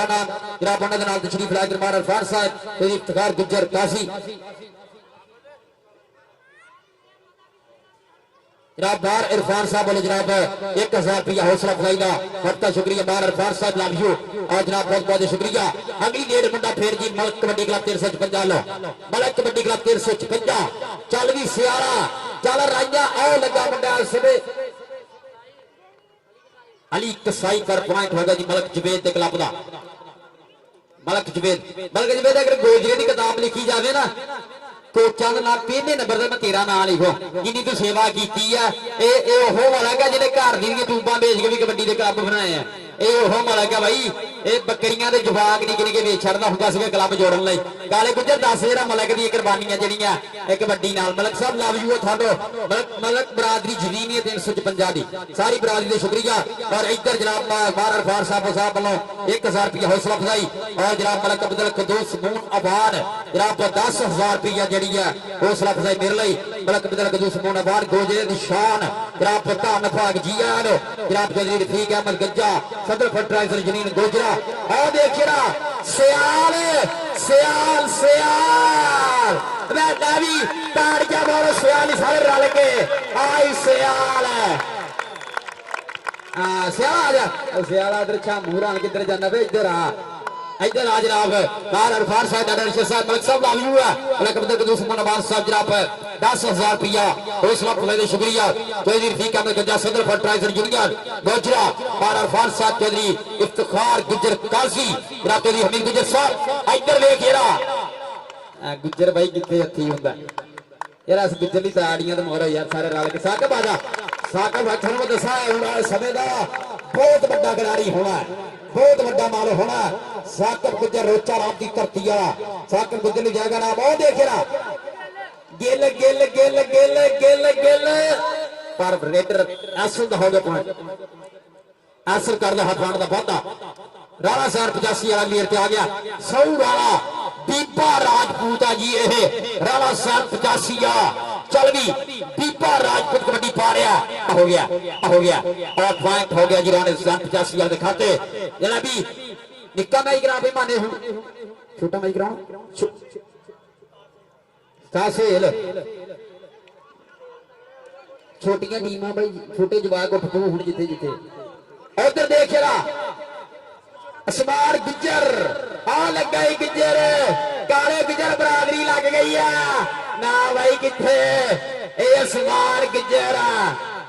मुंडा नाम जनाब उन्होंने नाल तशरीफ लाए दरबार अल्फाज साहब ते इफ्तिखार गुज्जर काजी जनाब बार इरफान साहब बोले जनाब 1000 रुपया हौसला अफजाई का बहुत शुक्रिया बार इरफान साहब लव यू और जनाब बहुत बहुत शुक्रिया। अगली डेढ़ मुंडा फिर जी मलक कबड्डी क्लब 356 लो मलक कबड्डी क्लब 356 चल भी सियारा चल राइया आओ लगा मुंडा सबे अली कसाई कर पॉइंट होगा जी मलक जवेद के क्लब का मलक जवेद अगर गोजरे की किताब लिखी जाए ना कोचा ना पहले नंबर से मैं तेरा नाम लिखो जिन्नी तू सेवा की वाला जिन्हें घर दी ट्यूबा बेच के भी कबड्डी के क्लब बनाए हैं मलक है भाई ये बकरियां के जवाक निके निके बेच छड़ता होंगे सीगा क्लब जोड़न लई काले गुजर दस जरा मलक दी कुर्बानियां जड़ियां कबड्डी नाल मलक साहब लव यू थाडो मलक बरादरी जमीन 356 दी सारी बरादरी का शुक्रिया। और इधर जनाब बार अरफान साहब वालों 1000 रुपया हौसला अफजाई और जनाब मलक अब्दुल कदूस मून अबान जनाब 10,000 रुपया जड़ी है हौसला अफजाई मेरे लिए मलक अब्दुल कदूस मून अबान गोजे दी शान जनाब धन भाग जियान जनाब चौधरी रफीक अहमद गज्जा सदर फर्टिलाइजर जमीन गोजरा और देखिए सियाल सियाल सियाल भी ताड़ियां मारो सियाल सारे रल के आई सियाल सियाल सियाल इधर छामूरा किधर जाना भाई इधर इधर आ जनाब बार अरफान साहब साहब मलिक साहब लाभ यू है मलिक अब्दुल कदूस मुनवान साहब जनाब 10,000 रुपया हौसला अफजाई शुक्रिया। चौधरी रफीक अहमद गज्जा सदर फर्टिलाइजर यूनियन गोजरा बार अरफान साहब चौधरी इफ्तिखार गुजर काजी जनाब चौधरी हमीद गुजर साहब इधर देख गुजर भाई कितने हथी होंगे यार अस गुजर की ताड़ियां तो मोहर यार सारे रल के साकब आजा साकब मैं दसा समय का बहुत बड़ा खिलाड़ी होना बहुत बड़ा माल होना साकब गुजर रोचा राम की धरती वाला साकब गुजर की जाएगा नाम और देखे ना गिल गिल गिल गिल गिल गिल पर रेडर ऐसल का हो गया पॉइंट ऐसल कर दो हाथ का बहुता राणा साहब 85 वाला लीर पे आ गया सौ वाला दीपा राजपूत जी ये राणा साहब 85 चल भी दीपा राजपूत कबड्डी पा रहा हो गया और पॉइंट हो गया जी राणा साहब 85 वाले खाते जनाबी निक्का मैच करा भाई माने हूं छोटा मैच कराओ सासेल छोटियां टीमां भाई छोटे जवाक उठ हूं जिथे जिथे उधर देख असमार गुजर आ लगा गुजर काले गुजर बरादरी लग गई है ना भाई किथे असमार गुजर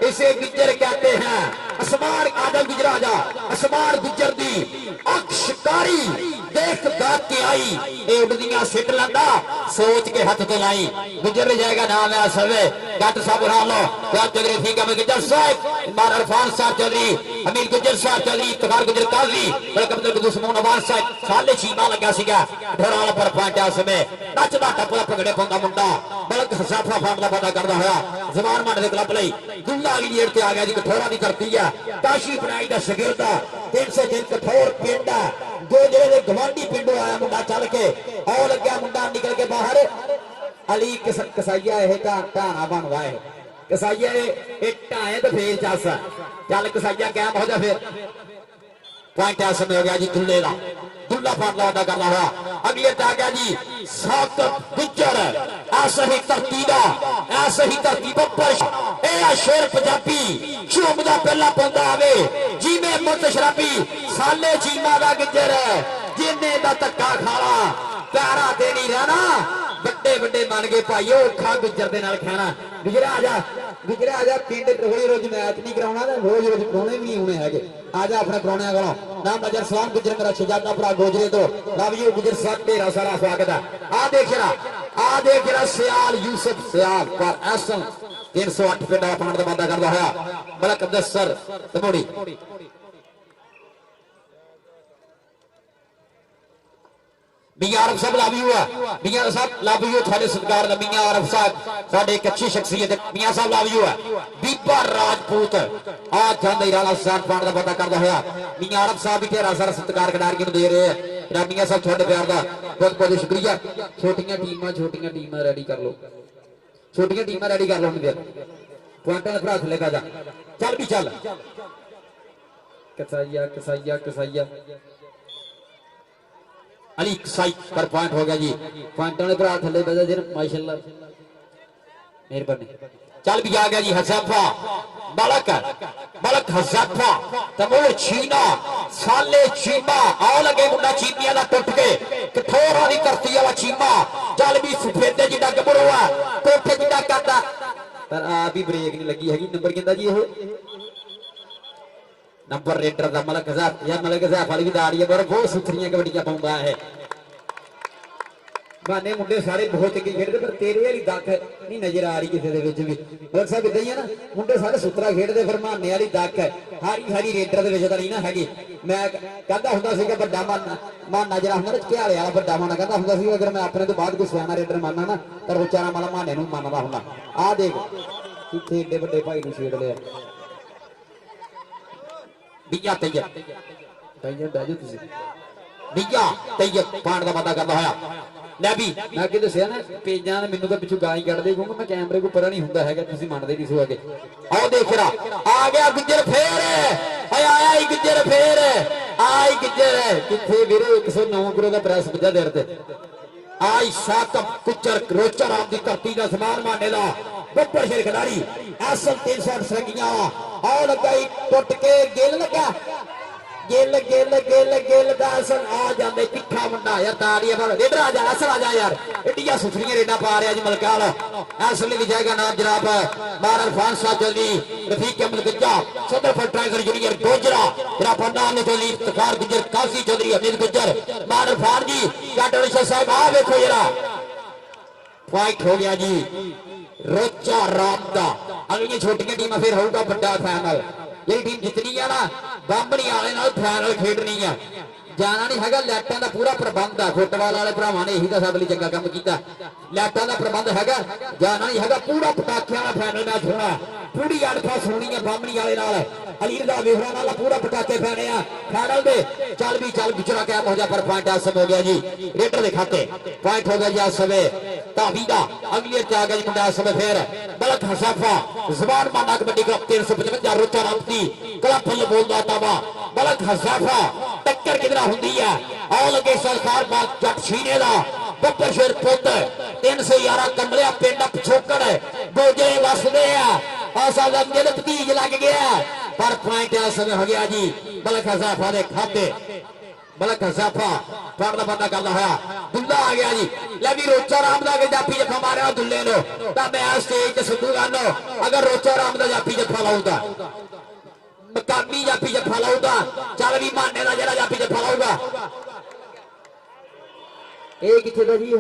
इसे गुजर कहते हैं असमार आदम गुजर आजा असमार गुजर दी अक्षकारी देख दात के आई ए उड़दियां सिट लंदा सोच के हाथ ते लाई गुजर जाएगा नाम है सवे गट साहब उड़ा लो क्या चौधरी ठीक है गुजर साहब बार अरफान साहब चौधरी अमीर गुजर साहब चौधरी इफ्तिखार गुजर काजी मलक अब्दुल कदूस मुनवान साहब साले छीमा लगा सीगा ढोराल पर पांचा समय नचदा टपड़ा पगड़े पंगा मुंडा मलक हसाफा फाम दा पता करदा होया जवान मंड दे क्लब लई दुल्ला की लीड ते आ गया जी कठोरा दी धरती है काशी बनाई दा शागिर्द 303 कठोर पिंड गोजरे दे गवांडी पिंडों आया मुंडा चल के और लग्या मुंडा निकल के बाहर अली कसाइया है टाना बनवा है कसाइया टाए तो फेर चासा चल कसाइया क्या हो जा फिर पॉइंट ऐसा में हो गया जी दुल्ले का दुल्ला फाटला अदा करना हुआ अगले आ गया जी साकब गुजर ऐसा ही धरती पर शेर पंजाबी झूमदा पहला पौंदा आवे जिमें मुत शराबी साले चीमा दा गुजर जिन्ने दा धक्का खाला प्यारा ते नहीं रहना बड़े बड़े मान गए भाईओ खा गुजर दे नाल खाना गुजरा आजा पिंड रोज मैच नहीं कराना रोज प्राणे भी नहीं होने है आजा अपने प्राणिया को नाम नजर सलाम गुजर मेरा शहजादा भरा गोजरे तो लव यू गुजर साहब तेरा सारा स्वागत है आ देख रहा सियाल यूसुफ सियाल पर एसन 308 पिंड पाण दा वादा करदा होया मलक अब्दुल सर तमोड़ी मियां आरफ साहब लव यू है मियां साहब लव यू थारे सत्कार दा मियां आरफ साहब साडे एक अच्छी शख्सियत मियां साहब लव यू है दीपा राजपूत आ जांदे राणा साहब पाण दा वादा करदा होया मियां आरफ साहब भी तेरा सारा सत्कार खिडारियों नु दे रहे हैं मियां साहब थोड़े प्यार दा बहुत बहुत शुक्रिया। छोटियां टीमां रेडी कर लो मुंडे पॉइंटां दा भरा थले जा चल भी चल कसाइया अली साई पर पॉइंट हो गया जी। पॉइंट वाले भरा थले बजा जी माशाल्लाह मेहरबानी। चल भी आ गया जी हज़ाफा बलक बलक हज़ाफा तमोर छीना साले चीमा आओ लगे मुंडा चीमिया दा टुट के कठोर वाली धरती वाला चीमा। चल भी सफेदे जिदा गबरू है कोठे जिदा करदा पर आप ही ब्रेक नहीं लगी हैगी। नंबर किंदा जी ये नंबर रेडर दा मलक हज़ाफ या मलक हज़ाफ वाली भी दाड़ी है पर बहुत सुथरियां कबड्डियां पाउंदा है। बाने मुंडे सारे बहुत चंगे खेडते पर तेरे वाली दख नहीं नजर आ रही किसी दे विच भी। मलक साहब इदां ही है ना मुंडे सारे सुतरा खेडते फिर माने वाली दख है हारी हारी रेडर दे विच तां नहीं ना हैगी। मैं कहंदा हुंदा सीगा बड़ा माना जरा हुंदा ना घियाले वाला बड़ा माना कहंदा हुंदा सीगा अगर मैं अपने तो बाद कोई सियाना रेडर मानना ना तां रोचारा माला माने नूं मानदा हुंदा। आ देख किथे एडे वड्डे भाई नूं छेड़ लिया बिया तैयब तैयब बैजो तुसीं बिया तैयब पाण दा वादा करदा होया नबी मैं कि दसिया ना पेजां ने मैनू तो पिछू गाल ही कढ़दे क्योंकि मैं कैमरे को परा नहीं हुंदा हैगा तुसीं मंनदे नहीं सो अगे। आओ देख रहा आ गया गुज्जर फेर आया ही गुज्जर फेर आई गुज्जर किथे वीरे 109 किलो दा प्रेस बजा देर ते आई सातम गुज्जर रोचा राम दी धरती दा समान माने दा बब्बर शेर खिलाड़ी एसएल 300 सरंगियां आओ लगा टुट के गिल लगा गिल गिल गिल गिल दसन आ जाते तिखा मुंडा यार ताड़ियां पर रेडर आ जा असल आ जा यार एडियां सुथरियां रेडा पा रहा जी मलकाल असली की जाएगा नाम जनाब मारल फान साहब जल्दी रफीक अहमद गुज्जा सदर फल टाइगर जूनियर गोजरा जनाब नाम ने चली तकार गुजर काजी चौधरी अमित गुजर मारल फान जी काटड़ साहब आ देखो जरा फाइट हो गया जी रोचा राम दा अगली छोटियां टीम फिर होगा बड़ा फाइनल ये टीम जितनी है ना बांबड़ी वाले नाल फाइनल खेडनी है जाना नहीं हैगा। लाइटां दा पूरा प्रबंध है फुटबाल वाले भरावां ने यही तो सब लिए चंगा काम कीता। लाइटां दा प्रबंध हैगा जाना नहीं हैगा पूरा पटाखियां वाला फाइनल मैच होना पूरी अड़फा सोनी है बांबड़ी वाले नाल अलीर दा वेहरा नाल पूरा पटाखे पैने आ फाइनल दे। चल भी चल गुजरा कैम हो जा पर पॉइंट आसम हो गया जी रेडर दे खाते पॉइंट हो गया जी आसम ताबीदा अगली आ गया जी मुंडा आसम फिर बलक हज़ाफा ज़बान माना कबड्डी कप 355 रोचा रामती क्लब फल बोलदा तावा बलक हज़ाफा टक्कर किधरा हुंदी है आओ लगे सरकार बात जट छीने दा बब्बर शेर पुत 311 कमलिया पिंड पिछोकड़ गोजे वसदे आ असा दा दिल भतीज लग गया पर पॉइंट आ समय हो गया जी बलक हज़ाफा दे खाते बलक हज़ाफा फड़ दा बंदा करदा होया दुल्ला आ गया जी ले भी रोचा राम दा के जाफी जफा मारिया दुल्ले नो ता मैं स्टेज ते सुनू गानो अगर रोचा राम दा जाफी जफा लाऊगा मकामी जाफी जफा लाऊगा चल भी माने दा जेड़ा जाफी जफा लाऊगा ए किथे दा जी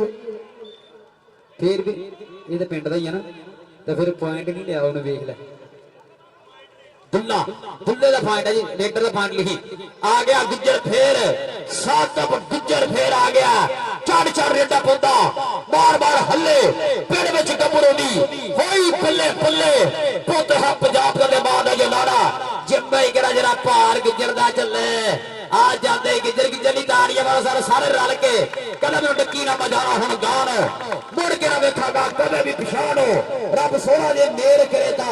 फिर भी ये तो पिंड दा ही है ना तो फिर पॉइंट नहीं लिया उन्हें वेख ले दुल्ला दुल्ले का पॉइंट है जी रेडर का पॉइंट लिखी आ गया गुज्जर फेर सातम गुज्जर फेर आ गया चढ़ चढ़ रेडा पौधा बार बार हल्ले पेड़ में गबरू दी होई पल्ले पल्ले पुत है पंजाब का बाद है जो लाड़ा जिम्मे करा जरा भार गुज्जर दा चले आ जाते गिजर गिजर नी ताड़ियां वाला सारे सारे रल के कदम डक्की ना मजारा हुण गान मुड़ के ना वेखागा कदे भी पिछाड़ो रब सोना जे मेर करे ता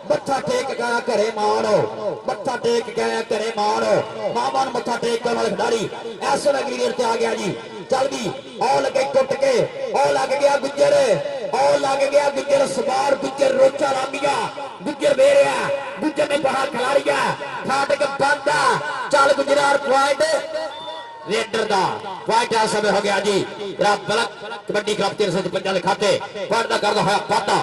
मत्था टेक गया घरे मारो मत्था टेक गया घरे मारो मामा मत्था टेक वाले खिलाड़ी ऐसे लगी देर से आ गया जी चल भी और लगे टुट के और लग गया गुज्जर और लग गया गुज्जर सवार गुज्जर रोचा रामिया गुज्जर बेरिया गुज्जर ने बाहर खिलाड़िया फाटक बंदा चल गुजरार पॉइंट रेडर दा पॉइंट आ समय हो गया जी बलक कबड्डी क्लब 355 खाते पॉइंट का करदा होया पाता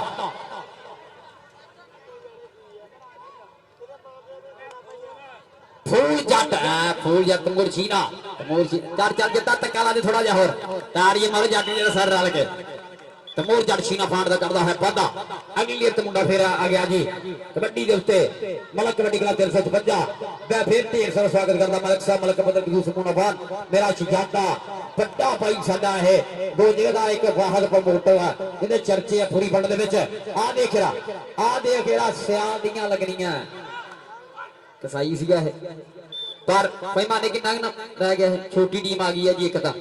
फूल जट तमूर छीना चल चल जिता धक्का ला दे थोड़ा जा होर ताड़ियां मारो जट ने सर रल के तमूर जट छीना फांड दा करदा है वादा अगली लेर ते मुंडा फेर आ गया जी कबड्डी दे उत्ते मलक कबड्डी क्लब 355 मैं फिर ढेर सारा स्वागत करदा मलक साहब मलक बदल यूसुफ मुनाबान मेरा सुजाता बड़ा भाई साडा है दो जगह दा एक वाहद प्रमोटर है जिहदे चर्चे पूरी फंड दे विच आ देख रहा सियाल दियां लगनियां कसाई सीगा है पर पैमाने कितना रह गया है छोटी टीम आ गई है जी एक दा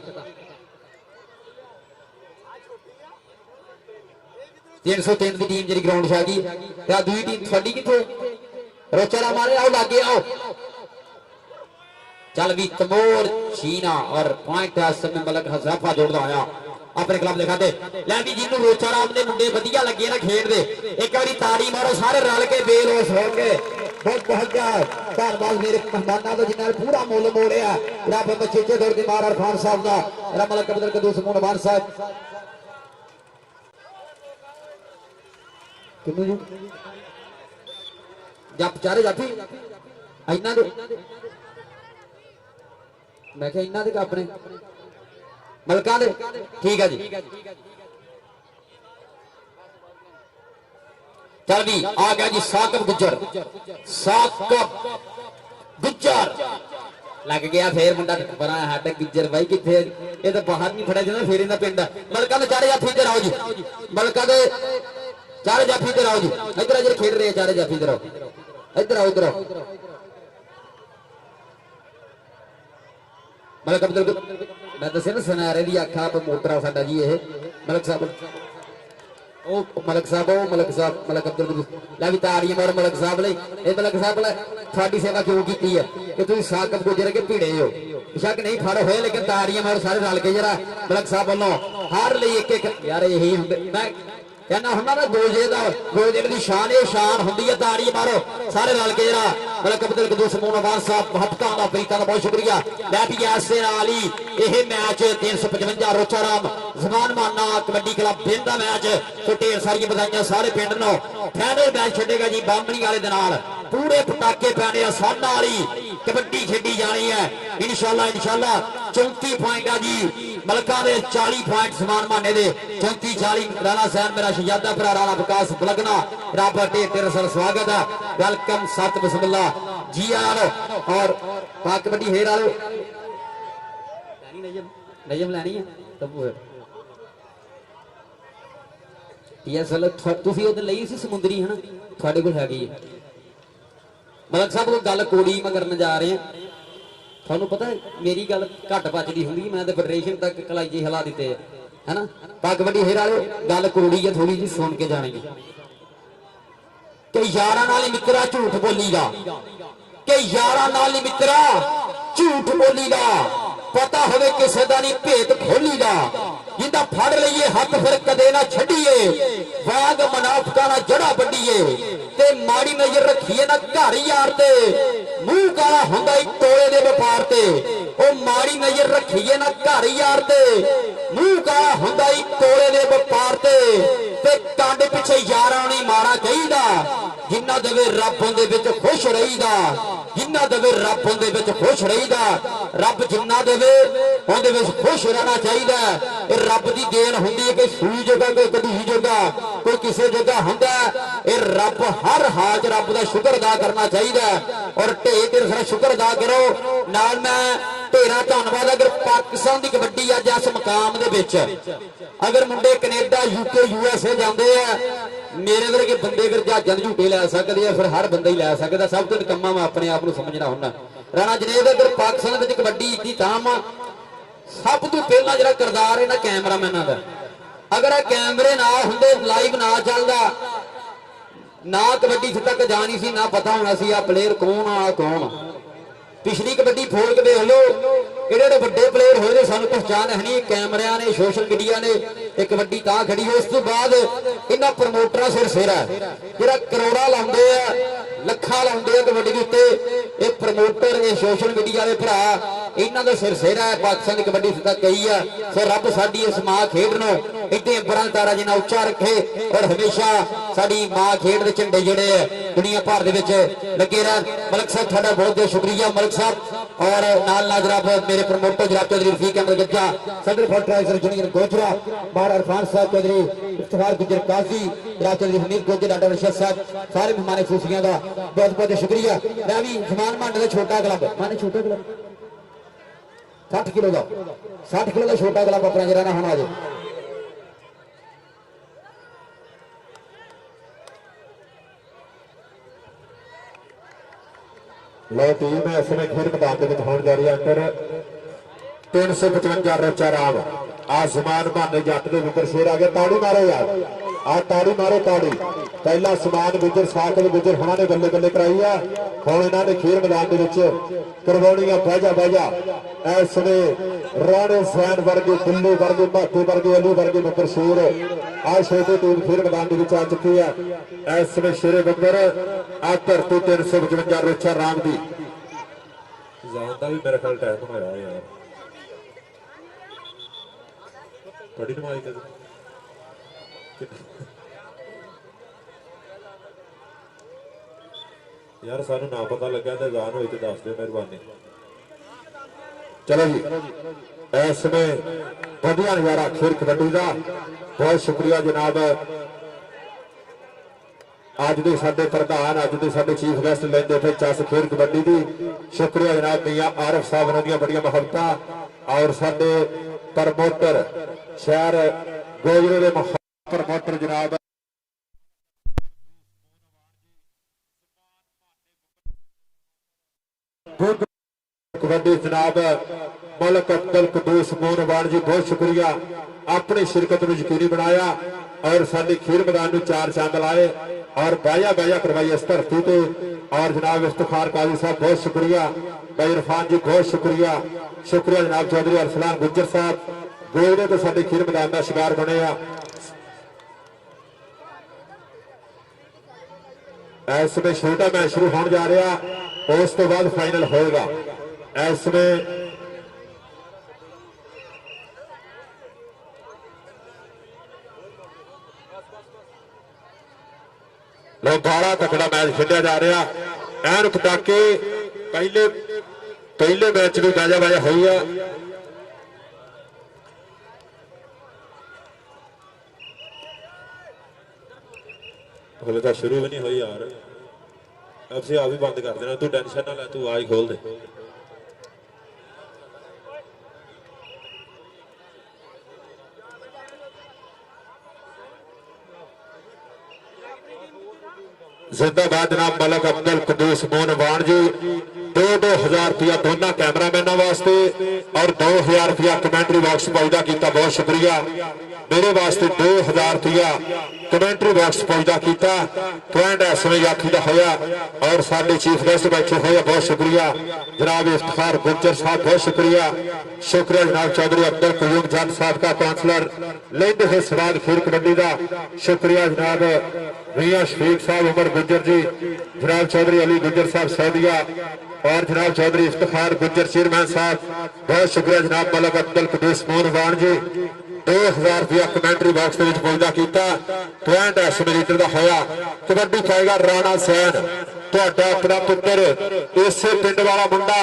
303 की टीम जी ग्राउंड से आ गई दूसरी टीम साडी किथे रोचा राम मारे आओ लागे आओ चल भी तमोर शीना और पॉइंट इस समय मलक हज़ाफा जोड़ता आया अपने क्लब दिखा दे लै भी जिन्होंने रोचा राम के मुंडे वधिया लगे ना खेड दे एक बारी ताड़ी मारो सारे रल के बेलोस हो के बहुत बहुत धन्यवाद मेरे मेहमानों का जिन्होंने पूरा मुल मोड़िया रब बचीचे दौड़ के मार अरफान साहब का रब मलक कबदल कदूस मोहन साहब किन्नू जी जप चारे जाफी इन्ना दे मैं क्या इन्ना दे अपने मलका दे ठीक है जी चल भी आ गया जी साकब गुज्जर लग गया फिर मुंडा बना हट गुज्जर भाई किथे ये तो बाहर नहीं फड़ा जाना फिर इन्हें पिंड मलका दे चारे जाफी इधर आओ जी मलका दे चारे जाफी इधर आओ जी इधर इधर खेल रहे हैं चारे जाफी इधर आओ इधर आओ मलक अब्दुल मैं दस ना सनारे की अखा प्रमोटर साडा जी ये मलक साहब मलक अब्दुल लै भी ताड़ियां मारो मलक साहब ले मलक साहब थोड़ी सेवा क्यों की है कि तुम साकब गुजर के भीड़े हो बेशक नहीं फड़ होए लेकिन ताड़ियां मारो सारे रल के जरा मलक साहब वालों हर लिए एक यार यही मैं कहना हुंदा ना गोजे की शान ये शान होंदी है ताड़ी मारो सारे रल के जरा मलक अब्दुल कदूस मोहन साहब महबतां दा प्रीतां दा बहुत शुक्रिया लै भी ऐसे नाल ही यह मैच 355 रोचा राम जमान माना कबड्डी क्लब दिन का मैच तो ढेर सारी बधाइयां सारे पिंड नो फाइनल मैच छेड़ेगा जी बामणी वाले दे नाल पूरे पटाके पैने आसान वाली कबड्डी खेडी जानी है इंशाल्लाह 34 पॉइंट है जी मलका दे 40 पॉइंट समान माने दे 34-40 राणा सैन मेरा शहजादा भरा राणा विकास बलगना रब तेरे सर स्वागत है वेलकम सत बिस्मिल्लाह जी आर और पाक कबड्डी हेर आलो नजम लैनी है तब टीएसएल तुसी उधर ਲਈ ਸੀ ਸਮੁੰਦਰੀ है ना ਤੁਹਾਡੇ ਕੋਲ ਹੈਗੀ ਹੈ मलक साहब को गल कोड़ी मैं करने जा रहे हैं थानू पता है मेरी गल घट बचती होंगी मैं तो फेडरेशन तक कलाइजे हिला दिते है ना पग बड़ी हेर वाले गल कोड़ी है थोड़ी जी सुन के जानेगी कि यारा नाल मित्रा झूठ बोली दा कि यारा नाल मित्रा झूठ बोली दा पता होवे किसे दा नहीं भेत खोली दा जिंदा फड़ लईए हाथ फिर कदे ना छड्डीए वाग मुनाफिकां ना जड़ा वड्डीए ते माड़ी नजर रखीए ना घर यार ते मुंह काला हुंदा ही तोले दे व्यापार ते ओ माड़ी नजर रखीए ना घर यार ते मुंह काला हुंदा ही तोले दे व्यापार ते कंड पिछे यारां नहीं मारा चाहिदा जिन्ना देवे रब उहदे विच खुश रहीदा जिन्ना देवे रब उहदे विच खुश रहीदा रब जिन्ना देवे उहदे विच खुश रहना चाहिदा रब की देन होंदी है कि सूई जगह कोई कदी जगह कोई किसी जगह होंदा है रब हर हाल च रब का शुक्र अदा करना चाहिए और ढेर सारा शुक्र अदा करो नाल मैं ढेरा धन्यवाद अगर पाकिस्तान की कबड्डी अज इस मुकाम दे विच अगर मुंडे कनेडा यूके यूएसए जाते हैं मेरे वर्गे बंदे अगर जहाज़ां दे झूटे लै सकते हैं फिर हर बंदा ही लै सकता सब तो निकम्मा मैं अपने आप को समझना हुंदा राणा जनेब अगर पाकिस्तान में कबड्डी की ताम सब तो पहला जरा किरदार है ना कैमरामैन का अगर आ कैमरे ना होंदे लाइव ना चलदा ना कबड्डी तक जानी सी ना पता होना सी आ प्लेयर कौन आ कौन पिछली कबड्डी फोड़ के देख लो एडे बड़े प्लेयर होए सानू पहचान है नहीं कैमरिया ने सोशल मीडिया ने कबड्डी तां खड़ी हो उस तो बाद इन्हां प्रमोटरां सिर सिर है जिहड़ा करोड़ा लाउंदे आ लखा लाउंदे कबड्डी दे उत्ते ये प्रमोटर ये सोशल मीडिया के भरा इन्हां दा सिर सिर है पाकिस्तान की कबड्डी तक गई है सो रब साडी इस मां खेड नूं इत्ते अंबरां तारा जिन्ना उच्चा रखे और हमेशा साडी मां खेड दे झंडे जिहड़े दुनिया भर दे विच लगे रहन मलक साहब तुहाडा बहुत बहुत शुक्रिया मलक साहब और नाल जनाब मेरे प्रमोटर जनाब चौधरी रफीक अहमद गज्जा सदर फर्टिलाइजर जूनियर गोजरा बार अरफान साहब चौधरी इफ्तिखार गुजर काजी जनाब चौधरी हमीद गोजर डॉक्टर अरशद साहब सारे मेहमान खूफियां का बहुत बहुत शुक्रिया मैं भी जमान मांडे का छोटा क्लब माने छोटा क्लब 60 किलो का 60 किलो का छोटा क्लब अपना जरा ना होना आज लो टीम है इसमें खेल मैदान के होने जा रही है अंदर 355 रोचा राम आसमान माने जट के विकर शेर आ गया ताड़ी मारो यार ਆ ਤਾੜੀ ਮਾਰੋ ਤਾੜੀ। ਪਹਿਲਾ ਸਮਾਨ ਗੁੱਜਰ ਸਾਕਲ ਗੁੱਜਰ ਹੁਣਾਂ ਨੇ ਬੱਲੇ ਬੱਲੇ ਕਰਾਈ ਆ। ਹੁਣ ਇਹਨਾਂ ਨੇ ਖੇਡ ਮੈਦਾਨ ਦੇ ਵਿੱਚ ਕਰਵਾਉਣੀ ਆ ਬਾਜਾ ਬਾਜਾ। ਇਸ ਸਮੇਂ ਰਾਣੇ ਸੈਨ ਵਰਗੇ, ਦਿੱਲੀ ਵਰਗੇ, ਭਾਟੇ ਵਰਗੇ, ਅਲੀ ਵਰਗੇ ਬੱਬਰ ਸ਼ੇਰ ਆ ਛੋਟੀ ਟੀਮ ਖੇਡ ਮੈਦਾਨ ਦੇ ਵਿੱਚ ਆ ਚੁੱਕੀ ਆ। ਇਸ ਸਮੇਂ ਸ਼ੇਰੇ ਬੱਬਰ ਆ ਧਰਤੀ 355 ਰੋਚਾ ਰਾਮ ਦੀ ਜਾਣ ਦਾ ਵੀ ਮੇਰੇ ਖਿਆਲ ਟਾਈਮ ਹੋਇਆ ਯਾਰ। ਬੜੀ ਨਮਾਈ ਤੇ ਯਾਰ ਸਾਨੂੰ ਨਾ ਪਤਾ ਲੱਗਾ ਤੇ ਜਾਣ ਹੋਈ ਤੇ ਦੱਸ ਦਿਓ ਮਿਹਰਬਾਨੀ। ਚਲੋ ਜੀ ਇਸ ਸਮੇਂ ਵਧੀਆ ਨਜ਼ਾਰਾ ਖੇਡ ਕਬੱਡੀ ਦਾ। ਬਹੁਤ ਸ਼ੁਕਰੀਆ ਜਨਾਬ ਅੱਜ ਦੇ ਸਾਡੇ ਪ੍ਰਧਾਨ, ਅੱਜ ਦੇ ਸਾਡੇ ਚੀਫ ਗੈਸਟ ਲੈਂਦੇ ਇੱਥੇ ਚੱਸ ਖੇਡ ਕਬੱਡੀ ਦੀ। ਸ਼ੁਕਰੀਆ ਜਨਾਬ ਮੀਆਂ ਆਰਫ ਸਾਹਿਬ ਉਹਨਾਂ ਦੀਆਂ ਬੜੀਆਂ ਮੁਹੱਬਤਾਂ। ਔਰ ਸਾਡੇ ਪ੍ਰਮੋਟਰ ਸ਼ਹਿਰ ਗੋਜਰੇ ਦੇ ਪ੍ਰਮੋਟਰ ਜਨਾਬ कबड्डी जनाब मलक अब्दुल कदूस मोहनवान जी, बहुत शुक्रिया अपनी शिरकत को यकीनी बनाया और साडी खेल मैदान में चार चांद लाए और बाया बाया करवाई इस धरती पे। और जनाब इफ्तिखार काजी साहब बहुत शुक्रिया, भाई इरफान जी बहुत शुक्रिया, शुक्रिया जनाब चौधरी अरसलान गुज्जर साहब गोलडे तो साडे खेल मैदान का शिकार बने आ। इस समय छोटा मैच शुरू होने जा रहा, उस तो बाद फाइनल होगा। इसमें बड़ा तकड़ा मैच खेलिया जा रहा। एन पटाके पहले मैच भी बाजा बाजा हुई है। हले तो शुरू भी नहीं हुई यार। अब से आप ही बंद कर देना, तू टेंशन ना ले, तू आवाज खोल दे। जिंदाबाद जनाब मलक अब्दुल कदूस मोहनवान जी। 2-2000 रुपया दोनों कैमरामैनों वास्ते और 2000 रुपया कमेंट्री बॉक्स पहुंचा किया, बहुत शुक्रिया। मेरे वास्ते 2000 रुपया कमेंट्री बॉक्स पहुंचा किया। पॉइंट इस समय यात्री का होया और साडे चीफ गेस्ट बैठे हुए, बहुत शुक्रिया जनाब इफ्तिखार गुज्जर साहब, बहुत शुक्रिया। शुक्रिया जनाब चौधरी अब्दुल कयूम जट साहब का काउंसलर लेंदे है स्वाद खेल कबड्डी का। शुक्रिया जनाब मियां शफीक साहब उमर गुज्जर जी, जनाब चौधरी अली गुज्जर साहब सऊदिया और जनाब चौधरी इफ्तिखार गुज्जर चेयरमैन साहब, बहुत शुक्रिया जनाब मलक अब्दुल कदूस मोहनवान जी। 2000 रुपया कमेंट्री बॉक्स के पहुंचा किया। पॉइंट इस लीटर का होया। कबड्डी पाएगा राणा सैन, ਤੁਹਾਡਾ अपना पुत्र इसे पिंड वाला मुंडा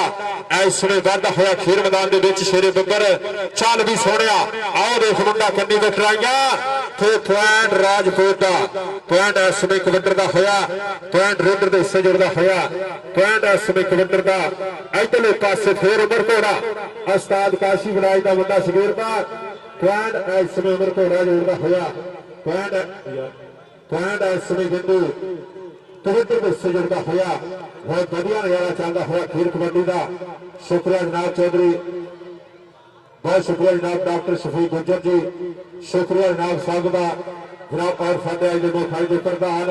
इस समय वाधा होया खेल मैदान के विच। शेरे बब्बर चल भी सोहणिया, आओ देख मुंडा कन्नी ते ट्राइयां ते पॉइंट राजपूत दा। पॉइंट इस समय कबड्डर दा होया, पॉइंट रेडर दे हिस्से जुड़दा होया। पॉइंट इस समय कबड्डर दा इधरले पासे फिर उमर घोड़ा उस्ताद काशी बनाई दा मुंडा शबीर दा। पॉइंट इस समय उमर घोड़ा जोड़दा होया। पॉइंट इस समय बिंदु कबड्डी के हिस्से जुड़ता होया। बहुत बढ़िया नजारा चलता हुआ खेल कबड्डी का। शुक्रिया जनाब चौधरी, बहुत शुक्रिया जनाब डॉक्टर शफीक गुज्जर जी, शुक्रिया जनाब साहब का जनाब और साढ़े अज के खाई के प्रधान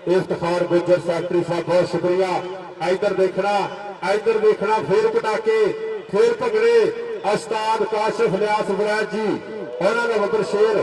इफ्तिखार गुज्जर सैकटरी साहब, बहुत शुक्रिया। इधर देखना फिर पटाके फिर भगड़े उस्ताद काशिफ लियास वरैद जी उन्होंने बब्बर शेर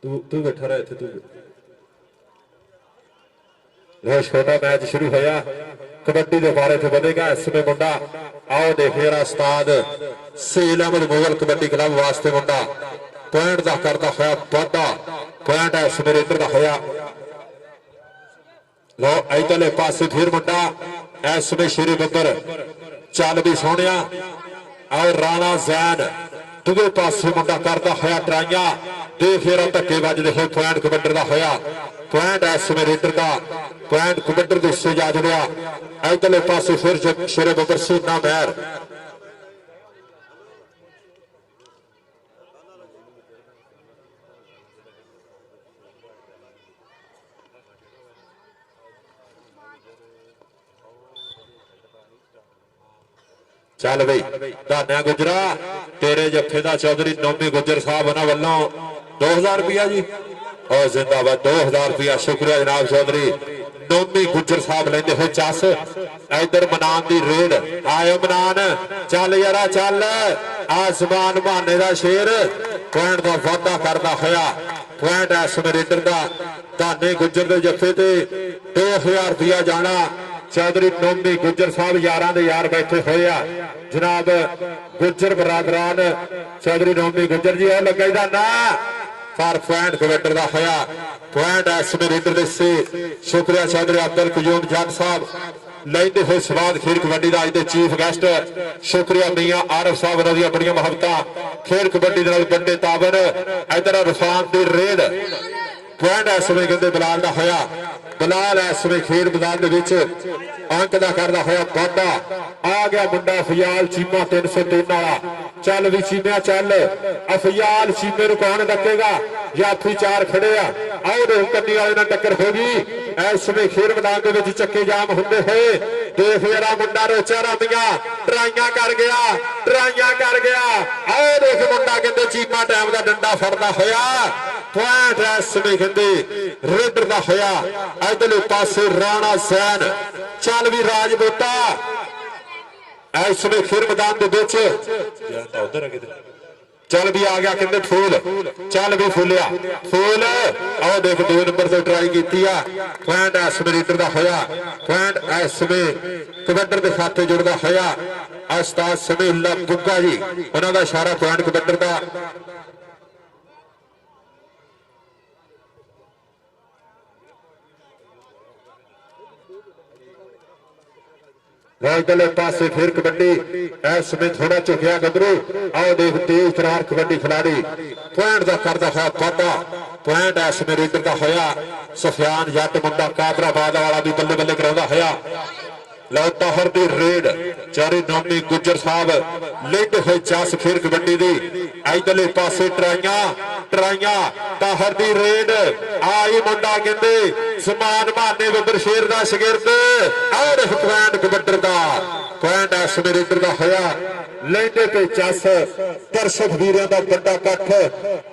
ਤੂੰ ਬੈਠਾ ਰਹਿ ਇੱਥੇ ਤੂੰ। ਲੋ ਛੋਟਾ ਮੈਚ ਸ਼ੁਰੂ ਹੋਇਆ ਕਬੱਡੀ ਦੇ ਬਾਰੇ ਤੇ ਵਧੇਗਾ ਇਸ ਵੇ ਮੁੰਡਾ। ਆਓ ਦੇਖੀਏ ਰਾ ਉਸਤਾਦ ਸੇਲ ਅਹਿਮਦ ਮੁਗਲ ਕਬੱਡੀ ਕਲੱਬ ਵਾਸਤੇ ਮੁੰਡਾ ਪੁਆਇੰਟ ਦਾ ਕਰਦਾ ਹੋਇਆ ਵਾਧਾ। ਪੁਆਇੰਟ ਇਸ ਵੇਲੇ ਇੱਧਰ ਦਾ ਹੋਇਆ। ਲੋ ਇਧਰਲੇ ਪਾਸੇ ਫਿਰ ਮੁੰਡਾ ਇਸ ਵੇ ਸ਼੍ਰੀ ਬੱਬਰ ਚੱਲ ਵੀ ਸੋਹਣਿਆ। ਆਓ ਰਾਣਾ ਜ਼ੈਨ ਦੂਜੇ ਪਾਸੇ ਮੁੰਡਾ ਕਰਦਾ ਹੋਇਆ ਟਰਾਈਆਂ। ਦੇਖ ਰਾ ਧੱਕੇ ਵੱਜਦੇ ਹੋਏ ਪੁਆਇੰਟ ਕਬੱਡੀ ਦਾ ਹੋਇਆ। ਪੁਆਇੰਟ ਇਸ ਵੇ ਰੇਡਰ ਦਾ ਪੁਆਇੰਟ ਕਬੱਡੀ ਦੇ ਹਿੱਸੇ ਜਾ ਜੁੜਿਆ। ਇਧਰਲੇ ਪਾਸੇ ਫਿਰ ਸ਼ੇਰੇ ਬੱਬਰ ਸੀਨਾ ਮਹਿਰ। ਚੱਲ ਬਈ ਧਾਨਿਆ ਗੁਜਰਾ ਤੇਰੇ ਜੱਫੇ ਦਾ ਚੌਧਰੀ ਨੌਮੀ ਗੁੱਜਰ ਸਾਹਿਬ ਉਹਨਾਂ ਵੱਲੋਂ 2000 ਰੁਪਇਆ ਜੀ। ਔਰ ਜ਼ਿੰਦਾਬਾਦ 2000 ਰੁਪਇਆ ਸ਼ੁਕਰੀਆ ਜਨਾਬ ਚੌਧਰੀ ਨੌਮੀ ਗੁੱਜਰ ਸਾਹਿਬ ਲੈਂਦੇ ਹੋਏ ਚੱਸ। ਇਧਰ ਮਨਾਨ ਦੀ ਰੇਡ ਆਇਓ ਮਨਾਨ ਚੱਲ ਯਾਰਾ ਚੱਲ। ਆਸਮਾਨ ਬਹਾਨੇ ਦਾ ਸ਼ੇਰ ਪੁਆਇੰਟ ਦਾ ਵਾਧਾ ਕਰਦਾ ਹੋਇਆ। ਪੁਆਇੰਟ ਇਸ ਰੇਡਰ ਦਾ ਧਾਨੇ ਗੁੱਜਰ ਦੇ ਜੱਫੇ ਤੇ 2000 ਰੁਪਇਆ ਜਾਣਾ। ਚੌਧਰੀ ਨੌਮੀ ਗੁੱਜਰ ਸਾਹਿਬ ਯਾਰਾਂ ਦੇ ਯਾਰ ਬੈਠੇ ਹੋਏ ਆ ਜਨਾਬ ਗੁੱਜਰ ਬਰਾਦਰਾਨ ਚੌਧਰੀ ਨੌਮੀ ਗੁੱਜਰ ਜੀ। ਉਹ ਲੱਗਾ ਇਹਦਾ ਨਾ ਪਰ ਪੁਆਇੰਟ ਕਬੱਡੀ ਦਾ ਹੋਇਆ। ਪੁਆਇੰਟ ਇਸ ਰੇਡਰ ਦੇ ਸੇ ਸ਼ੁਕਰੀਆ ਚੌਧਰੀ ਅਬਦੁਲ ਕਯੂਮ ਜੱਟ ਸਾਹਿਬ ਲੈਂਦੇ ਹੋਏ ਸਵਾਦ ਖੇਡ ਕਬੱਡੀ ਦਾ ਅੱਜ ਦੇ ਚੀਫ ਗੈਸਟ ਸ਼ੁਕਰੀਆ ਮੀਆਂ ਆਰਫ ਸਾਹਿਬ ਉਹਨਾਂ ਦੀਆਂ ਬੜੀਆਂ ਮੁਹੱਬਤਾਂ ਖੇਡ ਕਬੱਡੀ ਦੇ ਨਾਲ ਵੱਡੇ ਤਾਬਰ। ਇਧਰ ਰਫਾਨ ਦੀ ਰੇਡ ਪੁਆਇੰਟ ਇਸ ਵੇ ਕਹਿੰਦੇ ਬਲਾਲ ਦਾ ਹੋਇਆ। ਬਲਾਲ ਇਸ ਵੇ ਖੇਡ ਮੈਦਾਨ ਦੇ ਵਿੱਚ ਅੰਕ ਦਾ ਕਰਦਾ ਹੋਇਆ ਵਾਧਾ। ਆ ਗਿਆ ਮੁੰਡਾ ਅਫਿਆਲ ਚੀਮਾ 303 ਵਾਲਾ। ਚੱਲ ਵੀ ਚੀਮਿਆ ਚੱਲ। ਅਫਿਆਲ ਚੀਮੇ ਨੂੰ ਕੌਣ ਡੱਕੇਗਾ? ਜਾਫੀ ਚਾਰ ਖੜੇ ਆ। ਆਓ ਦੇ ਕੰਨੀ ਵਾਲੇ ਨਾਲ ਟੱਕਰ ਹੋ ਗਈ। ਇਸ ਵੇ ਖੇਡ ਮੈਦਾਨ ਦੇ ਵਿੱਚ ਚੱਕੇ ਜਾਮ ਹੁੰਦੇ ਹੋਏ ਦੇਖ ਜਰਾ ਮੁੰਡਾ ਰੋਚਾ ਰਾਮੀਆਂ ਟਰਾਈਆਂ ਕਰ ਗਿਆ ਟਰਾਈਆਂ ਕਰ ਗਿਆ। ਆਓ ਦੇਖ ਮੁੰਡਾ ਕਹਿੰਦੇ ਚੀਮਾ ਟਾਈਮ ਦਾ ਡੰਡਾ ਫੜਦਾ ਹੋਇਆ। ਪੁਆਇੰਟ ਇਸ ਵੇ ਕਹਿੰਦੇ ਰੇਡਰ ਦਾ ਹੋਇਆ। ਇਧਰਲੇ ਪਾਸੇ ਰਾਣਾ ਜ਼ੈਨ ਚੱਲ ਵੀ ਰਾਜਪੂਤਾ ਇਸ ਵੇ ਖੇਡ ਮੈਦਾਨ ਦੇ ਵਿੱਚ ਉਧਰ ਆ ਕਿਤੇ ਚੱਲ ਵੀ ਆ ਗਿਆ ਕਹਿੰਦੇ ਫੂਲ। ਚੱਲ ਵੀ ਫੁੱਲਿਆ ਫੂਲ। ਆਓ ਦੇਖ 2 ਨੰਬਰ ਤੇ ਟਰਾਈ ਕੀਤੀ ਆ। ਪੁਆਇੰਟ ਇਸ ਵੇ ਰੇਡਰ ਦਾ ਹੋਇਆ। ਪੁਆਇੰਟ ਇਸ ਵੇ ਕਬੱਡੀ ਦੇ ਖਾਤੇ ਜੁੜਦਾ ਹੋਇਆ। ਉਸਤਾਦ ਸਮੀਉੱਲਾ ਗੁੱਗਾ ਜੀ ਉਹਨਾਂ ਦਾ ਇਸ਼ਾਰਾ ਪੁਆਇੰਟ ਕਬੱਡੀ ਦਾ। ਇਧਰਲੇ ਪਾਸੇ ਫਿਰ ਕਬੱਡੀ ਇਸ ਸਮੇਂ ਥੋੜਾ ਝੁਕਿਆ ਗੱਭਰੂ। ਆਓ ਦੇਖ ਤੇਜ਼ ਤਰਾਰ ਕਬੱਡੀ ਖਿਡਾਰੀ ਪੁਆਇੰਟ ਦਾ ਕਰਦਾ ਹੋਇਆ ਵਾਧਾ। ਪੁਆਇੰਟ ਇਸ ਸਮੇਂ ਰੇਡਰ ਦਾ ਹੋਇਆ। ਸੁਫਿਆਨ ਜੱਟ ਮੁੰਡਾ ਕਾਦਰਾਬਾਦ ਵਾਲਾ ਵੀ ਬੱਲੇ ਬੱਲੇ ਕਰਾਉਂਦਾ ਹੋਇਆ। ਲਓ ਤਾਹਰ ਦੀ ਰੇਡ ਚਾਰੇ ਨੌਮੀ ਗੁੱਜਰ ਸਾਹਿਬ ਲੈਂਦੇ ਹੋਏ ਚੱਸ ਖੇਡ ਕਬੱਡੀ ਦੀ। ਇਧਰਲੇ ਪਾਸੇ ਟਰਾਈਆਂ ਟਰਾਈਆਂ ਤਾਹਰ ਦੀ ਰੇਡ ਆਈ ਮੁੰਡਾ ਕਹਿੰਦੇ ਸਮਾਨ ਬਹਾਨੇ ਬੱਬਰ ਸ਼ੇਰ ਦਾ ਸ਼ਗਿਰਦ। ਔਰ ਪੁਆਇੰਟ ਕਬੱਡੀ ਦਾ ਪੁਆਇੰਟ ਇਸ ਵੇ ਰੇਡਰ ਦਾ ਹੋਇਆ। ਲੈਂਦੇ ਤੇ ਚੱਸ ਦਰਸ਼ਕ ਵੀਰਾਂ ਦਾ ਵੱਡਾ ਇਕੱਠ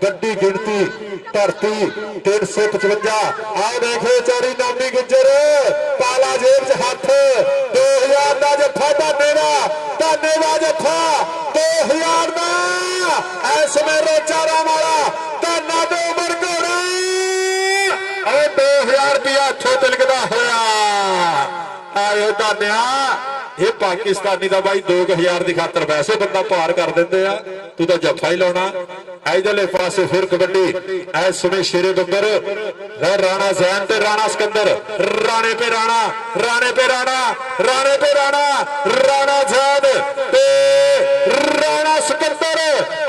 ਵੱਡੀ ਗਿਣਤੀ ਧਰਤੀ 355। ਆਹ ਦੇਖੋ ਚਾਰੀ ਨੌਮੀ ਗੁੱਜਰ ਪਾਲਾ ਜੇਬ 'ਚ ਹੱਥ 2000 ਦਾ ਜੱਫਾ ਧਾਨੇ ਦਾ ਜੱਫਾ 2000 ਦਾ ਇਸ ਵੇ ਰੋਚਾ ਰਾਮ ਵਾਲਾ ਧਾਨਾ ਦੇ ਉਮਰ ਘੋੜਾ। ਉਹ 2000 ਰੁਪਇਆ ਹੱਥੋਂ ਤਿਲਕਦਾ ਹੋਇਆ। ਆਇਓ ਧਾਨਿਆ ਇਹ ਪਾਕਿਸਤਾਨੀ ਦਾ ਬਾਈ 2000 ਦੀ ਖਾਤਰ ਵੈਸੇ ਬੰਦਾ ਪਾਰ ਕਰ ਦਿੰਦੇ ਆ। ਤੂੰ ਤਾਂ ਜੱਫਾ ਹੀ ਲਾਉਣਾ। ਇਧਰਲੇ ਪਾਸੇ ਫਿਰ ਕਬੱਡੀ ਇਸ ਸਮੇਂ ਸ਼ੇਰੇ ਬੱਬਰ ਰਾਣਾ ਜ਼ੈਨ ਤੇ ਰਾਣਾ ਸਿਕੰਦਰ। ਰਾਣੇ ਪੇ ਰਾਣਾ ਰਾਣੇ ਪੇ ਰਾਣਾ ਰਾਣੇ ਪੇ ਰਾਣਾ ਰਾਣਾ ਜ਼ੈਨ ਤੇ ਰਾਣਾ ਸਿਕੰਦਰ।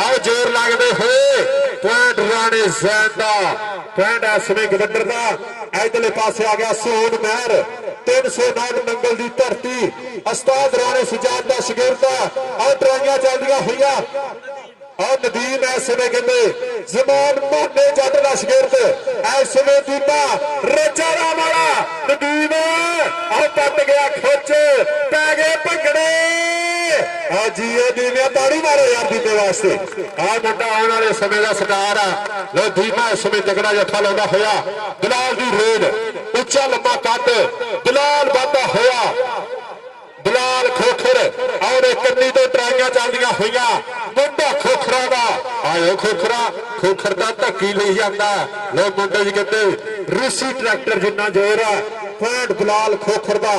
ਆਓ ਜ਼ੋਰ ਲੱਗਦੇ ਹੋਏ ਪੁਆਇੰਟ ਰਾਣੇ ਜ਼ੈਨ ਦਾ। ਪੁਆਇੰਟ ਇਸ ਸਮੇਂ ਕਬੱਡੀ ਦਾ। ਇਧਰਲੇ ਪਾਸੇ ਆ ਗਿਆ ਸੋਨ ਮਹਿਰ 309 ਨੰਗਲ ਦੀ ਧਰਤੀ ਉਸਤਾਦ ਰਾਣੇ ਸੁਜਾਨ ਦਾ ਸ਼ਗਿਰਦ। ਆਹ ਟਰਾਈਆਂ ਚੱਲਦੀਆਂ ਹੋਈਆਂ। ਆਹ ਨਦੀਮ ਇਸ ਸਮੇਂ ਕਹਿੰਦੇ ਜ਼ਮਾਨ ਬਹਾਨੇ ਜੱਟ ਦਾ ਸ਼ਗਿਰਦ। ਇਸ ਸਮੇਂ ਦੀਪਾ ਰੋਚਾ ਰਾਮ ਵਾਲਾ ਨਦੀਮ ਆਹ ਪੱਟ ਗਿਆ ਖੁੱਚ ਪੈ ਗਏ ਭੰਗੜੇ। ਆ ਜੀਓ ਦੀਵਿਆ ਤਾੜੀ ਮਾਰੋ ਯਾਰ ਦੀਪੇ ਵਾਸਤੇ। ਆਹ ਮੁੰਡਾ ਆਉਣ ਵਾਲੇ ਸਮੇਂ ਦਾ ਸਟਾਰ ਆ। ਲੋ ਦੀਪਾ ਇਸ ਸਮੇਂ ਤਗੜਾ ਜੱਫਾ ਲਾਉਂਦਾ ਹੋਇਆ। ਬਿਲਾਲ ਦੀ ਰੇਡ ਉੱਚਾ ਲੰਮਾ ਕੱਦ ਬਿਲਾਲ ਵਾਧਾ ਹੋਇਆ। ਬਿਲਾਲ ਖੋਖਰ ਔਰ ਕੰਨੀ ਤੋਂ ਟਰਾਈਆਂ ਚੱਲਦੀਆਂ ਹੋਈਆਂ। ਮੁੰਡਾ ਖੋਖਰਾ ਦਾ ਆਇਓ ਖੋਖਰਾ ਖੋਖਰ ਦਾ ਧੱਕੀ ਲਈ ਜਾਂਦਾ। ਲੋ ਮੁੰਡੇ ਜੀ ਕਹਿੰਦੇ ਰੂਸੀ ਟਰੈਕਟਰ ਜਿੰਨਾ ਜ਼ੋਰ ਆ। ਪੁਆਇੰਟ ਬਲਾਲ ਖੋਖਰ ਦਾ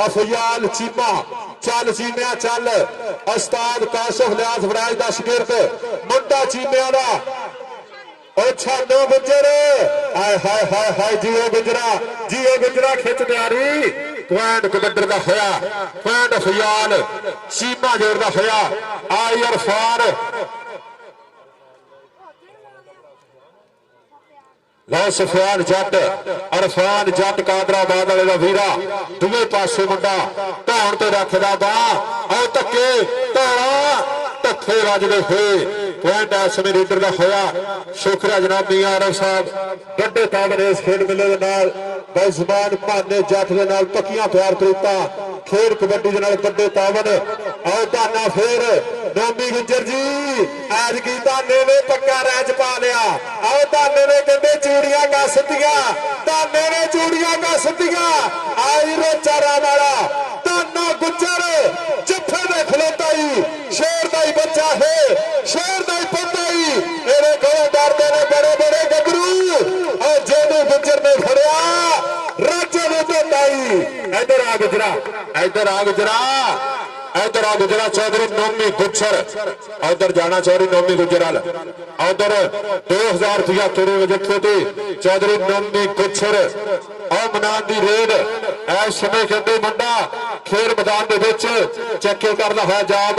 ਅਫਿਆਲ ਚੀਮਾ ਚੱਲ ਚੀਮਿਆ ਚੱਲ। ਉਸਤਾਦ ਕਾਸ਼ਫ ਲਿਆਸ ਵਰਾਜ ਦਾ ਸ਼ਾਗਿਰਦ ਮੁੰਡਾ ਚੀਮਿਆਂ ਦਾ ਉਹ ਛਾਨੋ ਗੁੱਜਰ ਆਏ ਹਾਏ ਹਾਏ ਹਾਏ ਜੀਓ ਗੁੱਜਰਾ ਖਿੱਚ ਤਿਆਰੀ। ਪੁਆਇੰਟ ਕਬੱਡਰ ਦਾ ਹੋਇਆ ਪੁਆਇੰਟ ਅਫਿਆਲ ਚੀਮਾ ਜੋੜ ਦਾ ਹੋਇਆ। ਆਈ ਅਰਫਾਨ ਲਓ ਸਫਿਆਨ ਜੱਟ ਅਰਫਾਨ ਜੱਟ ਕਾਦਰਾਬਾਦ ਵਾਲੇ ਦਾ ਵੀਰਾ ਦੂਏ ਪਾਸੇ ਮੁੰਡਾ ਧੌਣ ਤੇ ਰੱਖਦਾ ਬਾਹ ਆਹ ਧੱਕੇ ਧੌਣਾ ਧੱਕੇ ਵੱਜਦੇ ਹੋਏ। ਪੁਆਇੰਟ ਇਸ ਸਮੇਂ ਰੀਡਰ ਦਾ ਹੋਇਆ। ਸ਼ੁਕਰੀਆ ਜਨਾਬ ਮੀਆਂ ਆਰਫ ਸਾਹਿਬ ਵੱਡੇ ਤਾਬਰ ਇਸ ਖੇਡ ਮੇਲੇ ਦੇ ਨਾਲ ਬੇਜ਼ਬਾਨ ਭਾਨੇ ਜੱਟ ਦੇ ਨਾਲ ਪੱਕੀਆਂ ਪਿਆਰ ਕੀਤਾ। ਖੇਡ ਕਬੱਡੀ ਦੇ ਨਾਲ ਵੱਡੇ ਤਾਬਰ ਆਓ ਧਾਨਾ ਫੇਰ ਨੋਮੀ ਗੁੱਜਰ ਜੀ ਅੱਜ ਕੀ ਧਾਨੇ ਨੇ ਪੱਕਾ ਰੈਂਚ ਪਾ ਲਿਆ। ਆਓ ਧਾਨੇ ਨੇ ਕਹਿੰਦੇ ਚੂੜੀਆਂ ਕੱਸਤੀਆਂ ਧਾਨੇ ਨੇ ਚੂੜੀਆਂ ਕੱਸਤੀਆਂ। ਆਈ ਰੋਚਾਰਾ ਵਾਲਾ ਧਾਨਾ ਗੁੱਜਰ ਜੱਫੇ ਦੇ ਖਲੋਤਾ ਹੀ ਸ਼ੇਰ ਦਾ ਹੀ ਬੱਚਾ ਹੈ ਸ਼ੇਰ ਦਾ ਹੀ ਪੁੱਤ ਹੀ ਇਹਦੇ ਕੋਲੋਂ ਡਰਦੇ ਨੇ ਬੜੇ ਬੜੇ ਗੱਭਰੂ। ਔਰ ਜਿਹਨੂੰ ਗੁੱਜਰ ਨੇ ਫੜਿਆ ਰਾਜੇ ਨੂੰ ਧੋਤਾ ਹੀ। ਇੱਧਰ ਆ ਗੁੱਜਰਾ ਇੱਧਰ ਆ ਗੁੱਜਰਾ ਇੱਧਰ ਆ ਗੁੱਜਰਾ ਚੌਧਰੀ ਨੋਮੀ ਗੁੱਜਰ ਇੱਧਰ ਜਾਣਾ ਚੌਧਰੀ ਨੋਮੀ ਗੁੱਜਰ ਵਾਲ ਉੱਧਰ 2000 ਰੁਪਇਆ ਤੇਰੇ ਜੱਥੇ ਤੇ ਚੌਧਰੀ ਨੋਮੀ ਗੁੱਜਰ ਆ ਮਨਾਨ ਦੀ ਰੇਡ ਇਸ ਸਮੇਂ ਕਹਿੰਦੇ ਮੁੰਡਾ ਖੇਡ ਮੈਦਾਨ ਦੇ ਵਿੱਚ ਚੱਕੇ ਕਰਦਾ ਹੋਇਆ ਜਾਮ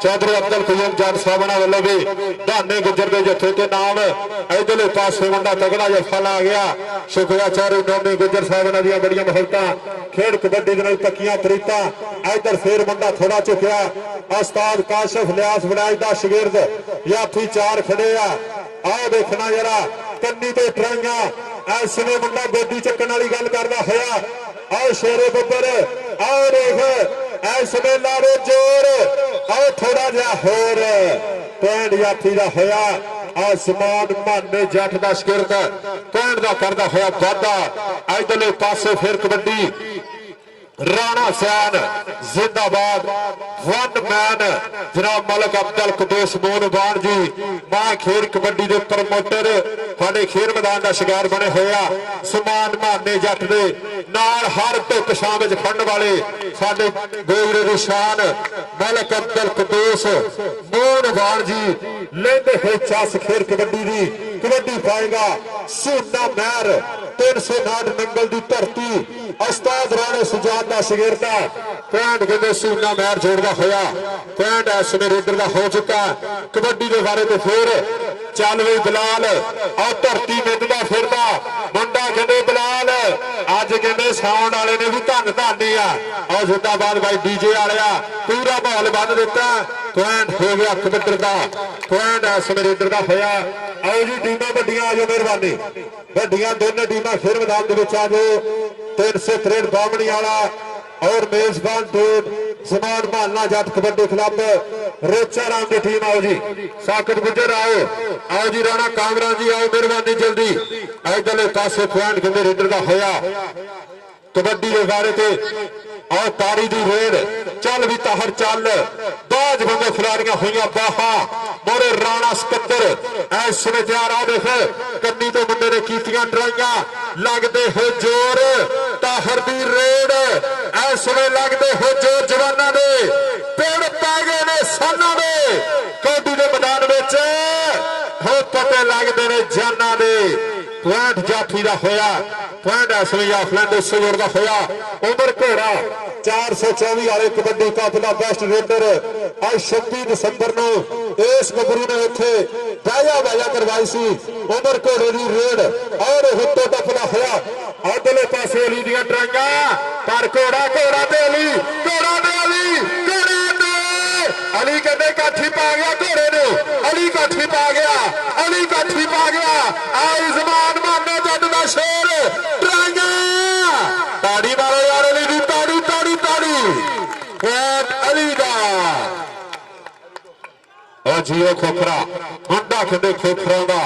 ਚੌਧਰੀ ਅਬਦੁਲ ਕਯੂਮ ਜੱਟ ਸਾਹਿਬਾਨਾਂ ਵੱਲੋਂ ਵੀ ਧਾਨੇ ਗੁੱਜਰ ਦੇ ਜੱਥੇ ਤੇ ਨਾਮ ਇਧਰਲੇ ਪਾਸੇ ਮੁੰਡਾ ਤਗੜਾ ਜੱਫਾ ਲਾ ਗਿਆ। ਸ਼ੁਕਰੀਆ ਚੌਧਰੀ ਨੋਮੀ ਗੁੱਜਰ ਸਾਹਿਬਾਨਾਂ ਦੀਆਂ ਬੜੀਆਂ ਮੁਹੱਬਤਾਂ ਖੇਡ ਕਬੱਡੀ ਦੇ ਨਾਲ ਪੱਕੀਆਂ ਪ੍ਰੀਤਾਂ। ਇਧਰ ਫੇਰ ਮੁੰਡਾ ਥੋੜਾ ਝੁਕਿਆ। ਉਸਤਾਦ ਕਾਸ਼ਫ ਲਿਆਸ ਵੜਾਜ ਦਾ ਸ਼ਾਗਿਰਦ ਯਾਥੀ ਚਾਰ ਖੜੇ ਆ। ਆਹ ਦੇਖਣਾ ਜਰਾ ਕੰਨੀ ਤੇ ਟਰਾਈਆਂ ਇਸ ਸਮੇਂ ਮੁੰਡਾ ਗੋਡੀ ਚੱਕਣ ਵਾਲੀ ਗੱਲ ਕਰਦਾ ਹੋਇਆ। ਆਓ ਸ਼ੇਰੇ ਬੱਬਰ ਆਓ ਦੇਖ ਇਸ ਸਮੇਂ ਲਾਵੇ ਜੋਰ ਆਓ ਥੋੜਾ ਜਿਹਾ ਹੋਰ ਪੁਆਇੰਟ ਯਾਥੀ ਦਾ ਹੋਇਆ। ਆਸਮਾਨ ਮਾਨੇ ਜੱਟ ਦਾ ਸ਼ਾਗਿਰਦ ਪੁਆਇੰਟ ਦਾ ਕਰਦਾ ਹੋਇਆ ਵਾਧਾ। ਇਧਰਲੇ ਪਾਸੇ ਫਿਰ ਕਬੱਡੀ ਰਾਣਾ ਸੈਨ ਜ਼ਿੰਦਾਬਾਦ ਵਨ ਮੈਨ ਜਨਾਬ ਮਲਕ ਅਬਦੁਲ ਕਦੂਸ ਮੋਨਵਾਨ ਜੀ ਮਾਂ ਖੇਡ ਕਬੱਡੀ ਦੇ ਪ੍ਰਮੋਟਰ ਸਾਡੇ ਖੇਡ ਮੈਦਾਨ ਦਾ ਸ਼ਿਕਾਰ ਬਣੇ ਹੋਏ ਆ। ਸਮਾਨ ਮਾਨੇ ਜੱਟ ਦੇ ਨਾਲ ਹਰ ਧੁੱਪ ਛਾਂ ਵਿੱਚ ਖੜਨ ਵਾਲੇ ਸਾਡੇ ਗੋਇਰੇ ਦੀ ਸ਼ਾਨ ਮਲਕ ਅਬਦੁਲ ਕਦੂਸ ਮੋਨਵਾਨ ਜੀ ਲੈਂਦੇ ਹੋਏ ਚੱਸ ਖੇਡ ਕਬੱਡੀ ਦੀ ਕਬੱਡੀ ਪਾਏਗਾ ਸੋਨਾ ਮਹਿਰ 309 ਨੰਗਲ ਦੀ ਧਰਤੀ ਉਸਤਾਦ ਰਾਣੇ ਸੁਜਾਨ ਦਾ ਸ਼ਾਗਿਰਦਾ ਪੁਆਇੰਟ ਕਹਿੰਦੇ ਸੋਨਾ ਮਹਿਰ ਜੋੜਦਾ ਹੋਇਆ। ਪੁਆਇੰਟ ਇਸ ਸਮੇਂ ਰੀਡਰ ਦਾ ਹੋ ਚੁੱਕਾ। ਕਬੱਡੀ ਦੇ ਬਾਰੇ ਤੇ ਫੇਰ ਚੱਲ ਵੀ ਬਲਾਲ ਆ ਧਰਤੀ ਮਿੱਧਦਾ ਫਿਰਦਾ ਮੁੰਡਾ ਕਹਿੰਦੇ ਬਲਾਲ ਅੱਜ ਕਹਿੰਦੇ ਸਾਊਂਡ ਵਾਲੇ ਨੇ ਵੀ ਧੰਨ ਧਾਨੀ ਆ। ਆ ਜ਼ਿੰਦਾਬਾਦ ਬਾਈ ਡੀਜੇ ਵਾਲਿਆ ਪੂਰਾ ਮਾਹੌਲ ਬੰਨ ਦਿੱਤਾ। ਪੁਆਇੰਟ ਹੋ ਗਿਆ ਕਬੱਡੀ ਦਾ ਪੁਆਇੰਟ ਇਸ ਸਮੇਂ ਰੀਡਰ ਦਾ ਹੋਇਆ। ਆਓ ਜੀ ਟੀਮਾਂ ਵੱਡੀਆਂ ਆ ਜਾਓ ਮਿਹਰਬਾਨੀ ਵੱਡੀਆਂ ਦੋਨੇ ਟੀਮਾਂ ਫਿਰ ਮੈਦਾਨ ਦੇ ਵਿੱਚ ਆ ਜਾਓ। 363 ਬਾਮਣੀ ਵਾਲਾ और मेजबान टीम समान भालना जट कबड्डी क्लब रोचा राम की टीम आओ जी साकत गुजर आओ जी राणा कामरान जी आओ मेहरबानी जल्दी इधरले पासे पॉइंट कहते रीडर का होया कबड्डी के बारे ते आओ तारी दी रेड चल भी ताहर चल बाज बंदे खिलाड़ियां हुई बाहा मोरे राणा सकंदर ऐस समय तैयार आ देख कन्नी तो बंदे ने कीतियां ट्राइयां लगते हो जोर ताहर दी रेड ऐस समय लगते हो जोर जवाना दे पेड़ पै गए ने साना दे कबड्डी के मैदान में हो पते लगते ने जाना दे पॉइंट जाफी का होया पॉइंट इस वे ऑफलैंड जोड़ का होया उमर घोड़ा 424 वाले कबड्डी काफिला बेस्ट रेडर आज 26 दिसंबर को इस गबरू ने इत्थे बाजा करवाई सी उमर घोड़े की रेड और हुत्तो टपदा होया अगले पासे अली दी ट्राइयां पर घोड़ा घोड़ा ते अली घोड़ा ते अली कहते काठी पा गया घोड़े ने अली काठी पा गया अली काठी पा गया आई जमान माने जट दा शेर ट्राइयां ताड़ी मारो यार अली दी ताड़ी ताड़ी ताड़ी बहुत अली दा ओ जियो खोखरा मुंडा कहते खोखरा दा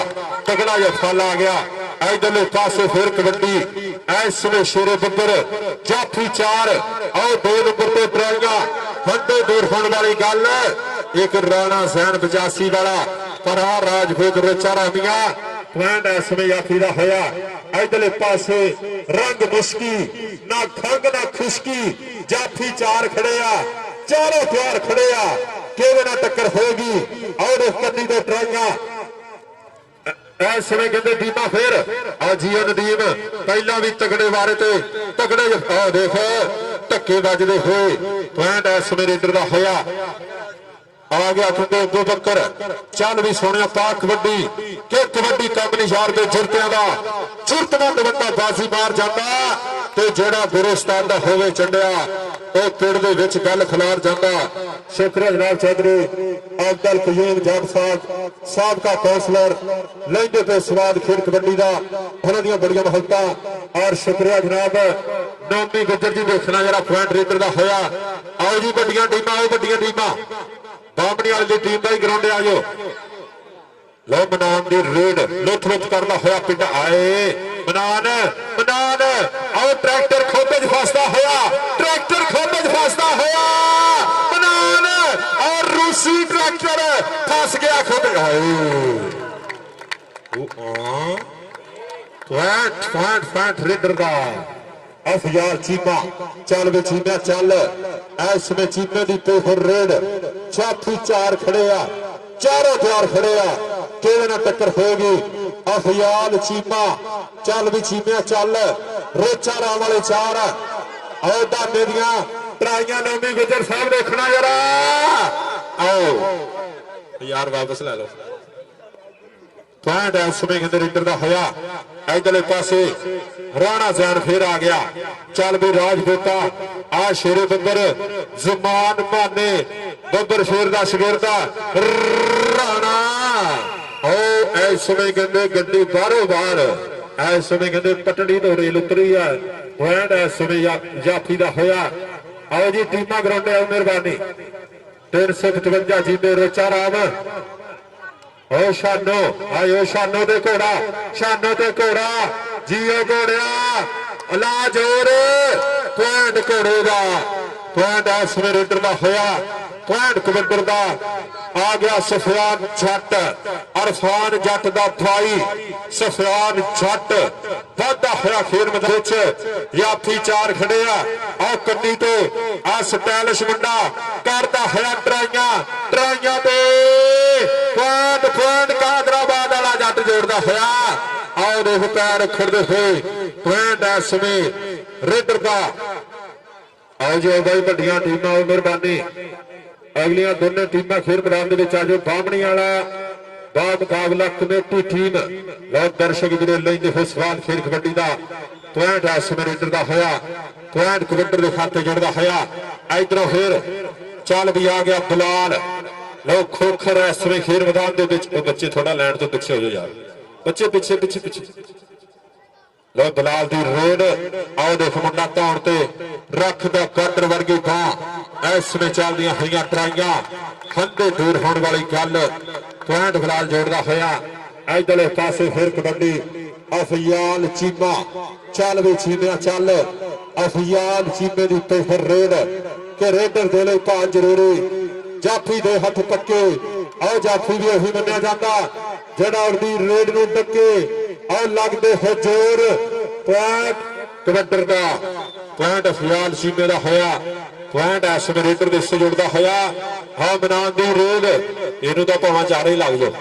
तगड़ा जफा ला गया इधरले पासे फिर कबड्डी इस वे शेरे बब्बर जाफी 4 आओ 2 नंबर ते ट्राइयां फंडे दूर होने वाली गल एक राणा सैन 85 वाला ਪਰ ਆ ਰਾਜਪੂਤ ਰਚਾ ਰਾਮੀਆਂ ਪੁਆਇੰਟ ਇਸ ਸਮੇਂ ਜਾਫੀ ਦਾ ਹੋਇਆ। ਇਧਰਲੇ ਪਾਸੇ ਰੰਗ ਮੁਸ਼ਕੀ ਨਾ ਖੰਗ ਨਾ ਖੁਸ਼ਕੀ ਜਾਫੀ ਚਾਰ ਖੜੇ ਆ, ਚਾਰੋਂ ਤਿਆਰ ਖੜੇ ਆ, ਕਿਹਦੇ ਨਾਲ ਟੱਕਰ ਹੋਏਗੀ। ਔਰ ਇਸ ਕੰਨੀ ਦੇ ਟਰਾਈਆਂ ਇਸ ਸਮੇਂ ਕਹਿੰਦੇ ਦੀਪਾ ਫੇਰ ਆ ਜੀਓ ਨਦੀਮ ਪਹਿਲਾਂ ਵੀ ਤਗੜੇ ਵਾਰੇ ਤੇ ਤਗੜੇ ਆ ਦੇਖ ਧੱਕੇ ਵੱਜਦੇ ਹੋਏ ਪੁਆਇੰਟ ਇਸ ਸਮੇਂ ਰੇਡਰ ਦਾ ਹੋਇਆ। ਆ ਗਿਆ ਖੰਡੇ ਦੋ ਬੱਕਰ ਚੱਲ ਵੀ ਸੋਹਣਿਆ ਪਾ ਕਬੱਡੀ ਕਿ ਕਬੱਡੀ ਕੰਮ ਨਿਸ਼ਾਰ ਦੇ ਜੁਰਤਿਆਂ ਦਾ ਜੁਰਤਮੰਦ ਬੰਦਾ ਬਾਜ਼ੀ ਮਾਰ ਜਾਂਦਾ ਤੇ ਜਿਹੜਾ ਗੁਰਸਤਾਨ ਦਾ ਹੋਵੇ ਚੰਡਿਆ ਉਹ ਪਿੰਡ ਦੇ ਵਿੱਚ ਗੱਲ ਖਿਲਾਰ ਜਾਂਦਾ। ਸ਼ੁਕਰੀਆ ਜਨਾਬ ਚੌਧਰੀ ਅਬਦੁਲ ਕਯੂਮ ਜੱਟ ਸਾਹਿਬ ਸਾਬਕਾ ਕੌਂਸਲਰ ਲੈਂਦੇ ਤੇ ਸਵਾਦ ਖੇਡ ਕਬੱਡੀ ਦਾ ਉਹਨਾਂ ਦੀਆਂ ਬੜੀਆਂ ਮਹੱਲਤਾਂ। ਔਰ ਸ਼ੁਕਰੀਆ ਜਨਾਬ ਨੌਮੀ ਗੁੱਜਰ ਜੀ ਦੇਖਣਾ ਜਿਹੜਾ ਪੁਆਇੰਟ ਰੇਡਰ ਦਾ ਹੋਇਆ। ਆਓ ਜੀ ਵੱਡੀਆਂ ਟੀਮਾਂ, ਆਓ ਵੱਡੀਆਂ ਟੀਮਾਂ ਬਾਂਬਣੀ ਵਾਲੀ ਦੀ ਟੀਮ ਦਾ ਹੀ ਗਰਾਊਂਡ ਆ ਜਾਓ। ਲੋ ਮਨਾਨ ਦੀ ਰੇਡ ਲੁੱਥ ਲੁੱਥ ਕਰਦਾ ਹੋਇਆ ਪਿੰਡ ਆਏ ਮਨਾਨ ਮਨਾਨ ਆਓ ਟਰੈਕਟਰ ਖੋਬੇ 'ਚ ਫਸਦਾ ਹੋਇਆ, ਟਰੈਕਟਰ ਖੋਬੇ 'ਚ ਫਸਦਾ ਹੋਇਆ ਮਨਾਨ ਔਰ ਰੂਸੀ ਟਰੈਕਟਰ ਫਸ ਗਿਆ ਖੋਬੇ ਆਏ। ਪੁਆਇੰਟ ਰੇਡਰ ਦਾ ਅਫਜ਼ਾਲ ਚੀਮਾ ਚੱਲ ਵੇ ਚੀਮਾ ਚੱਲ ਇਸ ਸਮੇਂ ਚੀਮੇ ਦੀ ਪੇਫਰ ਰੇਡ ਚਾਫੀ ਚਾਰ ਖੜੇ ਆ, ਚਾਰੋਂ ਤਿਆਰ ਖੜੇ ਆ, ਕਿਹਦੇ ਨਾਲ ਟੱਕਰ ਹੋਏਗੀ। ਅਫਜ਼ਾਲ ਚੀਮਾ ਚੱਲ ਵੀ ਚੀਮਿਆ ਚੱਲ ਰੋਚਾ ਰਾਮ ਵਾਲੇ ਚਾਰ ਆਓ ਦਾਨੇ ਦੀਆਂ ਟਰਾਈਆਂ ਨੌਮੀ ਗੁਜਰ ਸਾਹਿਬ ਦੇਖਣਾ ਜਰਾ ਆਓ ਯਾਰ ਵਾਪਸ ਲੈ ਲਓ। ਪੁਆਇੰਟ ਇਸ ਸਮੇਂ ਕਹਿੰਦੇ ਰੇਡਰ ਦਾ ਹੋਇਆ। ਇਧਰਲੇ ਪਾਸੇ ਰਾਣਾ ਜ਼ੈਨ ਫੇਰ ਆ ਗਿਆ। ਚੱਲ ਵੀ ਰਾਜਪੂਤਾ ਆ ਸ਼ੇਰੇ ਬੱਬਰ ਜ਼ਮਾਨ ਮਾਨੇ ਬੱਬਰ ਸ਼ੇਰ ਦਾ ਸ਼ਗਿਰਦਾ ਰਾਣਾ ਉਹ ਇਸ ਸਮੇਂ ਕਹਿੰਦੇ ਗੱਡੀ ਬਾਹਰੋਂ ਬਾਹਰ ਇਸ ਸਮੇਂ ਕਹਿੰਦੇ ਪਟੜੀ ਤੋਂ ਰੇਲ ਉਤਰੀ ਆ। ਪੁਆਇੰਟ ਇਸ ਸਮੇਂ ਜਾਫੀ ਦਾ ਹੋਇਆ। ਆਓ ਜੀ ਟੀਮਾਂ ਗਰਾਊਂਡ ਆਓ ਮਿਹਰਬਾਨੀ 355 ਜੀਦੇ ਰੋਚਾ ਰਾਮ ਓ ਸ਼ਾਨੋ ਆਇਓ ਸ਼ਾਨੋ ਦੇ ਘੋੜਾ ਸ਼ਾਨੋ ਤੇ ਘੋੜਾ ਜੀਓ ਘੋੜਿਆ ਅਲਾ ਜੋਰ ਪੁਆਇੰਟ ਘੋੜੇ ਦਾ ਪੁਆਇੰਟ ਇਸ ਸਮੇਂ ਰੇਡਰ ਦਾ ਹੋਇਆ। ਪੁਆਇੰਟ ਕਬੱਡਰ ਦਾ ਆ ਗਿਆ ਸਫਿਆਨ ਜੱਟ ਅਰਫਾਨ ਜੱਟ ਦਾ ਭਾਈ ਸਫਿਆਨ ਜੱਟ ਵਾਧਾ ਹੋਇਆ ਖੇਡ ਮੈਦਾਨ ਵਿੱਚ ਜਾਫੀ ਚਾਰ ਖੜੇ ਆ। ਆਹ ਕੰਨੀ ਤੋਂ ਆ ਸਟਾਈਲਿਸ਼ ਮੁੰਡਾ ਕਰਦਾ ਹੋਇਆ ਟਰਾਈਆਂ ਤੇ ਪੁਆਇੰਟ ਕਾਦਰਾਬਾਦ ਵਾਲਾ ਜੱਟ ਜੋੜਦਾ ਹੋਇਆ। ਆਓ ਦੇਖ ਪੈਰ ਖੜਦੇ ਹੋਏ ਪੁਆਇੰਟ ਇਸ ਸਮੇਂ ਰੇਡਰ ਦਾ। ਆਓ ਜੀ ਬਾਈ ਵੱਡੀਆਂ ਟੀਮਾਂ ਮਿਹਰਬਾਨੀ ਅਗਲੀਆਂ ਦੋਨੇ ਟੀਮਾਂ ਖੇਡ ਮੈਦਾਨ ਦੇ ਵਿੱਚ ਆ ਜਾਓ। ਬਾਹਮਣੀ ਵਾਲਾ ਬਾ ਮੁਕਾਬਲਾ ਕਮੇਟੀ ਟੀਮ ਲੋਕ ਦਰਸ਼ਕ ਜਿਹੜੇ ਲੈਂਦੇ ਹੋਏ ਸਵਾਲ ਖੇਡ ਕਬੱਡੀ ਦਾ ਪੁਆਇੰਟ ਇਸ ਸਮੇਂ ਰੇਡਰ ਦਾ ਹੋਇਆ। ਪੁਆਇੰਟ ਕਬੱਡਰ ਦੇ ਖਾਤੇ ਜੁੜਦਾ ਹੋਇਆ। ਇਧਰੋਂ ਫੇਰ ਚੱਲ ਵੀ ਆ ਗਿਆ ਬਲਾਲ ਲੋ ਖੋਖਰ ਇਸ ਸਮੇਂ ਖੇਡ ਮੈਦਾਨ ਦੇ ਵਿੱਚ। ਉਹ ਬੱਚੇ ਥੋੜਾ ਲੈਣ ਤੋਂ ਪਿੱਛੇ ਹੋ ਜਾਓ ਯਾਰ, ਬੱਚੇ ਪਿੱਛੇ ਲੋ ਬਲਾਲ ਦੀ ਰੇਡ। ਆਓ ਦੇਖ ਮੁੰਡਾ ਧੌਣ ਤੇ ਰੱਖਦਾ ਕਾਟਰ ਵਰਗੀ ਬਾਹ ਇਸ ਸਮੇਂ ਚੱਲਦੀਆਂ ਹੋਈਆਂ ਟਰਾਈਆਂ ਹੰਦੇ ਦੂਰ ਹੋਣ ਵਾਲੀ ਗੱਲ। ਪੁਆਇੰਟ ਬਲਾਲ ਜੋੜਦਾ ਹੋਇਆ। ਇਧਰਲੇ ਪਾਸੇ ਫਿਰ ਕਬੱਡੀ ਅਫਜ਼ਾਲ ਚੀਮਾ ਚੱਲ ਵੀ ਚੀਮਿਆ ਚੱਲ ਅਫਜ਼ਾਲ ਚੀਮੇ ਦੀ ਤੇ ਫਿਰ ਰੇਡ ਕਿ ਰੇਡਰ ਦੇ ਲਈ ਭਾਂ ਜ਼ਰੂਰੀ ਜਾਫੀ ਦੇ ਹੱਥ ਪੱਕੇ। ਆਓ ਜਾਫੀ ਵੀ ਉਹੀ ਮੰਨਿਆ ਜਾਂਦਾ ਜਿਹੜਾ ਉਹਦੀ ਰੇਡ ਨੂੰ ਟੱਕੇ। ਆਓ ਲੱਗਦੇ ਹੋ ਜ਼ੋਰ ਪੁਆਇੰਟ ਕਬੱਡਰ ਦਾ ਪੁਆਇੰਟ ਅਫਜ਼ਾਲ ਚੀਮੇ ਦਾ ਹੋਇਆ। ਪੁਆਇੰਟ ਇਸ ਸਮੇਂ ਰੇਡਰ ਦੇ ਹਿੱਸੇ ਜੁੜਦਾ ਹੋਇਆ। ਹਾਂ ਮਨਾਨ ਦੀ ਰੇਡ ਇਹਨੂੰ ਤਾਂ ਭਾਵਾਂ ਚਾਰੇ ਲੱਗ ਜਾਓ।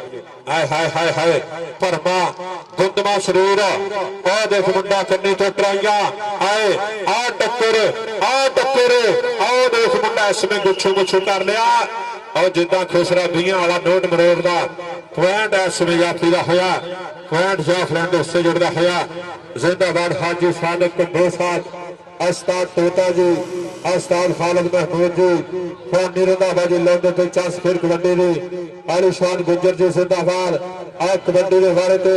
ਹਾਏ ਭਰਮਾ ਗੁੰਦਮਾ ਸਰੀਰ ਆਹ ਦੇਖ ਮੁੰਡਾ ਕੰਨੀ ਤੋਂ ਟਰਾਈਆਂ ਆਏ ਆ ਟੱਕਰ ਆਹ ਦੇਖ ਮੁੰਡਾ ਇਸ ਸਮੇਂ ਗੁੱਛੂ ਕਰ ਲਿਆ। ਆਹ ਜਿੱਦਾਂ ਖੁਸਰਾ 20 ਵਾਲਾ ਨੋਟ ਮਰੋੜਦਾ। ਪੁਆਇੰਟ ਇਸ ਸਮੇਂ ਜਾਫੀ ਦਾ ਹੋਇਆ। ਪੁਆਇੰਟ ਜਾਫਲੈਂਡ ਦੇ ਹਿੱਸੇ ਜੁੜਦਾ ਹੋਇਆ। ਜ਼ਿੰਦਾਬਾਦ ਹਾਜੀ ਸਾਦਕ ਕੰਬੋ ਸਾਹਿਬ ਉਸਤਾਦ ਤੋਤਾ ਜੀ ਉਸਤਾਦ ਖਾਲਦ ਮਹਿਮੂਦ ਜੀ ਫਾਨੀ ਰੰਧਾਵਾ ਜੀ ਲੈਂਦੇ ਤੇ ਚਾਂਸ ਫਿਰ ਕਬੱਡੀ ਦੀ ਆਲੀਸ਼ਾਨ ਗੁੱਜਰ ਜੀ ਜ਼ਿੰਦਾਬਾਦ। ਆ ਕਬੱਡੀ ਦੇ ਬਾਰੇ ਤੇ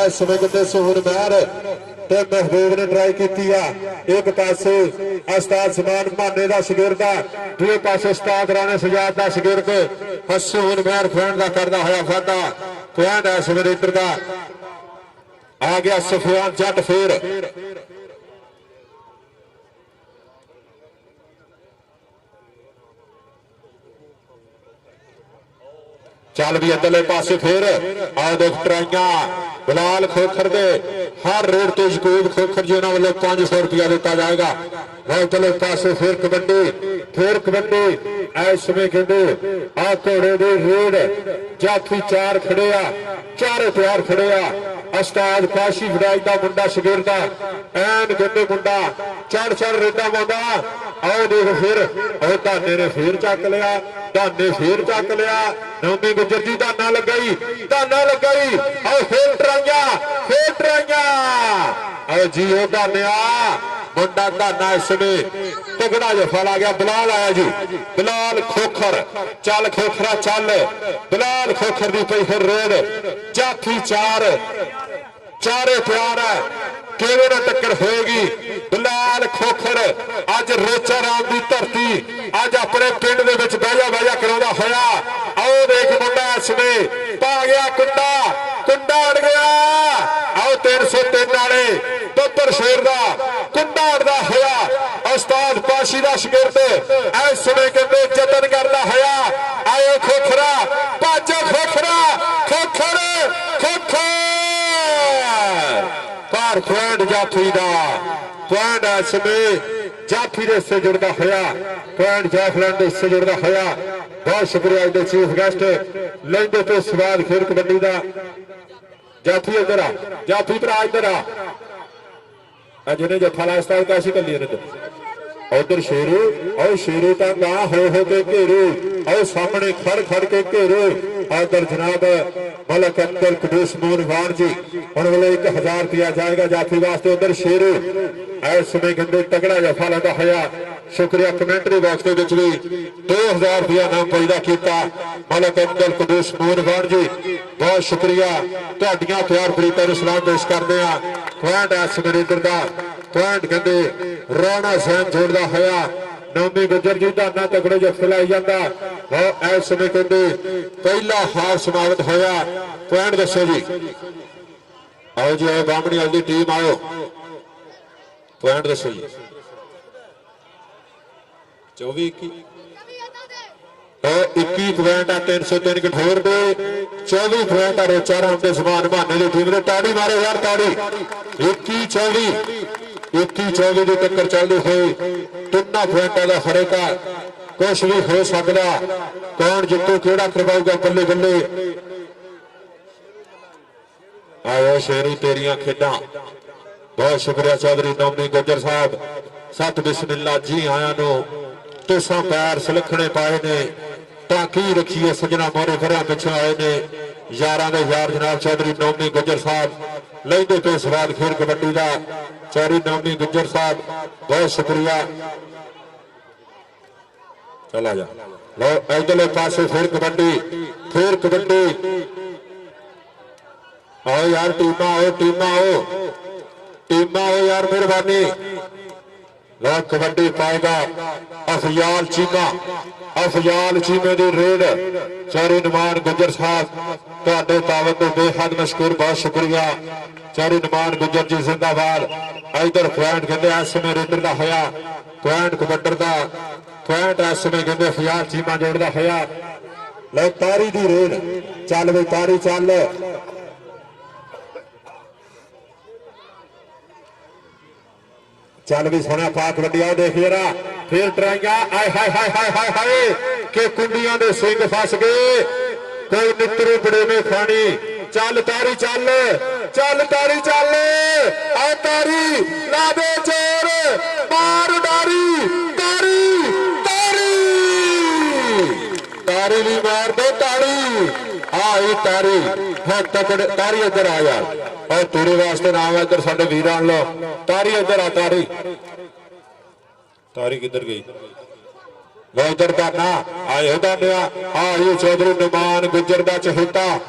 ਇਸ ਸਮੇਂ ਕਿਤੇ ਸੁਹਰ ਮਹਿਰ ਤੇ ਮਹਿਬੂਬ ਨੇ ਟਰਾਈ ਕੀਤੀ ਆ। ਇੱਕ ਪਾਸੇ ਉਸਤਾਦ ਸਮਾਨ ਮਾਨੇ ਦਾ ਸ਼ਗਿਰਦਾ ਦੂਏ ਪਾਸੇ ਉਸਤਾਦ ਰਾਣੇ ਸਜਾਦ ਦਾ ਸ਼ਗਿਰਦ ਹਸੂਨ ਮਹਿਰ ਫੈਨ ਦਾ ਕਰਦਾ ਹੋਇਆ ਵਾਧਾ। ਪੁਆਇੰਟ ਇਸ ਸਮੇਂ ਰੇਡਰ ਦਾ ਆ ਗਿਆ ਸਫਿਆਨ ਜੱਟ ਫੇਰ ਚੱਲ ਵੀ ਇੱਧਰਲੇ ਪਾਸੇ ਫਿਰ ਆਹ ਦੇਖ ਟਰਾਈਆਂ ਬਿਲਾਲ ਖੋਖਰ ਦੇ ਹਰ ਰੇਡ ਤੇ ਯਕੂਬ ਖੋਖਰ ਜੀ ਉਹਨਾਂ ਵੱਲੋਂ 500 ਰੁਪਇਆ ਦਿੱਤਾ ਜਾਏਗਾ। ਇੱਧਰਲੇ ਪਾਸੇ ਫਿਰ ਕਬੱਡੀ ਇਸ ਸਮੇਂ ਕਹਿੰਦੇ ਆਹ ਘੋੜੇ ਦੇ ਰੇਡ ਜਾਫੀ 4 ਖੜੇ ਆ, ਚਾਰੇ ਤਿਆਰ ਖੜੇ ਆ। ਉਸਤਾਦ ਕਾਸ਼ੀ ਵਿਰਾਜ ਦਾ ਮੁੰਡਾ ਸ਼ਗਿਰਦਾ ਐਨ ਕਹਿੰਦੇ ਮੁੰਡਾ ਚੜ ਰੇਡਾ ਪਾਉਂਦਾ। ਆਓ ਦੇਖ ਫਿਰ ਉਹ ਧਾਨੇ ਨੇ ਫੇਰ ਚੱਕ ਲਿਆ, ਨੌਮੀ ਗੁੱਜਰ ਜੀ ਧਾਨਾ ਲਗਾਈ। ਆਓ ਫੇਰ ਟਰਾਈਆਂ ਆਓ ਜੀ ਉਹ ਧਾਨਿਆ ਮੁੰਡਾ ਧਾਨਾ ਇਸ ਸਮੇਂ ਤਗੜਾ ਜਫਾ ਲਾ ਗਿਆ। ਬਿਲਾਲ ਆਇਆ ਜੀ, ਬਿਲਾਲ ਖੋਖਰ ਚੱਲ ਖੋਖਰਾ ਚੱਲ। ਬਿਲਾਲ ਖੋਖਰ ਦੀ ਪਈ ਫਿਰ ਰੇਡ ਜਾਫੀ 4 ਚਾਰੇ ਤਿਆਰ ਹੈ। ਕਿਵੇਂ ਨਾ ਟੱਕਰ ਹੋਏਗੀ। ਬਿਲਾਲ ਖੋਖਰ ਅੱਜ ਰੋਚਾ ਰਾਮ ਦੀ ਧਰਤੀ ਅੱਜ ਆਪਣੇ ਪਿੰਡ ਦੇ ਵਿੱਚ ਬਹਿਜਾ ਕਰਾਉਂਦਾ ਹੋਇਆ। ਆਓ ਦੇਖ ਮੁੰਡਾ ਇਸਨੇ ਪਾ ਗਿਆ ਕੁੰਡਾ ਅੜ ਗਿਆ। ਆਓ 303 ਵਾਲੇ ਬੱਬਰ ਸ਼ੇਰ ਦਾ ਕੁੰਡਾ ਅੜਦਾ ਹੋਇਆ। ਉਸਤਾਦ ਪਾਸ਼ੀ ਦਾ ਸ਼ਗਿਰਦ ਇਸ ਸਮੇਂ ਕਹਿੰਦੇ ਯਤਨ ਕਰਦਾ ਹੋਇਆ। ਆਏ ਖੋਖਰਾ ਭਾਜੋ ਖੋਖਰ ਪਰ ਪੁਆਇੰਟ ਜਾਫੀ ਦਾ ਪੁਆਇੰਟ ਇਸ ਸਮੇਂ ਜਾਫੀ ਦੇ ਹਿੱਸੇ ਜੁੜਦਾ ਹੋਇਆ। ਪੁਆਇੰਟ ਜਾਫਲੈਂਡ ਦੇ ਹਿੱਸੇ ਜੁੜਦਾ ਹੋਇਆ। ਬਹੁਤ ਸ਼ੁਕਰੀਆ ਦੇ ਚੀਫ ਗੈਸਟ ਲੈਂਦੇ ਤੇ ਸਵਾਦ ਖੇਡ ਕਬੱਡੀ ਦਾ ਜਾਫੀ ਇੱਧਰ ਆ, ਜਾਫੀ ਭਰਾ ਇੱਧਰ ਆ। ਜਿਹਨੇ ਜੱਫਾ ਲਾਇਆ ਉਸਤਾਦ ਕਾਸ਼ੀ ਕੱਲੀ ਨੇ ਉਧਰ ਸ਼ੇਰੂ ਆਓ ਸ਼ੇਰੂ ਤਾਂ ਨਾ ਹੋ ਕੇ ਘੇਰੂ ਆਓ ਸਾਹਮਣੇ ਖੜ ਕੇ ਘੇਰੂ। ਉਧਰ ਜਨਾਬ ਮਲਕ ਅਬਦੁਲ ਕਦੂਸ ਮੋਨਵਾਨ ਜੀ ਹੁਣ ਵੱਲੋਂ 1000 ਰੁਪਇਆ ਜਾਏਗਾ ਜਾਫੀ ਵਾਸਤੇ। ਉਧਰ ਸ਼ੇਰੂ ਇਸ ਸਮੇਂ ਕਹਿੰਦੇ ਤਗੜਾ ਜੱਫਾ ਲਾਉਂਦਾ ਹੋਇਆ। ਸ਼ੁਕਰੀਆ ਕਮੈਂਟਰੀ ਬਾਕਸ ਦੇ ਵਿੱਚ ਵੀ 2000 ਰੁਪਇਆ ਨਾਮ ਪੈਦਾ ਕੀਤਾ ਮਲਕ ਅਬਦੁਲ ਕਦੂਸ ਮੋਨਵਾਨ ਜੀ, ਬਹੁਤ ਸ਼ੁਕਰੀਆ। ਤੁਹਾਡੀਆਂ ਪਿਆਰ ਪ੍ਰੀਤਾਂ ਨੂੰ ਸਲਾਮ ਪੇਸ਼ ਕਰਦੇ ਆ। ਪੁਆਇੰਟ ਇਸ ਸਮੇਂ ਦਾ ਪੁਆਇੰਟ ਕਹਿੰਦੇ ਰਾਣਾ ਸੈਨ ਜੋੜਦਾ ਹੋਇਆ। ਨੌਮੀ ਗੁੱਜਰ ਜੀ ਦਾ ਨਾ ਤਕੜੇ ਜੱਫੇ ਲਾਈ ਜਾਂਦਾ। ਇਸ ਸਮੇਂ ਕਹਿੰਦੇ ਪਹਿਲਾ ਹਾਰ ਸਮਾਪਤ ਹੋਇਆ। ਪੁਆਇੰਟ ਦੱਸੋ ਜੀ। ਆਓ ਜੀ ਆਓ ਬਾਹਮਣੀ ਵਾਲੀ ਦੀ ਟੀਮ ਆਓ। ਪੁਆਇੰਟ ਦੱਸੋ ਜੀ। 24-21 21 ਪੁਆਇੰਟ ਆ 303 ਕਠੋਰ ਦੇ। 24 ਪੁਆਇੰਟ ਆ ਰੋਚਾ ਰਾਮ ਦੇ ਸਮਾਨ ਮਾਨੇ ਦੀ ਟੀਮ ਦੇ। ਤਾੜੀ ਮਾਰੋ ਯਾਰ ਤਾੜੀ। 21-24 ਦੀ ਟੱਕਰ ਚੱਲਦੀ ਹੋਈ। ਤਿੰਨਾਂ ਪੁਆਇੰਟਾਂ ਦਾ ਫਰਕ ਆ, ਕੁਛ ਵੀ ਹੋ ਸਕਦਾ। ਕੌਣ ਜਿੱਤੂ ਕਿਹੜਾ ਕਰਵਾਊਗਾ ਬੱਲੇ ਆਓ ਸ਼ੇਰੂ ਤੇਰੀਆਂ ਖੇਡਾਂ। ਬਹੁਤ ਸ਼ੁਕਰੀਆ ਚੌਧਰੀ ਨੌਮੀ ਗੁੱਜਰ ਸਾਹਿਬ। ਸਤ ਬਿਸਮਿਲ੍ਲਾ ਜੀ ਆਇਆਂ ਨੂੰ। ਤੁਸਾਂ ਪੈਰ ਸਲਖਣੇ ਪਾਏ ਨੇ ਤਾਂ ਕੀ ਰੱਖੀਏ ਸਜਣਾ ਮੋਰੇ ਘਰਾਂ ਪਿੱਛੋਂ ਆਏ ਨੇ। ਯਾਰਾਂ ਦੇ ਯਾਰ ਜਨਾਬ ਚੌਧਰੀ ਨੌਮੀ ਗੁੱਜਰ ਸਾਹਿਬ ਲੈਂਦੇ ਤੇ ਸਵਾਦ ਖੇਡ ਕਬੱਡੀ ਦਾ। ਚੌਧਰੀ ਨੌਮੀ ਗੁੱਜਰ ਸਾਹਿਬ ਬਹੁਤ ਸ਼ੁਕਰੀਆ। ਚਲਾ ਜਾ ਲਓ ਇਧਰਲੇ ਪਾਸੇ ਫਿਰ ਕਬੱਡੀ ਆਓ ਯਾਰ ਟੀਮਾਂ ਆਓ ਯਾਰ ਮਿਹਰਬਾਨੀ। ਲਓ ਕਬੱਡੀ ਪਾਏਗਾ ਅਫਜ਼ਾਲ ਚੀਮੇ ਦੀ ਰੇਡ। ਚੌਧਰੀ ਨੁਮਾਨ ਗੁੱਜਰ ਸਾਹਿਬ ਤੁਹਾਡੇ ਤਾਵਤ ਤੋਂ ਬੇਹੱਦ ਮਸ਼ਕੂਰ, ਬਹੁਤ ਸ਼ੁਕਰੀਆ। ਚੌਧਰੀ ਨੁਮਾਨ ਗੁੱਜਰ ਜੀ ਜ਼ਿੰਦਾਬਾਦ। ਇਧਰ ਪੁਆਇੰਟ ਕਹਿੰਦੇ ਇਸ ਸਮੇਂ ਰੇਡਰ ਦਾ ਹੋਇਆ। ਪੁਆਇੰਟ ਕਬੱਡਰ ਦਾ ਪੁਆਇੰਟ ਇਸ ਸਮੇਂ ਕਹਿੰਦੇ ਅਫਜ਼ਾਲ ਚੀਮਾ ਜੋੜਦਾ ਹੋਇਆ। ਲੈ ਤਾਰੀ ਦੀ ਰੇਡ ਚੱਲ ਬਈ ਤਾਰੀ ਚੱਲ ਵੀ ਸੋਹਣਾ ਪਾ ਕਬੱਡੀ। ਆਓ ਦੇਖ ਜਰਾ ਫੇਰ ਟਰਾਈਆਂ। ਆਏ ਹਾਏ ਕਿ ਕੁੰਡੀਆਂ ਦੇ ਸਿੰਘ ਫਸ ਗਏ। ਕੋਈ ਨਿੱਤਰੂ ਬੜੇਵੇਂ ਖਾਣੀ। ਚੱਲ ਤਾਰੀ ਆ ਤਾਰੀ ਲਾ ਦੇ ਚੋਰ ਮਾਰ ਡਾਰੀ ਤਾਰੀ ਵੀ ਮਾਰ ਦੋ ਤਾੜੀ। ਆਈ ਤਾਰੀ ਹਾਂ ਤਕੜੇ ਤਾਰੀ ਇੱਧਰ ਆ ਯਾਰ। और तेरे वास्ते नाम है इधर साडे वीरां लो। तारी इधर आ तारी किधर गई वो इधर दाना आए दानिया आए चौधरी नुमान गुजर दा चहेता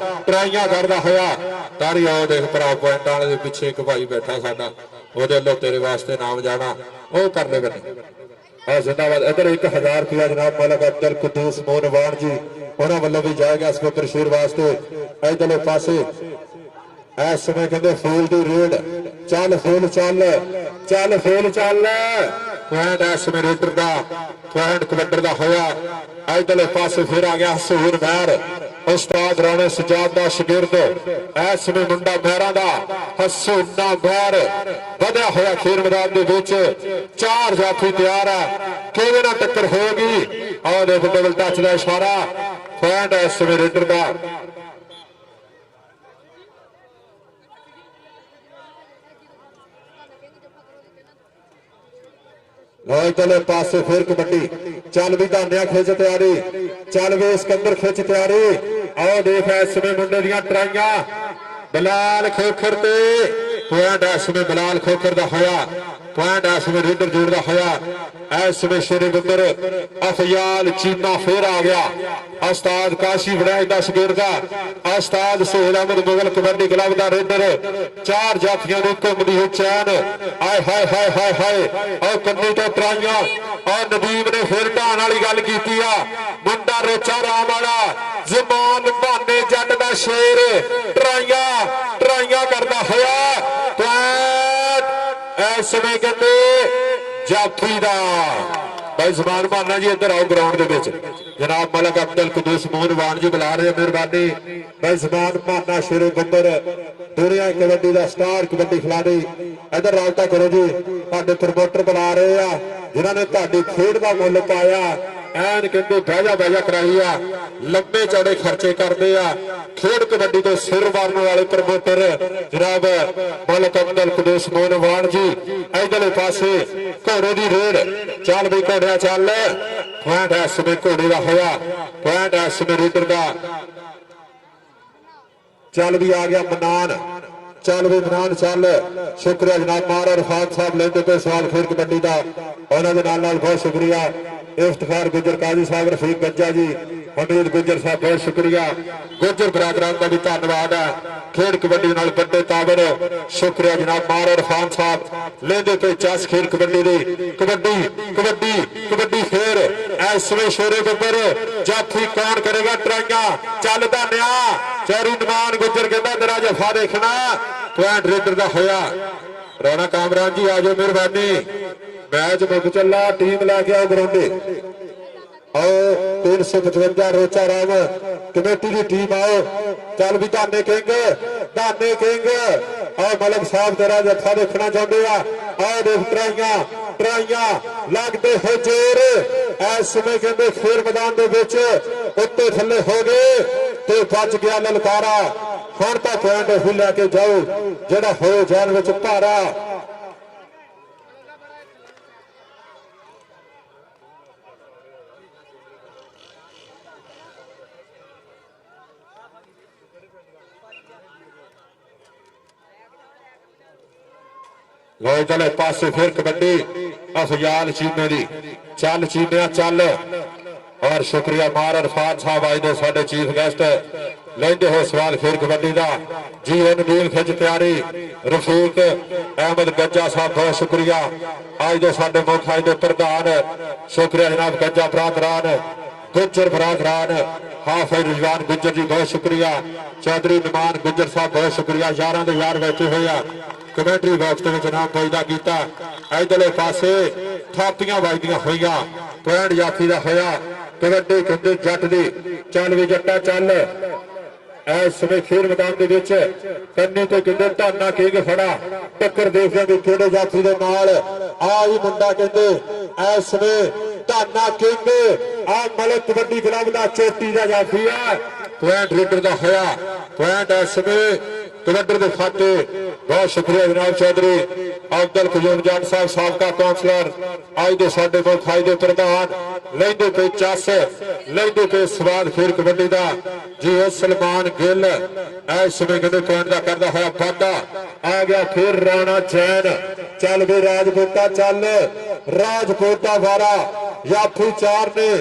ट्राइयां करदा होया। तारी आओ देख भरा पॉइंट वाले दे पिछे एक भाई बैठा साडा ओदे लो तेरे वास्ते नाम जाना ओ कर ले करने। जिंदाबाद। इधर 1000 रुपया जनाब मलक अब्दुल कदूस मोनवान जी उन्होंने वालों भी जाएगा इस वक्त शेर वास्ते। इधरले पासे इस समय कहते फूल की रेड चल फूल चल पॉइंट इस समय रेडर का पॉइंट कबड्डर का होया। इधरले पासे फिर आ गया सूर महर ਉਸਤਾਦ ਰਾਣਾ ਸਜਾਦ ਦਾ ਸ਼ਾਗਿਰਦ ਇਸ ਵੇਲੇ ਮੁੰਡਾ ਮਹਿਰਾਂ ਦਾ ਹਸੂਨਾ ਮਹਿਰ ਵਧਿਆ ਹੋਇਆ ਖੇਡ ਮੈਦਾਨ ਦੇ ਵਿੱਚ 4 ਜਾਫੀ ਤਿਆਰ ਹੈ ਕਿਵੇਂ ਨਾ ਟੱਕਰ ਹੋਗੀ ਆਹ ਦੇਖ ਡਬਲ ਟੱਚ ਦਾ ਇਸ਼ਾਰਾ ਪੁਆਇੰਟ ਇਸ ਵੇਲੇ ਰੇਡਰ ਦਾ ਲਓ ਚਲੇ ਪਾਸੇ ਫਿਰ ਕਬੱਡੀ ਚੱਲ ਵੀ ਧਾਨਿਆ ਖਿੱਚ ਤਿਆਰੀ ਚੱਲ ਵੀ ਸਿਕੰਦਰ ਖਿੱਚ ਤਿਆਰੀ ਆਓ ਦੇਖ ਇਸ ਵੇ ਮੁੰਡੇ ਦੀਆਂ ਟਰਾਈਆਂ ਬਲਾਲ ਖੋਖਰ ਤੇ ਪੁਆਇੰਟ ਇਸ ਵੇ ਬਲਾਲ ਖੋਖਰ ਦਾ ਹੋਇਆ ਪੁਆਇੰਟ ਇਸ ਵੇ ਰੇਡਰ ਜੋੜ ਦਾ ਹੋਇਆ ਇਸ ਵੇ ਸ਼ੇਰੇ ਬੰਦਰ ਅਫਯਾਲ ਚੀਮਾ ਫੇਰ ਆ ਗਿਆ ਉਸਤਾਦ ਕਾਸ਼ੀ ਵੜਾਈ ਦਾ ਸ਼ਾਗਿਰਦਾ ਉਸਤਾਦ ਸੁਹੇਲ ਅਹਿਮਦ ਮੁਗਲ ਕਬੱਡੀ ਕਲੱਬ ਦਾ ਰੇਡਰ 4 ਜਾਫੀਆਂ ਨੂੰ ਘੁੰਮਦੀ ਹੋਈ ਚੈਨ ਆਏ ਹਾਏ ਹਾਏ ਹਾਏ ਹਾਏ ਉਹ ਕੰਨੀ ਤੋਂ ਟਰਾਈਆਂ ਔਰ ਨਦੀਮ ਨੇ ਫਿਰ ਢਾਣ ਵਾਲੀ ਗੱਲ ਕੀਤੀ ਆ ਮੁੰਡਾ ਰੇਚਾ ਰਾਮ ਵਾਲਾ ਜ਼ਮਾਨ ਬਹਾਨੇ ਜੱਟ ਦਾ ਸ਼ੇਰ ਟਰਾਈਆਂ ਕਰਦਾ ਹੋਇਆ ਪੁਆਇੰਟ ਇਸ ਵੇ ਕਹਿੰਦੇ ਜਾਫੀ ਦਾ ਭਾਈ ਜ਼ਮਾਨ ਬਹਾਨਾ ਜੀ ਇੱਧਰ ਆਓ ਗਰਾਊਂਡ ਦੇ ਵਿੱਚ ਜਨਾਬ ਮਲਕ ਅਬਦੁਲ ਕੁਦੂਸ ਮੋਹਨਵਾਨ ਜੀ ਬੁਲਾ ਰਹੇ ਮਿਹਰਬਾਨੀ ਭਾਈ ਜ਼ਮਾਨ ਬਹਾਨਾ ਸ਼ੇਰੇ ਬੰਦਰ ਦੁਨੀਆ ਕਬੱਡੀ ਦਾ ਸਟਾਰ ਕਬੱਡੀ ਖਿਡਾਰੀ ਇੱਧਰ ਰਾਬਤਾ ਕਰੋ ਜੀ ਤੁਹਾਡੇ ਪ੍ਰਮੋਟਰ ਬੁਲਾ ਰਹੇ ਆ ਜਿਨ੍ਹਾਂ ਨੇ ਤੁਹਾਡੀ ਖੇਡ ਦਾ ਮੁੱਲ ਪਾਇਆ ਐਨ ਕਹਿੰਦੇ ਬਹਿ ਜਾ ਕਰਾਈ ਆ ਲੰਬੇ ਚੌੜੇ ਖਰਚੇ ਕਰਦੇ ਆ ਖੇਡ ਕਬੱਡੀ ਤੋਂ ਸਿਰ ਵਾਰਨ ਵਾਲੇ ਪ੍ਰਮੋਟਰ ਜਨਾਬ ਮਲਕ ਅਬਦੁਲ ਕੁਦੂਸ ਮੋਹਨਵਾਨ ਜੀ ਇਧਰਲੇ ਪਾਸੇ ਘੋੜੇ ਦੀ ਰੇਡ ਚੱਲ ਬਈ ਘੋੜਿਆ ਚੱਲ ਪੁਆਇੰਟ ਇਸ ਵੇ ਘੋੜੇ ਦਾ ਹੋਇਆ ਪੁਆਇੰਟ ਇਸ ਵੇ ਰੇਡਰ ਦਾ ਚੱਲ ਵੀ ਆ ਗਿਆ ਮਨਾਨ ਚੱਲ ਵੀ ਮਨਾਨ ਚੱਲ ਸ਼ੁਕਰੀਆ ਜਨਾਬ ਮਾਰ ਰਫਾਤ ਸਾਹਿਬ ਲੈਂਦੇ ਪਏ ਸਵਾਲ ਖੇਡ ਕਬੱਡੀ ਦਾ ਉਹਨਾਂ ਦੇ ਨਾਲ ਬਹੁਤ ਸ਼ੁਕਰੀਆ ਇਫਤਖਾਰ ਗੁੱਜਰ ਕਾਜ਼ੀ ਸਾਹਿਬ ਰਫੀਕ ਗੱਜਾ ਜੀ ਹਮੀਦ ਗੁੱਜਰ ਸਾਹਿਬ ਬਹੁਤ ਸ਼ੁਕਰੀਆ ਗੁੱਜਰ ਬਰਾਦਰਾਂ ਦਾ ਵੀ ਧੰਨਵਾਦ ਹੈ ਖੇਡ ਕਬੱਡੀ ਨਾਲ ਵੱਡੇ ਤਾਬਰ ਸ਼ੁਕਰੀਆ ਜਨਾਬ ਮਾਰ ਖਾਨ ਸਾਹਿਬ ਲੈਂਦੇ ਪਏ ਚਸ ਖੇਡ ਕਬੱਡੀ ਦੀ ਕਬੱਡੀ ਫੇਰ ਇਸ ਵੇ ਸ਼ੇਰੇ ਬੱਬਰ ਜਾਫੀ ਕੌਣ ਕਰੇਗਾ ਟਰਾਈਆਂ ਚੱਲ ਧਾਨਿਆ ਚੌਰੀ ਨਿਮਾਨ ਗੁੱਜਰ ਕਹਿੰਦਾ ਤੇਰਾ ਜਫਾ ਦੇਖਣਾ ਪੁਆਇੰਟ ਰੇਡਰ ਦਾ ਹੋਇਆ ਰਾਣਾ ਕਾਮਰਾਨ ਜੀ ਆ ਜਾਓ ਮਿਹਰਬਾਨੀ ਮੈਚ ਮੁੱਕ ਚੱਲਾ ਟੀਮ ਲੈ ਕੇ ਆਓ ਗਰਾਉਂਡੇ ਆਓ 355 ਰੋਚਾ ਰਾਮ ਕਮੇਟੀ ਦੀ ਟੀਮ ਆਓ ਚੱਲ ਵੀ ਧਾਨੇ ਕਿੰਗ ਆਓ ਮਲਕ ਸਾਹਿਬ ਤੇਰਾ ਜੱਫਾ ਦੇਖਣਾ ਚਾਹੁੰਦੇ ਆ ਆਓ ਦੇਖ ਟਰਾਈਆਂ ਲੱਗਦੇ ਹੋ ਜੋਰ ਇਸ ਸਮੇਂ ਕਹਿੰਦੇ ਖੇਡ ਮੈਦਾਨ ਦੇ ਵਿੱਚ ਉੱਤੇ ਥੱਲੇ ਹੋ ਗਏ ਤੇ ਬਚ ਗਿਆ ਲਲਕਾਰਾ ਹੁਣ ਤਾਂ ਪੁਆਇੰਟ ਉਹ ਲੈ ਕੇ ਜਾਓ ਜਿਹੜਾ ਹੋ ਜਾਣ ਵਿੱਚ ਭਾਰਾ ਲੋ ਚਲੇ ਪਾਸੇ ਫਿਰ ਕਬੱਡੀ ਅਫਜ਼ਾਲ ਚੀਮੇ ਦੀ ਚੱਲ ਚੀਮਿਆ ਚੱਲ ਔਰ ਸ਼ੁਕਰੀਆ ਮਾਰ ਅਰਫਾਤ ਸਾਹਿਬ ਆਏ ਦੇ ਸਾਡੇ ਚੀਫ ਗੈਸਟ ਲੈਂਦੇ ਹੋ ਸਵਾਲ ਫਿਰ ਕਬੱਡੀ ਦਾ ਜੀ ਨਦੀਮ ਖਿੱਚ ਤਿਆਰੀ ਰਫੀਕ ਅਹਿਮਦ ਗੱਜਾ ਸਾਹਿਬ ਬਹੁਤ ਸ਼ੁਕਰੀਆ ਅੱਜ ਦੇ ਸਾਡੇ ਮੁੱਖ ਅੱਜ ਦੇ ਪ੍ਰਧਾਨ ਸ਼ੁਕਰੀਆ ਜਨਾਬ ਗੱਜਾ ਬਰਾਦਰਾਨ ਗੁੱਜਰ ਬਰਾਦਰਾਨ ਹਾਫਿਜ਼ ਰਿਜ਼ਵਾਨ ਗੁੱਜਰ ਜੀ ਬਹੁਤ ਸ਼ੁਕਰੀਆ ਚੌਧਰੀ ਨਿਮਾਨ ਗੁੱਜਰ ਸਾਹਿਬ ਬਹੁਤ ਸ਼ੁਕਰੀਆ ਯਾਰਾਂ ਦੇ ਯਾਰ ਬੈਠੇ ਹੋਏ ਆ ਕਮੈਂਟਰੀ ਬਾਕਸ ਦੇ ਵਿੱਚ ਨਾਮ ਪੈਦਾ ਕੀਤਾ ਇਧਰਲੇ ਪਾਸੇ ਥਾਪੀਆਂ ਵੱਜਦੀਆਂ ਹੋਈਆਂ ਪੁਆਇੰਟ ਜਾਫੀ ਦਾ ਹੋਇਆ ਕਬੱਡੀ ਕਹਿੰਦੇ ਜੱਟ ਦੀ ਚੱਲ ਵੀ ਜੱਟਾ ਚੱਲ ਇਸ ਸਮੇਂ ਖੇਡ ਮੈਦਾਨ ਦੇ ਵਿੱਚ ਕੰਨੇ ਤੇ ਕਹਿੰਦੇ ਧਾਨਾ ਕਿੰਗ ਫੜਾ ਟੱਕਰ ਦੇਖਦੇ ਵੀ ਕਿਹੜੇ ਜਾਫੀ ਦੇ ਨਾਲ ਆ ਹੀ ਮੁੰਡਾ ਕਹਿੰਦੇ ਇਸ ਸਮੇਂ ਧਾਨਾ ਕਿੰਗ ਆ ਮਲਕ ਕਬੱਡੀ ਕਲੱਬ ਦਾ ਚੋਟੀ ਦਾ ਜਾਫੀ ਆ ਪੁਆਇੰਟ ਰੇਡਰ ਦਾ ਹੋਇਆ ਪੁਆਇੰਟ ਇਸ ਸਮੇਂ ਕਬੱਡੀ ਦੇ ਖਾਤੇ ਬਹੁਤ ਸ਼ੁਕਰੀਆ ਜਨਾਬ ਚੌਧਰੀ ਅਬਦੁਲ ਕਯੂਮ ਜੱਟ ਸਾਹਿਬ ਸਾਬਕਾ ਕਾਉਂਸਲਰ ਅੱਜ ਦੇ ਸਾਡੇ ਕੋਲ ਖਾਈ ਦੇ ਪ੍ਰਧਾਨ ਲੈਂਦੇ ਪਏ ਚਸ ਲੈਂਦੇ ਪਏ ਸਵਾਦ ਖੇਡ ਕਬੱਡੀ ਦਾ ਜੀ ਸਲਮਾਨ ਗਿੱਲ ਇਸ ਸਮੇਂ ਕਹਿੰਦੇ ਪੁਆਇੰਟ ਦਾ ਕਰਦਾ ਹੋਇਆ ਵਾਧਾ ਆ ਗਿਆ ਫਿਰ ਰਾਣਾ ਚੈਨ ਚੱਲ ਵੀ ਰਾਜਪੂਤਾ ਚੱਲ ਰਾਜਪੂਤਾ ਵਾਰਾ ਜਾਫੀ ਚਾਰ ਨੇ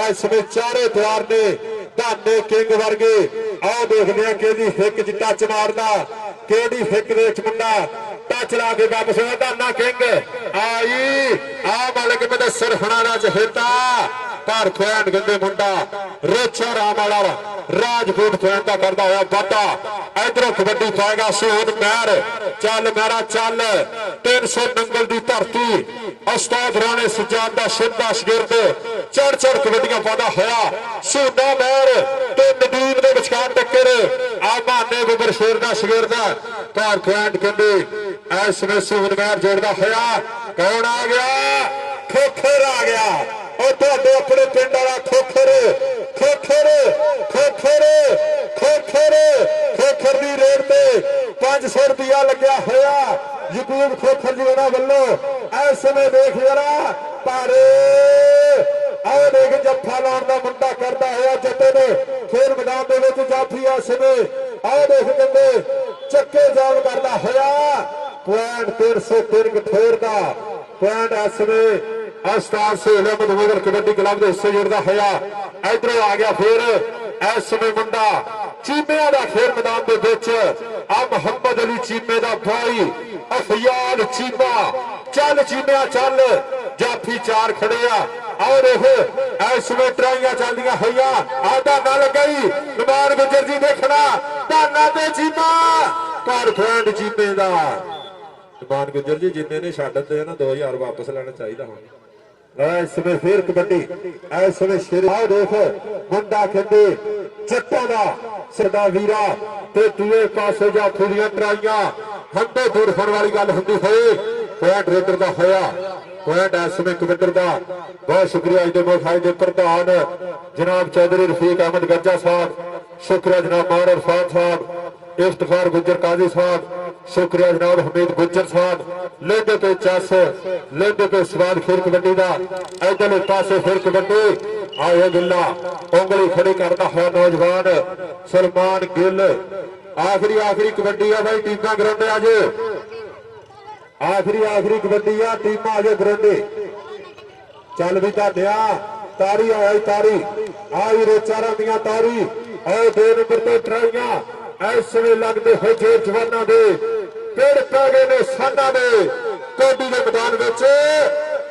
ਇਸ ਸਮੇਂ ਚਾਰੇ ਤਿਆਰ ਨੇ ਧਾਨੇ ਕਿੰਗ ਵਰਗੇ ਆਓ ਦੇਖਦੇ ਆ ਕਿਹਦੀ ਹਿੱਕ ਚ ਟੱਚ ਮਾਰਦਾ ਕਿਹੜੀ ਹਿੱਕ ਦੇ ਵਿੱਚ ਮੁੰਡਾ ਟੱਚ ਲਾ ਕੇ ਵਾਪਸ ਆਉਂਦਾ ਧਾਨਾ ਕਿੰਗ ਆਈ ਆ ਮਲਕ ਮਦਸਰ ਹੁਣਾਂ ਦਾ ਚਹੇਤਾ ਘਰ ਖੈਨ ਕਹਿੰਦੇ ਮੁੰਡਾ ਰੋਚਾ ਰਾਮ ਵਾਲਾ ਰਾਜਪੂਤ ਖੈਨ ਦਾ ਕਰਦਾ ਹੋਇਆ ਵਾਧਾ। ਇਧਰੋਂ ਕਬੱਡੀ ਪਾਏਗਾ ਸੋਹਣ ਮਹਿਰ, ਚੱਲ ਮਹਿਰਾ ਚੱਲ 300 ਨੰਗਲ ਦੀ ਧਰਤੀ ਉਸਤਾਦ ਰਾਣੇ ਸਜਾਦ ਦਾ ਸ਼ਿੰਦਾ ਸ਼ਗਿਰਦ ਚੜ ਚੜ ਕਬੱਡੀਆਂ ਪਾਉਂਦਾ ਹੋਇਆ ਸੋਹਣਾ ਮਹਿਰ ਤੇ ਨਦੀਮ ਦੇ ਵਿਚਕਾਰ ਟੱਕਰ ਆ ਮਾਨੇ ਗੁਬਰ ਸ਼ੇਰ ਦਾ ਸ਼ਗਿਰਦ ਘਰ ਖੈਨ ਕਹਿੰਦੇ ਇਸ ਵੇਲੇ ਸੋਹਣ ਮਹਿਰ ਜੋੜਦਾ ਹੋਇਆ ਕੌਣ ਆ ਗਿਆ? ਖੋਖਰ ਆ ਗਿਆ। ਉਹ ਤੁਹਾਡੇ ਆਪਣੇ ਪਿੰਡ ਵਾਲਾ ਖੋਖਰ ਖੋਖਰ ਖੋਖਰ ਖੋਖਰ ਖੋਖਰ ਦੀ ਰੇਟ ਤੇ 500 ਰੁਪਇਆ ਲੱਗਿਆ ਹੋਇਆ ਯਕੂਬ ਖੋਖਰ ਜੀ ਉਹਨਾਂ ਵੱਲੋਂ। ਇਸ ਸਮੇਂ ਦੇਖ ਜਰਾ ਭਾਰੇ ਆਹ ਦੇਖ ਜੱਫਾ ਲਾਉਣ ਦਾ ਮੁੰਡਾ ਕਰਦਾ ਹੋਇਆ ਜੱਟੇ ਨੇ ਖੇਡ ਮੈਦਾਨ ਦੇ ਵਿੱਚ ਜਾਫੀ ਇਸ ਸਮੇਂ ਆਹ ਦੇਖ ਕਹਿੰਦੇ ਚੱਕੇ ਜਾਮ ਕਰਦਾ ਹੋਇਆ ਪੁਆਇੰਟ 303 ਕਠੋਰ ਦਾ ਪੁਆਇੰਟ ਇਸ ਸਮੇਂ ਉਸਤਾਦ ਸੋਹਲ ਅਹਿਮਦ ਮੁਗਲ ਕਬੱਡੀ ਕਲੱਬ ਦੇ ਹਿੱਸੇ ਜੁੜਦਾ ਹੋਇਆ। ਇਧਰੋਂ ਆ ਗਿਆ ਫਿਰ ਇਸ ਸਮੇਂ ਮੁੰਡਾ ਚੀਮਿਆਂ ਦਾ ਖੇਡ ਮੈਦਾਨ ਦੇ ਵਿੱਚ ਆ ਮੁਹੰਮਦ ਅਲੀ ਚੀਮੇ ਦਾ ਭਾਈ ਅਫਿਆਲ ਚੀਮਾ ਚੱਲ ਚੀਮਿਆ ਚੱਲ ਜਾਫੀ 4 ਖੜੇ ਆ ਔਰ ਇਹ ਇਸ ਸਮੇਂ ਟਰਾਈਆਂ ਚੱਲਦੀਆਂ ਹੋਈਆਂ ਆਦਾ ਨਾਲ ਗਈ ਨਿਮਾਨ ਗੁਜਰ ਜੀ ਦੇਖਣਾ ਧਾਨਾ ਤੇ ਚੀਮਾ ਘਰ ਖੈਂਡ ਚੀਮੇ ਦਾ ਨਿਮਾਨ ਗੁਜਰ ਜੀ ਜਿੰਨੇ ਨੇ ਛੱਡ ਦਿੱਤੇ ਨਾ 2000 ਵਾਪਸ ਲੈਣਾ ਚਾਹੀਦਾ ਹੁਣ। ਇਸ ਸਮੇਂ ਫੇਰ ਕਬੱਡੀ ਇਸ ਸਮੇਂ ਸ਼ੇਰ ਆਹ ਦੇਖ ਮੁੰਡਾ ਖੇਡੇ ਚੱਟਾਂ ਦਾ ਸਰਦਾ ਵੀਰਾ ਤੇ ਦੂਏ ਪਾਸੇ ਜਾਫੀ ਦੀਆਂ ਟਰਾਈਆਂ ਹੰਦੇ ਦੂਰ ਫੜ ਵਾਲੀ ਗੱਲ ਹੁੰਦੀ ਹੋਏ ਪੁਆਇੰਟ ਰੇਡਰ ਦਾ ਹੋਇਆ ਪੁਆਇੰਟ ਇਸ ਸਮੇਂ ਕਬੱਡੀ ਦਾ। ਬਹੁਤ ਸ਼ੁਕਰੀਆ ਜੀ ਦੇ ਮੁਖਾਈ ਦੇ ਪ੍ਰਧਾਨ ਜਨਾਬ ਚੌਧਰੀ ਰਫੀਕ ਅਹਿਮਦ ਗੱਜਾ ਸਾਹਿਬ, ਸ਼ੁਕਰੀਆ ਜਨਾਬ ਮਾਰ ਇਰਫਾਨ ਸਾਹਿਬ, ਇਫਤਖਾਰ ਗੁੱਜਰ ਕਾਜ਼ੀ ਸਾਹਿਬ, शुक्रिया जनाब हमीद गुज्जर साहब। लेंदे पे चस लेंदे पे स्वाद फिर कबड्डी का इधर पासे फिर कबड्डी आए गिला उंगली खड़ी करता है नौजवान सलमान गिल। आखिरी कबड्डी है भाई टीमां ग्राउंड आज आखिरी कबड्डी है टीमां आज ग्राउंड चल भी तारिया तारी आया तारी आई रोचारा दियां तारी और 2 नंबर तो ट्राइयां इस समय लगते हो जे जवाना दे पेड़ पै गए ने साना दे कोडी के मैदान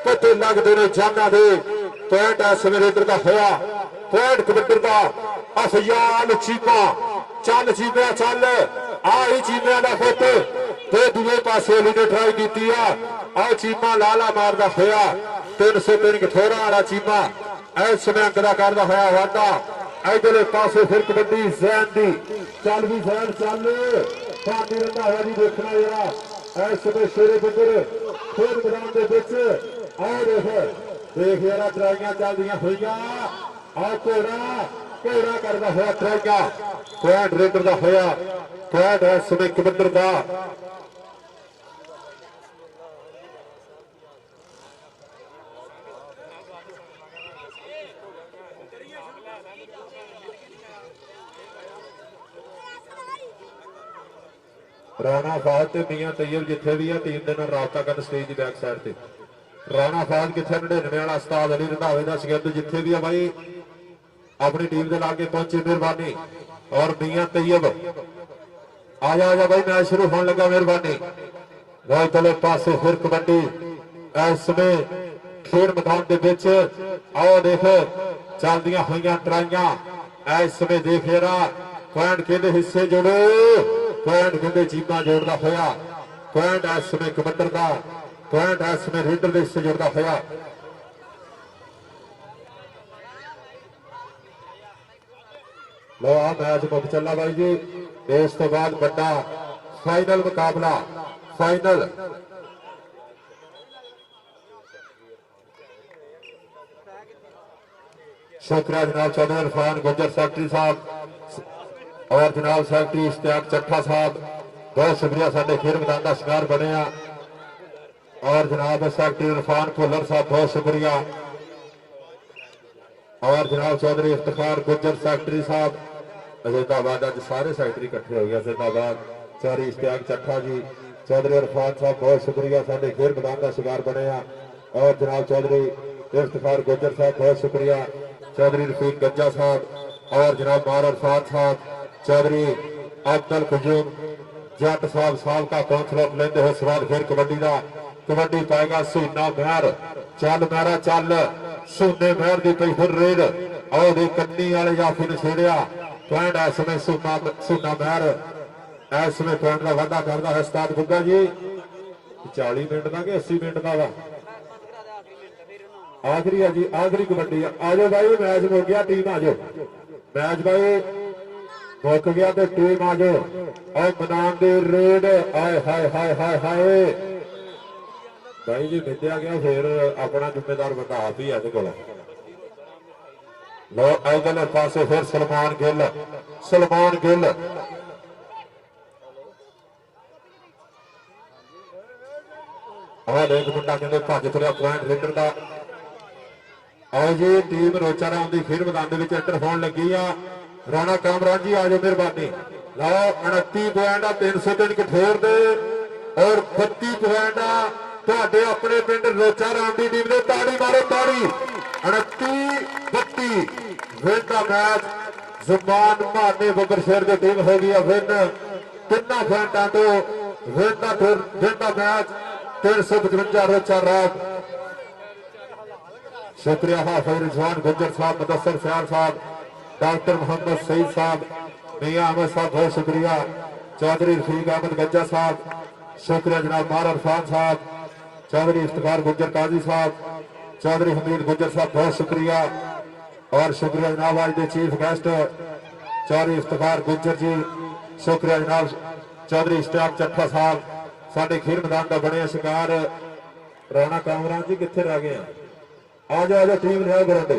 पत्ते लगते ने जाना दे पॉइंट इस समय रेडर का होया पॉइंट कबड्डी का अफयाल चीमा चल चीमिया चल आई चीमिया का पुत ते दूए पासे अली ने ट्राई की आ चीमा लाला मारदा होया 303 कठोरा वाला चीमा इस समय अंक का करदा होया वाधा। इधरले पासे फिर कबड्डी जैन दी चल भी जैन चल पानी रहा है जी देखना जरा इस समय शेरे गुजर खेल मैदान के बिच देख जरा ट्राइयां चलदियां होइयां आ घोड़ा करदा होया ट्राइयां पॉइंट रेडर दा होया पॉइंट इस समय कबड्डी दा। राणा फाज ते मियां तैयब जिथे भी है टीम के नाल राबता कर स्टेज की बैक साइड से राणा फाज किथे 99 वाला उस्ताद अली रंधावे का शगिर्द जिथे भी है भाई अपनी टीम के लागे पहुंचे मेहरबानी। और मियां तैयब आजा भाई मैच शुरू होने लगा मेहरबानी। भाई तले पासे फिर कबड्डी इस समय खेल मैदान के बिच आओ देख चलदियां होइयां ट्राइयां इस समय देख रहा पॉइंट के हिस्से जोड़ो पॉइंट कहते चीमा जोड़ता होया पॉइंट इस समय कबड्डी का पॉइंट इस समय रेडर के हिस्से जोड़ता होया। लो आ मैच मुक चला भाई जी इस तो बाद बड़ा फाइनल मुकाबला फाइनल शुक्रिया जनाब चौधरी इरफान गुज्जर सेक्रेटरी साहब और जनाब सेक्रेटरी इश्तियाक चट्ठा साहब बहुत शुक्रिया साडे खेल मैदान का शिकार बने और जनाब सेक्रेटरी इरफान भुल्लर साहब बहुत शुक्रिया और जनाब चौधरी इफ्तिखार गुज्जर सेक्रेटरी साहब जिंदाबाद। अज सारे सेक्रेटरी इकट्ठे हो गए जिंदाबाद चौधरी इश्तियाक चट्ठा जी चौधरी इरफान साहब बहुत शुक्रिया साडे खेल मैदान का शिकार बने और जनाब चौधरी इफ्तिखार गुज्जर साहब बहुत शुक्रिया चौधरी रफीक गज्जा साहब और जनाब मार इरफान साहब चौधरी अब्दुल कयूम जट साहब का कौंसलर लेंदे हुए सवाल फिर कबड्डी का कबड्डी पाएगा सुना महर चल महरा चल ਸੋਨੇ ਮਹਿਰ ਦੀ ਪਈ ਫਿਰ ਰੇਡ ਉਹਦੇ ਕੰਨੀ ਵਾਲੇ ਜਾਫੀ ਨੇ ਛੇੜਿਆ ਪੁਆਇੰਟ ਇਸ ਸਮੇਂ ਸੋਨਾ ਮਹਿਰ ਇਸ ਸਮੇਂ ਪੁਆਇੰਟ ਦਾ ਵਾਧਾ ਕਰਦਾ ਹੈ ਉਸਤਾਦ ਗੁੱਗਾ ਜੀ 40 ਮਿੰਟ ਦਾ ਕਿ 80 ਮਿੰਟ ਦਾ ਵਾ ਆਖਰੀ ਆ ਜੀ ਆਖਰੀ ਕਬੱਡੀ ਆ ਜਾਓ ਬਾਈ ਮੈਚ ਮੁੱਕ ਗਿਆ ਟੀਮ ਆ ਜਾਓ ਮੈਚ ਬਾਈ ਮੁੱਕ ਗਿਆ ਤੇ ਟੀਮ ਆ ਜਾਓ ਔਰ ਮੈਦਾਨ ਦੇ ਰੇਡ ਆਏ ਹਾਏ ਹਾਏ ਹਾਏ ਹਾਏ ਭਾਈ ਜੀ ਮਿੱਧਿਆ ਗਿਆ ਫਿਰ ਆਪਣਾ ਜ਼ਿੰਮੇਦਾਰ ਬੰਦਾ ਆਪ ਹੀ ਇਹਦੇ ਕੋਲ ਲੋ ਇਧਰਲੇ ਪਾਸੇ ਫਿਰ ਸਲਮਾਨ ਗਿੱਲ ਆਹ ਦੇਖ ਮੁੰਡਾ ਕਹਿੰਦੇ ਭੱਜ ਤੁਰਿਆ ਪੁਆਇੰਟ ਰੇਡਰ ਦਾ ਆਓ ਜੀ ਟੀਮ ਰੋਚਾ ਰਾਮ ਦੀ ਫਿਰ ਮੈਦਾਨ ਦੇ ਵਿੱਚ ਐਂਟਰ ਹੋਣ ਲੱਗੀ ਆ ਰਾਣਾ ਕਾਮਰਾਨ ਜੀ ਆ ਜਾਓ ਮਿਹਰਬਾਨੀ ਲਓ 29 ਪੁਆਇੰਟ ਆ 303 ਕਠੇਰ ਦੇ ਔਰ 32 ਪੁਆਇੰਟ ਆ ਤੁਹਾਡੇ ਆਪਣੇ ਪਿੰਡ ਰੋਚਾ ਰਾਮ ਦੀ ਟੀਮ ਦੇ ਤਾੜੀ ਮਾਰੋ ਤਾੜੀ 29-32 ਵਿਨ ਦਾ ਮੈਚ ਜ਼ੁਬਾਨ ਮਾਰਨੇ ਬੱਬਰ ਸ਼ਹਿਰ ਦੀ ਟੀਮ ਹੋ ਗਈ ਆ ਵਿਨ ਤਿੰਨਾਂ ਪੁਆਇੰਟਾਂ ਤੋਂ ਵਿਨ ਦਾ ਮੈਚ 355 ਰੋਚਾ ਰਾਮ शुक्रिया हाफिज रिजवान गुज्जर साहब मुदस्सर सियार साहब डॉक्टर मोहम्मद सईद साहब मियां अहमद साहब बहुत शुक्रिया चौधरी रफीक अहमद गज्जा साहब शुक्रिया जनाब मार इरफान साहब चौधरी इफ्तिखार गुज्जर काजी साहब चौधरी हमीद गुज्जर साहब बहुत शुक्रिया और शुक्रिया जनाब आज के चीफ गेस्ट चौधरी इफ्तिखार गुज्जर जी शुक्रिया जनाब चौधरी इश्तियाक चट्ठा साहब साडे खेल मैदान का बने शिकार राणा कामरान जी कित्थे रह गए आज टीम लिया ग्राउंड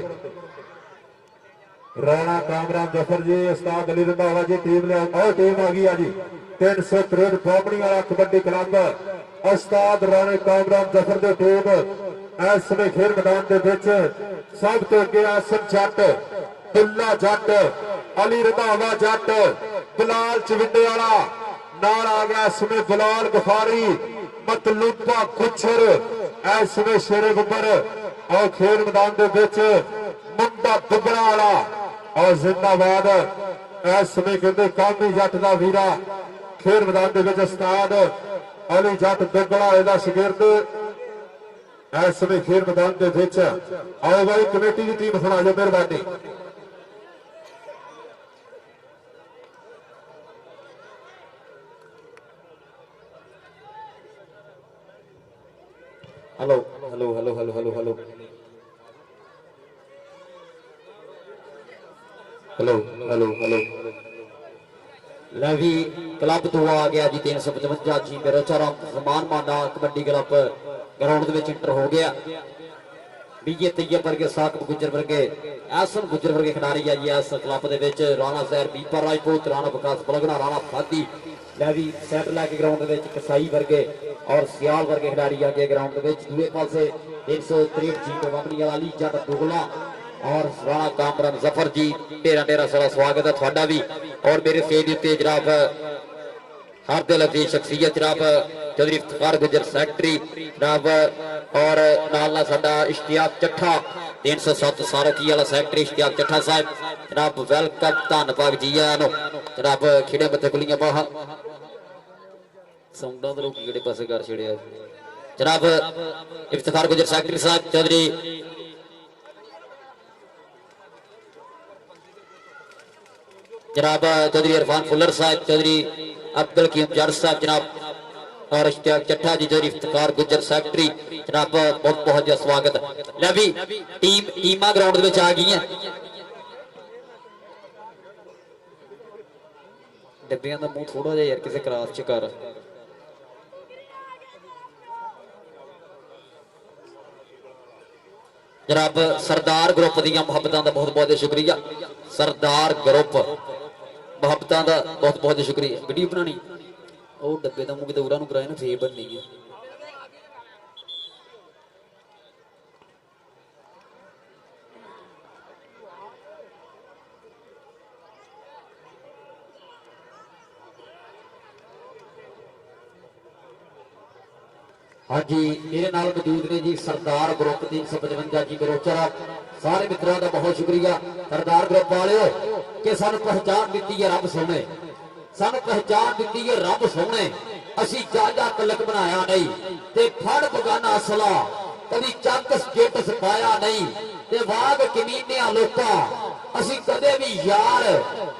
राणा कामरान जफर जी उस्ताद अली रंधावा जी टीम लिया और टीम आ गई जी 363 कौमनी वाला कबड्डी क्लब उस्ताद राणा कामरान जफर की टीम इस समय खेल मैदान के विच सब तो अगे आसम जट दुल्ला जट अली रंधावा जट बिलाल चविंडे वाला नाल आ गया इस समय बिलाल गफारी मतलूबा गुच्छर इस समय शेरे बब्बर और खेल मैदान के विच मुंडा दुबड़ा वाला और जिंदाबाद इस समय कहते कामी जट का वीरा खेल मैदान के विच उस्ताद अली जट दुबड़ा इहदा शागिर्द इस समय खेल मैदान के विच आओ भाई कमेटी की टीम सुना जाओ मेहरबानी hello hello hello hello hello hello hello hello hello लवी क्लब तो आ गया जी 355 जी मेरा चारा समान माना कबड्डी क्लब ग्राउंड के एंटर हो गया बीजे तैयब वर्गे साकब गुजर वर्गे एसएम गुजर वर्गे खिडारी है जी इस क्लब के राणा शहर बीपा राजपूत राणा विकास बलगना राणा फादी लवी सैट लैके ग्राउंड के कसाई वर्गे और सियाल वर्गे खिडारी आ गए ग्राउंड के दूसरे पासे 363 जी कवाबनी वाली जट दुगला और राणा कामरान जफर जी तेरा तेरा सारा स्वागत है थोड़ा भी और मेरे स्टेज उत्ते जनाब हर दिल अजीज शख्सियत जनाब चौधरी इफ्तिखार गुजर सैकटरी जनाब और नाल साडा इश्तियाक चट्ठा 307 सारकी वाला सैकटरी इश्तियाक चट्ठा साहब जनाब वेलकम धन भाग जी जनाब खिड़े मथे खुलियां बाह साउंडां दे लोग किहड़े पासे कर छड़िया जनाब इफ्तिखार गुजर सैकटरी साहब चौधरी जनाब चौधरी इरफान फुल्लर साहब चौधरी अब्दुल कीम जट साहब जनाब और इश्तियाक चट्ठा जी चौधरी इफ्तिखार गुजर सैकटरी जनाब बहुत बहुत ज्यादा स्वागत ले भी टीमां ग्राउंड में आ गई डब्बियां का मुंह थोड़ा जिहा यार किसी क्रास च कर जनाब सरदार ग्रुप दियां मुहब्बतां दा बहुत बहुत शुक्रिया सरदार ग्रुप मुहब्बतां दा बहुत बहुत शुक्रिया वीडियो बनानी ਉਹ ਡੱਬੇ ਦਾ ਮੂੰਹ ਕਿਤੇ ਉਰਾਂ ਨੂੰ ਕਰਾਇਆ ਨਾ ਫੇਰ ਬੰਨੀ ਹੈ हाँ जी मेरे नाल मौजूद ने जी सरदार ग्रुप 355 जी बरोचर सारे मित्रों का बहुत शुक्रिया सरदार ग्रुप वाले कि सानू पहचान दी है रब सोने सानू पहचान दी है रब सोने असी जाजा तलक बनाया नहीं ते फड़ बगाना असला कभी चंद स्टेटस पाया नहीं ਤੇ ਵਾਗ ਕਮੀਨਿਆਂ ਲੋਕਾਂ ਅਸੀਂ ਕਦੇ ਵੀ ਯਾਰ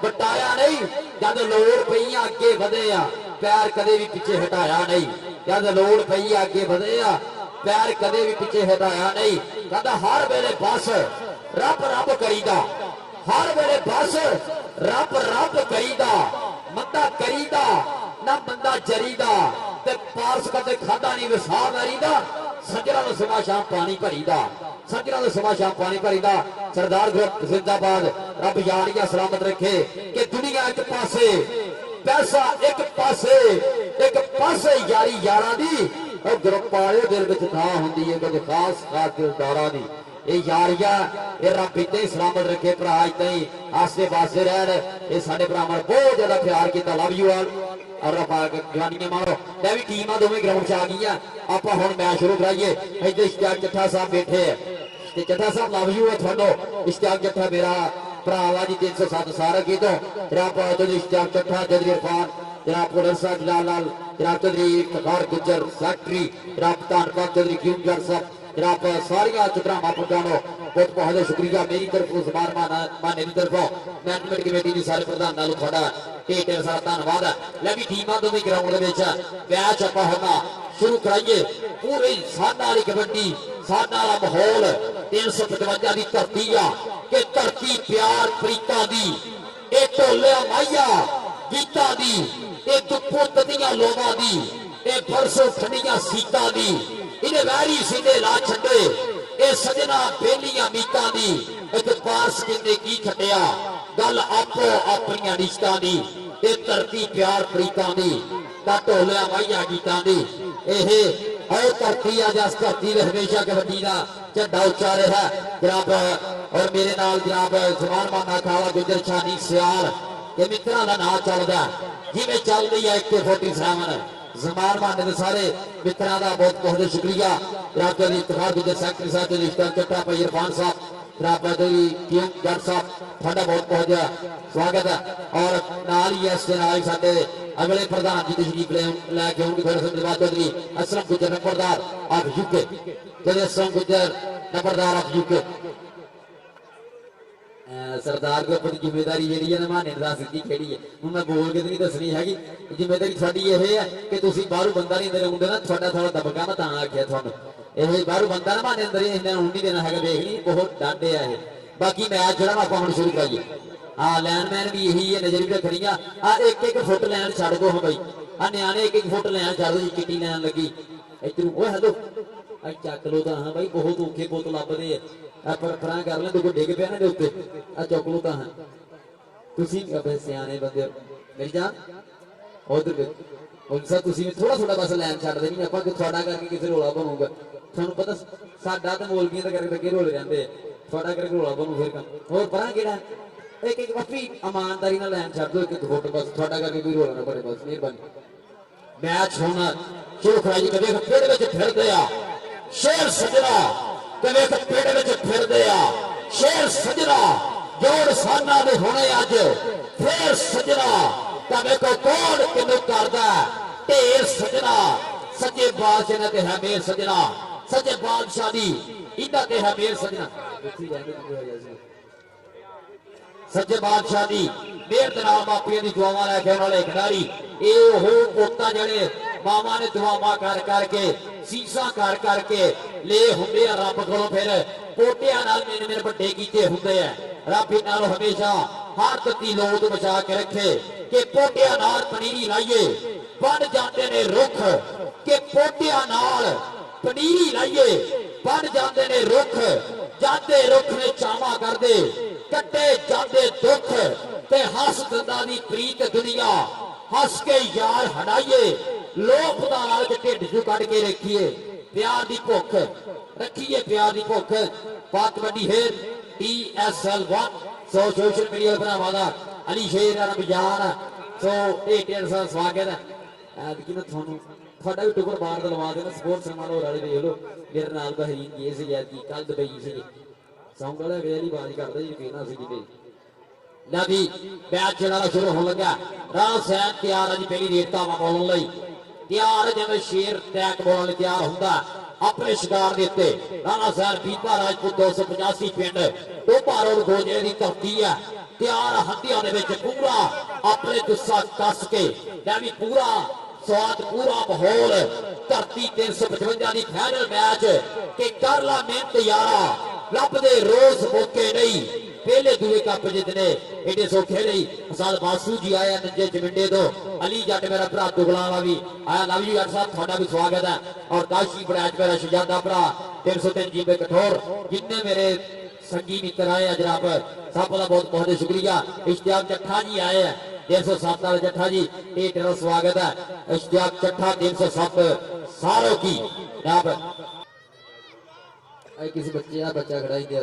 ਵਟਾਇਆ ਨਹੀਂ। ਜਦ ਲੋੜ ਪਈ ਅੱਗੇ ਵਧੇ ਆ, ਪੈਰ ਕਦੇ ਵੀ ਪਿੱਛੇ ਹਟਾਇਆ ਨਹੀਂ। ਜਦ ਲੋੜ ਪਈ ਅੱਗੇ ਵਧੇ ਆ, ਪੈਰ ਕਦੇ ਵੀ ਪਿੱਛੇ ਹਟਾਇਆ ਨਹੀਂ। ਕਹਿੰਦਾ ਹਰ ਵੇਲੇ ਬਸ ਰੱਬ ਰੱਬ ਕਰੀਦਾ, ਹਰ ਵੇਲੇ ਬਸ ਰੱਬ ਰੱਬ ਕਰੀਦਾ। ਮੰਦਾ ਕਰੀਦਾ ਨਾ ਬੰਦਾ ਜਰੀਦਾ, ਤੇ ਪਾਰਸ ਕਦੇ ਖਾਦਾ ਨਹੀਂ ਵਿਸਾਹ ਮਰੀਦਾ। ਸੱਜਣਾ ਨੂੰ ਸਵਾ ਸ਼ਾਮ ਪਾਣੀ ਭਰੀਦਾ, ਸੱਜਣਾ ਨੂੰ ਸਵਾ ਸ਼ਾਮ ਪਾਣੀ ਭਰੀਦਾ। ਸਰਦਾਰ ਗਰੁੱਪ ਜ਼ਿੰਦਾਬਾਦ, ਰੱਬ ਯਾਰੀਆਂ ਸਲਾਮਤ ਰੱਖੇ। ਕਿ ਦੁਨੀਆ ਇੱਕ ਪਾਸੇ, ਪੈਸਾ ਇੱਕ ਪਾਸੇ ਯਾਰੀ ਯਾਰਾਂ ਦੀ, ਉਹ ਗਰੁੱਪ ਵਾਲੇ ਦਿਲ ਵਿੱਚ ਥਾਂ ਹੁੰਦੀ ਹੈ ਕੁਝ ਖਾਸ ਦਿਲਦਾਰਾਂ ਦੀ। ਇਹ ਯਾਰੀਆਂ ਇਹ ਰੱਬ ਇਦਾਂ ਹੀ ਸਲਾਮਤ ਰੱਖੇ ਭਰਾ, ਇਦਾਂ ਹੀ ਆਸੇ ਪਾਸੇ ਰਹਿਣ। ਇਹ ਸਾਡੇ ਭਰਾਵਾਂ ਨੇ ਬਹੁਤ ਜ਼ਿਆਦਾ ਪਿਆਰ ਕੀਤਾ। Love you all. ਔਰ ਗਾਨੀਆਂ ਮਾਰੋ। ਮੈਂ ਵੀ ਟੀਮਾਂ ਦੋਵੇਂ ਗਰਾਊਂਡ 'ਚ ਆ ਗਈਆਂ। ਆਪਾਂ ਹੁਣ ਮੈਚ ਸ਼ੁਰੂ ਕਰਾਈਏ। ਇੱਥੇ ਇਸ਼ਤਿਆਕ ਜੱਠਾ ਸਾਹਿਬ ਬੈਠੇ ਆ ਤੇ ਜੱਠਾ ਸਾਹਿਬ ਲਵ ਯੂ ਹੈ ਤੁਹਾਨੂੰ। ਇਸ਼ਤਿਆਕ ਜੱਠਾ ਮੇਰਾ ਭਰਾ ਵਾ ਜੀ 307 ਸਾਰਗੀ ਤੋਂ। ਜਨਾਬ ਚੌਧਰੀ ਇਸ਼ਤਿਆਕ ਜੱਠਾ, ਚੌਧਰੀ ਇਰਫਾਨ, जनाब पुलिस जलाल लाल, जनाब चौधरी इफ्तार गुज्जर सैकटरी, जनाब धनपाल चौधरी क्यूमगर साहब, जनाब सारिया चुतरा महापुरुषों बहुत बहुत शुक्रिया। मेरी तरफ जबान माने की तरफों मैनेजमेंट कमेटी की सारे प्रधान नालों थोड़ा ढेर सारा धन्यवाद है। मैं भी टीमां दोवें ग्राउंड मैच आपां होना शुरू कराइए। पूरे साडा वाली कबड्डी, साडा वाला माहौल 355 की धरती आ कि धरती प्यार प्रीतां दी, ए ढोलिया माइया गीतां दी, ए दुप्पो तदियां लोवां दी, ए बरसों ठंडियां सीतां दी, इन्हें वैरी सीधे ला छड्डे, ए सजना बेलियां मीतां दी, एक पास किन्ने की छड्डिया गल आपो अपनियां रिश्तां दी, ए धरती प्यार प्रीतां दी, ता ढोलिया माइया गीतां दी। एह और धरती अज इस धरती में हमेशा कबड्डी का झंडा उच्चा रहा जनाब। और मेरे नाल जनाब जमान माना खाला गुजर शानी सियाल के मित्रों का नाम चलता जिमें चल रही है 47 जमान माने के सारे मित्रों का बहुत बहुत शुक्रिया। जनाब चौधरी इफ्तार गुजर सैकटरी साहब, चौधरी इफ्तार चट्टा, भाई इरफान साहब, जनाब चौधरी क्यूम जट साहब, थोड़ा बहुत बहुत स्वागत है। और नाल ही इस नाल साडे अगले प्रधान जी तशरीफ लैके आउणगे फिर जनाब चौधरी असलम गुजर नंबरदार ऑफ यूके, चौधरी असलम गुजर नंबरदार ऑफ यूके। सरदार को अपनी जिम्मेदारी जी है माने दस दी खेड़ी है। हूँ मैं बोल के नहीं दसनी हैगी, जिम्मेदारी साडी ये है कि तुसीं बाहरों बंदा नहीं अंदर आउंदे ना, थोड़ा थोड़ा दबका मैं तां आखिया तुहानूं ये बाहरों बंदा ना माने अंदर इन्हें आउण नहीं देना है। देख ली बहुत डांडे है। बाकी मैच जो आप हम शुरू कराइए। हाँ लैनमैन भी यही है, नजर भी रखनी आ। एक एक फुट लैन छड़ दो। हाँ भाई आ न्याणे एक एक फुट लैन छड़ दो जी, चिट्टी लैन लगी इधरों। ओ हेलो चक लो तो। हाँ भाई बहुत औखे पुत लभदे है, परा कर लें तो डिग पिया ना उत्ते आ चुक लो तो। हाँ तुसीं सियाने बंदे मेरी जान उधर उनसा तुसीं थोड़ा थोड़ा बस लैन छड़ देनी। आपां थोड़ा करके किसी रौला बनूगा, तुहानूं पता साडा तो मौलवियां दा करके लगे रोले रहिंदे, थोड़ा करके रौला बनू फिर काम होर परा किहड़ा। एक एक बापी ईमानदारी नाल लैन छड़ दो, एक एक फुट बस थोड़ा करके कोई रौला ना बने बस मेहरबानी। मैच होना शुरू कराई। कदे पेड़ विच फिरदे आ शेर सजना, कदे पेड़ विच फिरदे आ शेर सजना, जोड़ साना दे होने अज फिर सजना। तबे को कौन किनू करदा ढेर सजना, सच्चे बादशाह ने ते है मेर सजना, सच्चे बादशाह दी इदा ते है मेर सजना। सच्चे बादशाह दी मेर दे नाल मापियां दी दुआवां लैके आउण वाले खिडारी ए ओह पोता जड़े मामा ने दुआवां कर करके सीसा कर करके ले हुंदे आ रब कोलों। फिर पोटियां नाल मेरे मेरे वड्डे कीते हुंदे आ। रब इन्हां नूं हमेशा हर तत्ती लोद बचा के रखे कि पोटियां नाल पनीरी लाइए बन जाते ने रुख, कि पोटियां नाल पनीरी लाइए बन जाते ने रुख, जाते रुख ने चावा करदे कट्टे जाते दुख, ते हस दंदा दी प्रीत दुनिया हस के यार हटाइए। लोग खुदा नाल के ढिड चों कढ के रखिए प्यार दी भुख, रखिए प्यार दी भुख। बात वड्डी है TSL1 सो सोशल मीडिया भरावां दा अली शेर रमजान सो ढेर सारा स्वागत है। ऐतकी ना तुहानूं थोड़ा भी टुकर बाहर दलवा देना। स्पोर्ट्स समान हो रहा देख लो मेरे नाल बहरीन गए सी ऐतकी कल दुबई सी सौंग वाला वेली बाजी करदा जी कहना सी जी ला भी मैच चलाना शुरू होने लगा। राव सैन तैयार है जी पहली रेत धावा बोलने लई तैयार है, जिवें शेर टैक बोलने लई तैयार हुंदा। अपने शिकार के उत्ते राणा साहब बीपा राजपूत 285 पिंड टोपा रोड गोजे की धरती है तैयार हड्डियां दे विच पूरा अपने गुस्सा कस के भी पूरा स्वाद पूरा माहौल धरती 355 की फाइनल मैच के कर ला मेहनत यारा लभदे रोज मौके नहीं पहले दूए कप जितने एडे सौखे नहीं साल बासू जी आया नंजे चमिंडे तो अली जट मेरा भरा दुगला भी आया लव यू जट साहब थोड़ा भी स्वागत है और काशी बड़ैच मेरा शहजादा भरा 303 जी पे कठोर जितने मेरे संगी मित्र आए हैं जनाब सबका बहुत बहुत शुक्रिया इश्तियाक चट्ठा जी आए हैं 307 वाले चट्ठा जी ये तेरा स्वागत है इश्तियाक चट्ठा 307 सारों की जनाब किसी बच्चे का बच्चा खड़ा ही दिया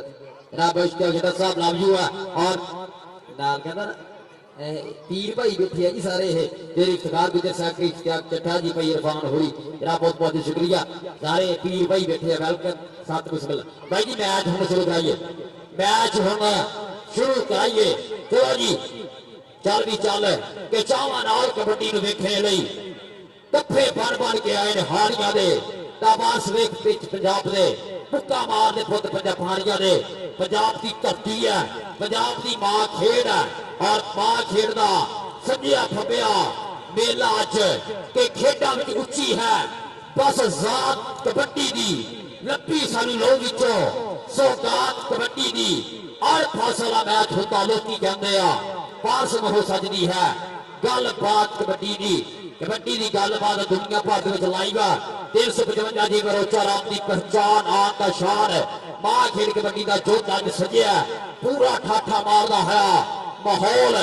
जनाब इश्तियाक साहब लव यू है और नाल कहता पीर भाई बैठे है जी सारे है तेरी इफ्तिखार गुजर सेक्रेटरी इश्तियाक चट्ठा जी भाई इरफान होरी जनाब बहुत बहुत शुक्रिया सारे पीर भाई बैठे है वेलकम साथ बिस्मिल्लाह भाई जी मैच हम शुरू कराइए मैच हम शुरू कराइए चलो जी चल भी चल के चावा नाल कबड्डी नु वेखने लई कफे बन के आए ने हाड़ियां दे ताबास वेख पिच पंजाब दे मुक्का मार दे पुत पंजाब हाड़ियां दे पंजाब की धरती है पंजाब की मां खेड है और मां खेड दा सजिया फबिया मेला अज के खेडां विच उच्ची है बस जात कबड्डी दी लपी सानू लो विचों सौगात कबड्डी दी और फासला मैच होता लोकी कहंदे आ पास हो सजदी है गलबात कबड्डी दी गलबात दुनिया भर में लाइव 355 जी बरोचा राम की पहचान आन का शान मां खेल कबड्डी का जो जग सजिया पूरा ठाठा मारदा है माहौल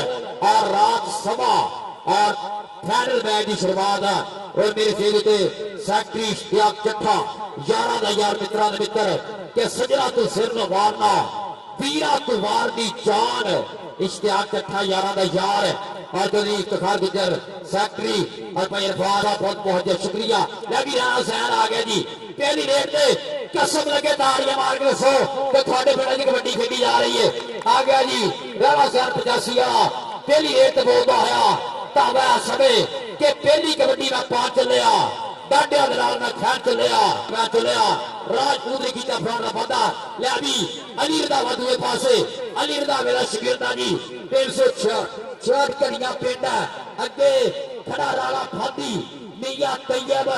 और रात सभा और फाइनल मैच की शुरुआत है और मेरे फेरे ते सेक्रेटरी इश्तियाक चट्ठा यारा दा यार मित्रा दे मित्र के सजना तू सिर न वारना पीरा तू वार दी जान इश्तियाक चट्ठा यारा दा यार और जो इफ्तिखार गुजर सेक्रेटरी और भाई इरफान बहुत बहुत शुक्रिया लगी राणा सैन आ गया जी पहली रेड पे कसम लगे ताड़ियां मार के दसो कि थोड़े पिंड की कबड्डी खेली जा रही है आ गया जी राणा सैन 85 पहली रेड बोलता है तावा सबे के पहली कबड्डी में पा चलिया डाडिया मैं खैर चलिया मैं चलिया राजपूत ने किया फ्रॉम का वादा ले भी अली रदा दूए पासे अली रदा मेरा शगिरदा जी 366 कड़ियां पिंड अगे खड़ा राणा फादी मियां तैयब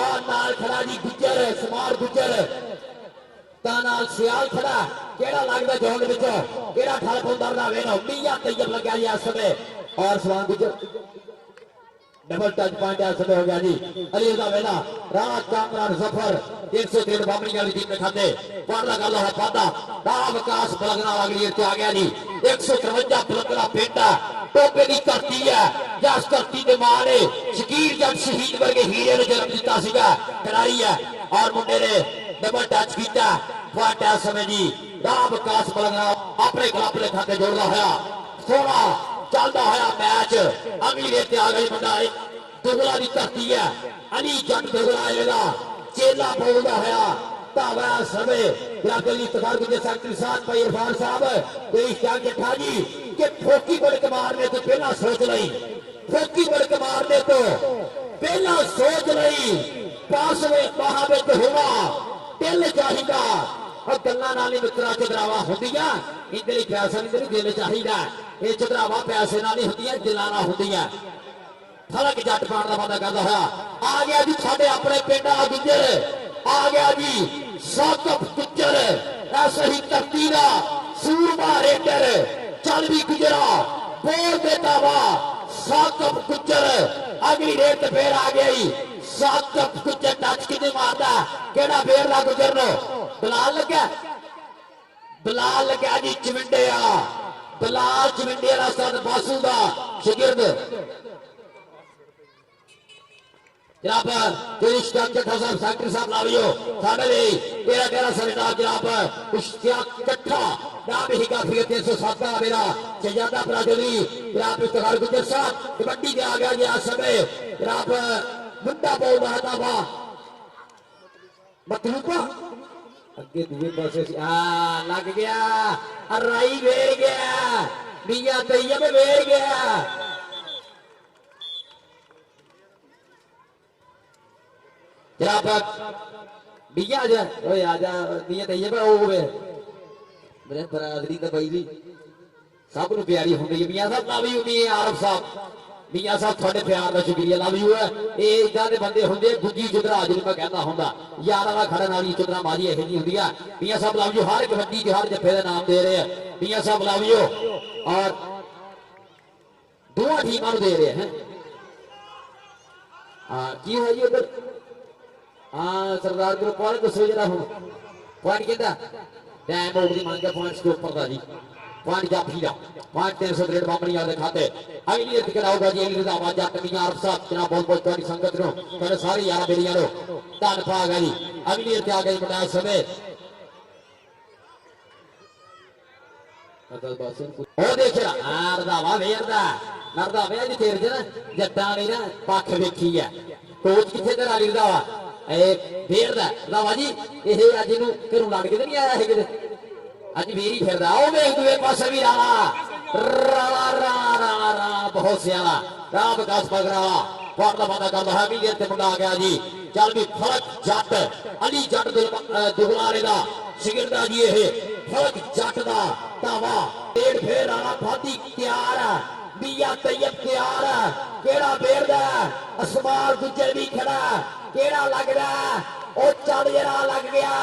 और नाल खड़ा जी गुजर समार गुजर नाल सियाल खड़ा केड़ा लगदा जोन विच केड़ा ठल पौंदा दा वेनो मियां तैयब लग्या जी इस समय और सवान गुजर डबल टच पॉइंट ऐसे हो गया जी अली दा वेला राणा कामरान जफर 303 बामणी वाली टीम ने खाते पड़ला गल है पादा दा विकास बलगना अगली ते आ गया जी 153 बलगना पिंड टोपे की धरती है जिस धरती के मां ने शकीर जब शहीद वर्गे हीरे ने जन्म दिता सीगा खिलाड़ी है और मुंडे ने डबल टच किया पॉइंट इस समय जी दा विकास बलगना अपने क्लब के खाते जोड़दा होया सोना चलता है मैच अगली रेत आ गई बंदा दुगला की धरती है अली जट दुगला आएगा चेला बोलता है तावा समय बिरादरी इफ्तिखार गुजर सेक्रेटरी साहब भाई इरफान साहब कोई इश्तियाक चट्ठा जी के फोकी बड़क मारने तो पहला सोच लई फोकी बड़क मारने तो पहला सोच लई पास में बाहा विच होना दिल चाहिदा और गल्लां नाल ही मित्रा चदरावा होंदियां इंदे पैसा नहीं तेरी दिल चाहिदा ये चदरावा पैसे नाल ही होंदियां दिलां नाल होंदियां फलक जट पाण दा वादा करदा होया आ गया जी साडे अपने पिंड आ गुजर आ गया जी साकफ गुजर ऐसे ही धरती दा सूरमा रेडर चल भी गुजरा बोल देता वा साकफ गुजर अगली रेत फिर आ गई साकफ गुजर टच किने मारदा केड़ा फेर ला गुजर नो बलाल लग्या जी चविंडिया बलाल चविंडिया दा सद बासू दा शागिर्द जनाब इश्तियाक चट्ठा साहब सेक्रेटरी साहब लावियो साडे लिए तेरा तेरा सरदार जनाब इश्तियाक चट्ठा नाम ही काफी 307 का मेरा शहजादा बरादरी जनाब इफ्तिखार गुजर साहब कबड्डी के आ गया जी आज समय जनाब मुंडा बोल रहा था वाह मतलूबा अगे दूसरे पासे लग गया राई वेर गया मियां तैयब वेर गया जनाब मियां आ जा ओए आ जा मियां नहीं है पर वो वे मेरे बरादरी तो भाई जी सब ਨੂੰ ਪਿਆਰੀ ਹੁੰਦੀ ਹੈ ਮੀਆਂ ਸਾਹਿਬ ਲਵ ਯੂ ਮੀਆਂ ਆਰਫ ਸਾਹਿਬ ਮੀਆਂ ਸਾਹਿਬ ਤੁਹਾਡੇ ਪਿਆਰ ਦਾ ਸ਼ੁਕਰੀਆ ਲਵ ਯੂ ਹੈ ਇਹ ਇਦਾਂ ਦੇ ਬੰਦੇ ਹੁੰਦੇ ਗੁੱਜੀ ਚੁਦਰਾ ਜਿਹਨੂੰ ਮੈਂ ਕਹਿੰਦਾ ਹੁੰਦਾ ਯਾਰਾਂ ਦਾ ਖੜਨ ਵਾਲੀ ਚੁਦਰਾ ਮਾਰੀ ਇਹੋ ਜਿਹੀ ਹੁੰਦੀ ਆ ਮੀਆਂ ਸਾਹਿਬ ਲਵ ਯੂ ਹਰ ਇੱਕ ਬੰਦੀ ਤੇ ਹਰ ਜੱਫੇ ਦਾ ਨਾਮ ਦੇ ਰਹੇ ਆ ਮੀਆਂ ਸਾਹਿਬ ਲਵ ਯੂ ਔਰ ਦੋਵਾਂ ਟੀਮਾਂ ਨੂੰ ਦੇ ਰਹੇ ਹੈ ਕੀ ਹੋਇਆ ਜੀ ਉਧਰ ਸਰਦਾਰ ਗਰੁੱਪ ਵਾਲੇ ਦੱਸੋ ਜਰਾ ਹੁਣ ਪੁਆਇੰਟ ਕਿੰਦਾ ਟਾਈਮ ਓਵਰ ਦੀ ਮੰਗ ਹੈ ਪੁਆਇੰਟਸ ਦੇ ਉੱਪਰ ਦਾ ਜੀ पांच जाफीरा पांच 300 बामणी वाले खाते अगली टिकट आऊगा जी अगली आवाज कमियां आरफ साहब जनाब बहुत बहुत थोड़ी संगत नो थोड़े सारे यार बेड़ियां नो धन भाग है जी अगली आ गई बनाए समय ओ देख रंधावा वेरदा नरदावा जी तेरे ना जट्टा ने ना पक्ष वेखी है कोच किथे तेरा रंधावा वेरदा रंधावा जी ये अज नूं घरों लड़ के नहीं आया है किते अज मेरी फिरदा ओ वेख दूए पासे भी राणा राणा राणा राणा राणा बहुत सियाला राम विकास पगरावा फौरन बंदा करदा है भी ते मुंडा आ गया जी चल भी फलक जट अली जट दुगलारे दा शिगिरदा जी ये फलक जट दा धावा डेढ़ फेर राणा फादी तैयार है मियां तैयब तैयार है केड़ा बेरदा असमाल गुज्जर भी खड़ा केड़ा लगदा ओ चढ़ जरा लग गया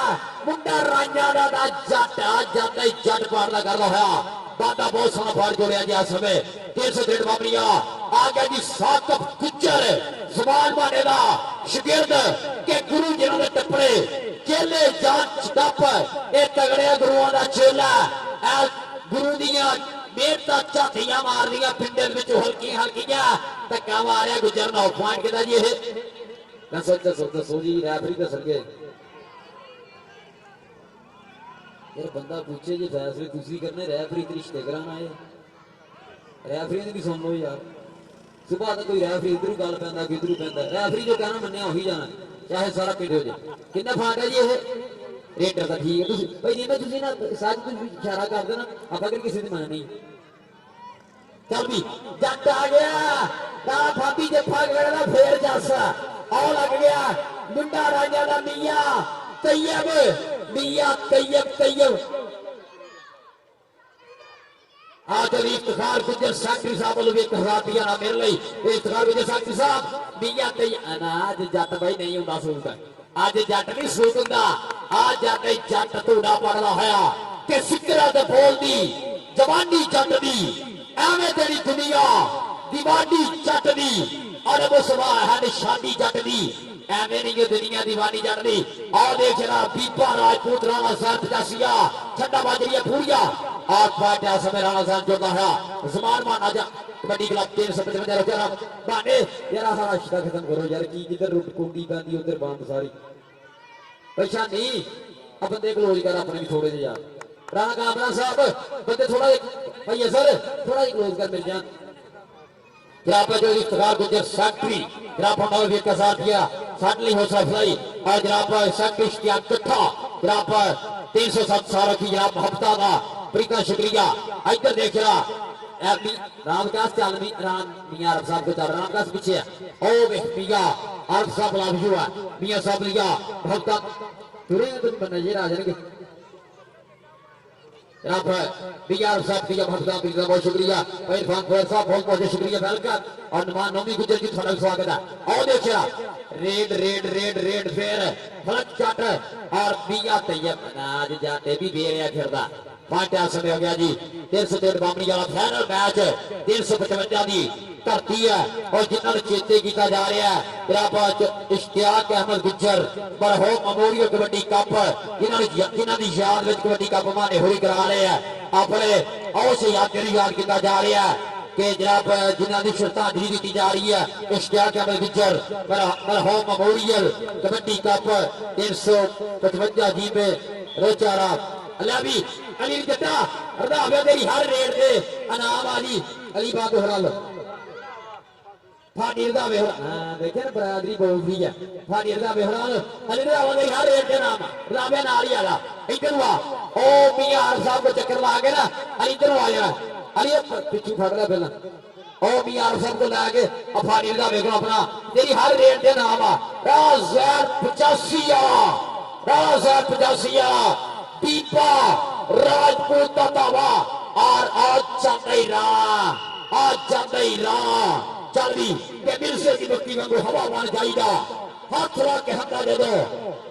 मुंडा रांझा दा जट जाता जट पार करदा होया बादा बहुत सोना फाड़ जोड़िया जी इस समय 300 बाबरिया आ गया जी साकब गुज्जर सवाल माने दा शागिर्द के गुरु जिन्हां दे टपड़े चेले जांच टप ए तगड़े गुरुआं दा चेला ए गुरु दियां मेहनतां झातियां मार दियां पिंडे विच हल्की हल्कियां धक्का मारिया गुज्जर नौ पॉइंट किदा जी ये दसो जी रैफरी दस गए यार बंदा पूछे जी फैसले दूसरी करने रैफरी के रिश्ते कराना है रैफरी भी सुन लो यार सुबह तक कोई रैफरी इधर गल पैंदा कोई इधर पैंदा रैफरी जो कहना मन्निया उही जाना चाहे सारा पिंड हो जाए कितना फाट है जी ये रेडर का ठीक है भाई जिम्मे तुम ना साथ इशारा कर देना आप अगर किसी की मन नहीं चल भी जट आ गया फाबी जे फग लेना फेर जस आओ लग गया मुंडा राजा दा मियां तैयब तैयब आखिर इफ्तिखार गुज्जर सेक्रेटरी साहब वालों भी 1000 रुपया ना मेरे लिए इफ्तिखार गुज्जर सेक्रेटरी साहब मियां तैयब अनाज जट भाई नहीं हुंदा सूट अज जट नहीं सूट हुंदा आज जाके जट धूड़ा पड़दा होया ते सिकरा ते बोलदी जवानी जट दी एवें तेरी दुनिया दीवानी जट दी और वो सवाल है निशानी जट दी एवें नहीं दुनिया दीवानी जट दी और देख जरा बीपा राजपूत राणा साहब जासिया ठंडा बाजरिया पूरिया और फाटा समय राणा साहब जोड़ा है जमान मान आजा कबड्डी क्लब 355 रुपया बाने यार सारा रिश्ता खत्म करो यार की जिधर रुट कुंडी पैंदी उधर बंद सारी पैसा नहीं अब बंदे क्लोज कर अपने भी थोड़े से यार राणा कामरा साहब बंदे थोड़ा भाई सर थोड़ा क्लोज कर मिल जाए जनाब जो इफ्तिखार गुज्जर सेक्रेटरी जनाब नौवीं का साथ दिया साडली हौसला अफजाई और जनाब सेक्रेटरी इश्तियाक कट्ठा जनाब 307 साल की जनाब हफ्ता का बड़ा शुक्रिया इधर देख रहा रामदास चालमी राम मियां आरफ साहब को चल रामदास पीछे है ओ मियां आरफ साहब लाभ हुआ मियां साहब लिया हफ्ता तुरे तुम नजर आ जाएंगे बिहार साहब की हफ्ता बहुत शुक्रिया इरफान फौज साहब बहुत बहुत शुक्रिया वेलकम और नुमान नौमी गुज्जर जी थोड़ा स्वागत है और देखिए रेड रेड रेड रेड फेर फलक चट और मियां तैयब अनाज जाते भी दे रहा फिरदा फाटा समय हो गया जी 303 बामणी वाला फाइनल मैच 355 दी धरती है और जिन्होंने चेते किया जा रहा है जनाब इश्तियाक अहमद गुज्जर मरहूम मेमोरियल कबड्डी कप जिन्होंने की याद में कबड्डी कप माने हुई करा रहे हैं अपने उस यादगारी याद किया जा रहा है कि जनाब जिन्होंने श्रद्धांजलि दी जा रही है इश्तियाक अहमद गुज्जर मरहूम मेमोरियल कबड्डी कप 355 जी में रोजाना अली अली जट्टा रंधावे तेरी हर रेट से अनाम वाली अली बात दोहरा लो फाड़ी रंधावे देखे ना बरादरी बोलती है फाड़ी रंधावे अली रंधावा तेरी हर रेट के नाम रंधावे नाल ही आला इधर आ ओ मियां आरफ साहब को चक्कर ला के ना अली इधर आ जा अली पिछू फड़ ले पहला ओ मियां आरफ साहब को लाके फाड़ी रंधावे को अपना तेरी हर रेट के नाम आ 85 राणा साहब 85 दीपा राजपूत का दावा और आज चंदई चल भी मिर्से की बत्ती वांगू हवा मान जाएगा हाथ ला के हटा दे दो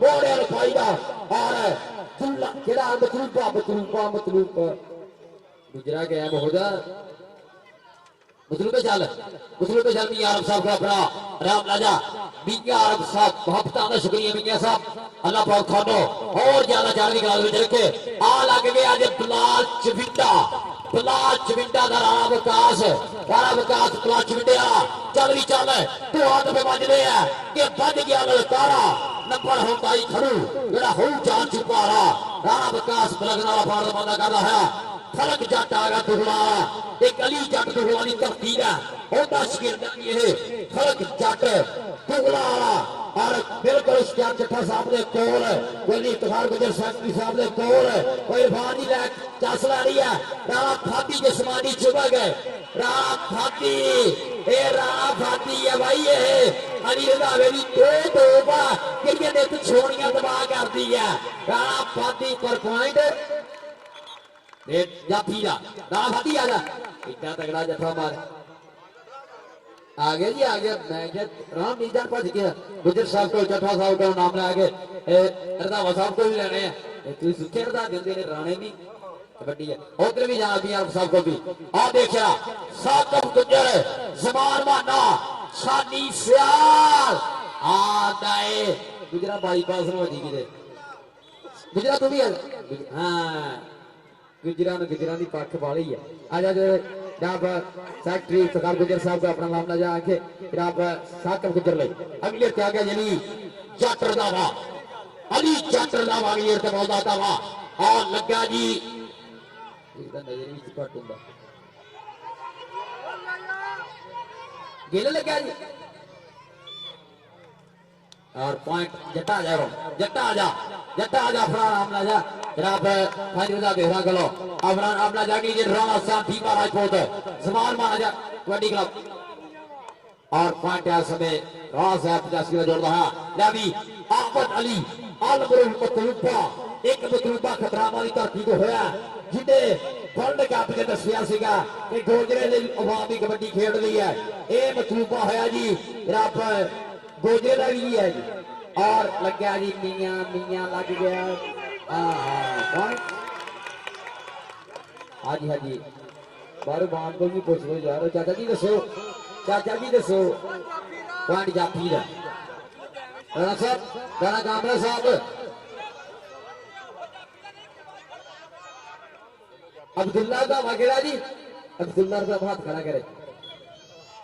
बोड़े रखाईगा और मतलूबा गुजरा गया महोदय मुसलुबे चल मियां आरब साहब का अपना राम राजा मियां आरब साहब बहुत ज्यादा शुक्रिया मियां साहब अल्लाह पाक खानो और ज्यादा चढ़ की गल रखे आ लग गया जे बिलाल चविंडा का राणा विकास बिलाल चविंडिया चल भी चल तू हाथ पे बज रहे हैं कि बज गया ललकारा नंबर होता ही खड़ू जरा हो जान चुका राणा विकास बलगन वाला फाड़ बंदा करता है फलक जट आ गया दुगला एक अली जट दुगला की धरती है होता शकीर ये फलक जट दुगला और बिल्कुल जट्ठा साहब ने कोल कोई इफ्तार गुजर सैकटरी साहब ने कोल कोई इरफान जी लै चस लै रही है राणा फाती जिस्मानी चुभा गए राणा फाती है भाई ये अली रंधावे की दो कि छोड़ियां तबाह कर दी है राणा फाती पर पॉइंट जाफी राणा फाती आ जा इतना तगड़ा जट्ठा मार आ गया जी आ गया मैं राम नीजान भज गया गुजर साहब को जट्ठा साहब का नाम लै के रंधावा साहब को भी लेने हैं तुम सुखे रंधा देंगे ने राणे भी कबड्डी है उधर भी जाना भी साहब को भी आ देखा साकब गुजर जमान माना शानी सियाल आए गुजरा बाईपास में वजी किते गुजरा तू भी हाँ गुजरा की पक्ष वाली है आजा जनाब सैकटरी सरकार गुजर साहब का अपना नाम लजा आके जनाब साकब गुजर ले अगले क्या गया यानी जट रंधावा अली जट रंधावा अगले ते बोलदा दावा आ लगा जी इसदा नजर विच घट हुंदा गिल लगा जी और पॉइंट जट्टा आ जा अपना नाम ला जा जनाब फाइनल का घेरा करो अपना नाम ला जाके ये राणा साहब दीपा राजपूत जमान माना जा कबड्डी क्लब और पॉइंट है समय राणा साहब 50 किलो जोड़ रहा लावी अहमद अली अलमरुल मतलूबा एक मतलूबा खतरा वाली धरती को होया जिन्ने वर्ल्ड कप के दसिया सीगा कि गोजरे ने अवामी कबड्डी खेड ली है ये मतलूबा होया जी जनाब गोजे का भी है जी और लग गया जी मियां लग गया हाँ जी बारू बाण को भी पूछ लो यार चाचा जी दसो पॉइंट जाफी का राणा साहब राणा कामरा साहब अब्दुल्ला का वगैरह जी अब्दुल्ला का हाथ खड़ा करे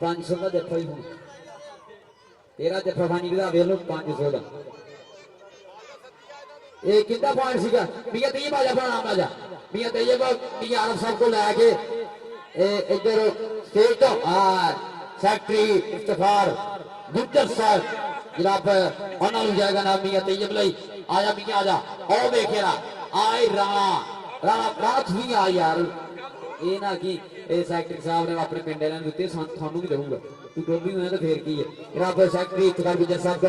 500 का जत्था ही हूँ तेरा जत्था फानी का वेलो 500 का ये कितना पॉइंट सीगा मियां तैयब आ जा अपना नाम आ जा मियां तैयब मियां आरब साहब को लैके इधर स्टेज तो सैकटरी इफ्तिखार गुजर साहब जनाब उन्होंने जाएगा नाम मियां तैयब लई आजा मियां आजा ओ देखिए आए राणा थी आ यार ये ना कि सैकटरी साहब ने अपने पिंड वाले दिते थानू भी दूंगा तू डोबी हुए तो फिर की है जनाब सैकटरी इफ्तिखार गुजर साहब को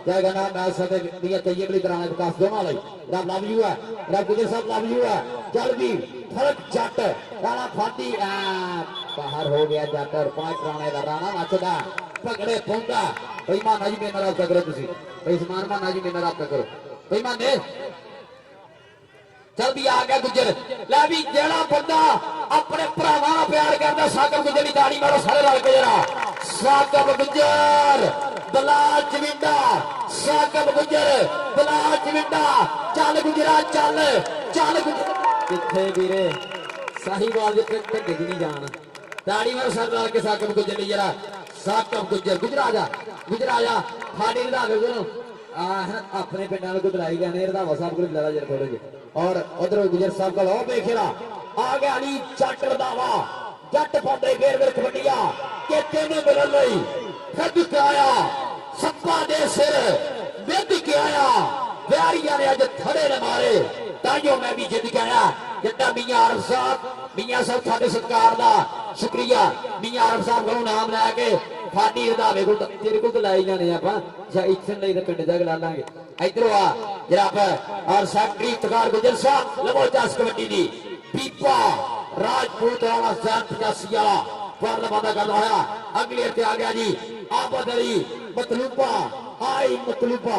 जाएगा नाम मैच साहब मियां तैयब लई राणा विकास दोनों लई जनाब लव यू है जनाब गुजर साहब लव यू है चल भी फर्क जट राणा फाटी बाहर हो गया जट और 5 राणे का राणा नचदा पकड़े पौंदा बेईमान जी मेरे नाल करो तुसी बेईमान माना जी मेरे नाल करो बेईमान ने चल भी आ गया गुजर लै भी जेड़ा बंदा अपने भरावां नाल प्यार करदा साकब गुजर दी दाढ़ी मारो सारे रल के जरा साकब गुजर बलाल चविंडा साकब गुजर बलाल चविंडा चल गुजरा चल गुजर किथे वीरे साहिवाल दे पिंड ढिग नहीं जान दाढ़ी मारो सारे रल के साकब गुजर दी जरा साकब गुजर आ जा फाड़ी रंधावे को अपने पिंड को बुलाई जाने रंधावा साहब को बुला जरा थोड़े जे और उधर गुजर साहब का लो देखिए आ गया अली जट रंधावा जट पाते घेर कबड्डिया के तेने मिलन लई खद के आया सप्पा दे सिर विद के आया व्यारिया ने अज थड़े ने मारे ताइयों मैं भी जिद के आया जितना मियां आरब साहब साडे सत्कार दा शुक्रिया मियां आरब साहब को नाम लैके फाटी रंधावे को तेरे को लाई जाने आप इत्थे नहीं तो पिंड जाके ला लांगे इधरों आ जनाब और सेक्रेटरी इफ्तिखार गुजर साहब लबोचास कबड्डी दी पीपा राजपूत वाला सैन 85 वाला फर्द वादा कर रहा है अगले हफ्ते आ गया जी आबद अली मतलूबा आई मतलूबा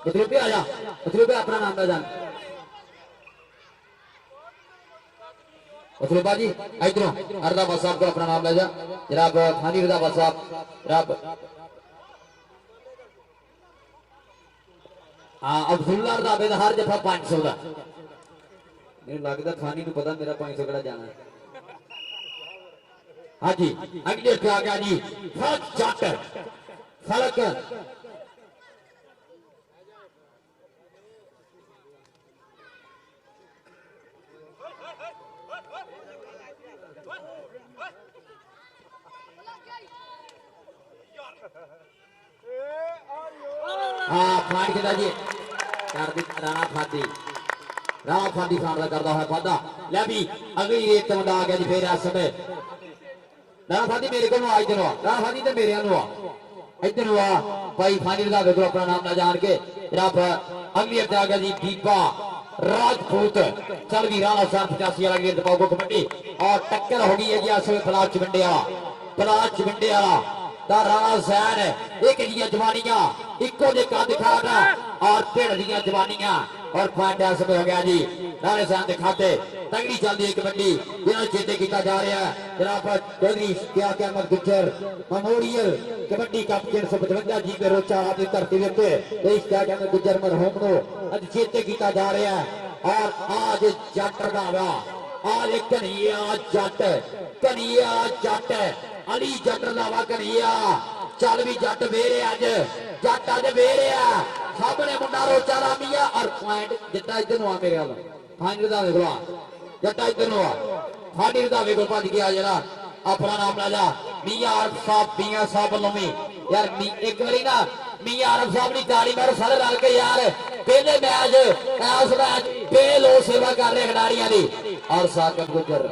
मतलूबे आ जा मतलूबे अपना नाम दा जान मतलूबा जी इधरों अरदाबाद साहब को अपना नाम ले जा जनाब थानी रदाबाद साहब जनाब हाँ अब्दुल्ला रदाबे दा हर जफा 500 दा मेरे लगदा थानी नूं पता मेरा 500 कड़ा जाना है हाँ जी अगले पे आ गया जी फर्क जट फलक हाँ फाड़ के दाजी कर दी राणा फादी फाड़ करता है फादा ले भी अगली रेत तो आ गया जी फिर इस समय राणा फादी मेरे को आ इधर आ राणा फादी तो मेरे आ इधर आ भाई फानी रंधावे को अपना नाम ना जान के जनाब अगली हफ्ते आ गया जी दीपा राजपूत चल भी राणा सैन 85 वाला गेंद पाओ कबड्डी और टक्कर हो गई है जी इस समय पलाच चिमंडे राणा सैन एक दिया जवानियां इको जे कद खाना और भिड़ दिया जवानियां और पॉइंट ऐसे हो गया जी राणा सैन के खाते तगड़ी चलती है कबड्डी जिन्होंने चेते किया जा रहा है जनाब चौधरी क्या अहमद गुज्जर मेमोरियल कबड्डी कप 355 जी के रोचा आपकी धरती उत्ते क्या अहमद गुज्जर मरहूम नो अज चेते किया जा रहा है और आज जट रंधावा आज कन्हैया जट अली जट रंधावा कन्हैया चल भी जट वेरे अज वेरे सामने मुंडा रोचा रामिया और पॉइंट जट्टा इधर आ मेरे वाल फानी रंधावे को जट्टा इधर आ फानी रंधावे को भज गया जरा अपना नाम ला जा मियां साहब वालों भी यार एक बारी ना मियां आरफ साहब की ताली मारो सारे रल के यार पहले मैच बेलो सेवा कर रहे खिलाड़ियों की और साकिब गुजर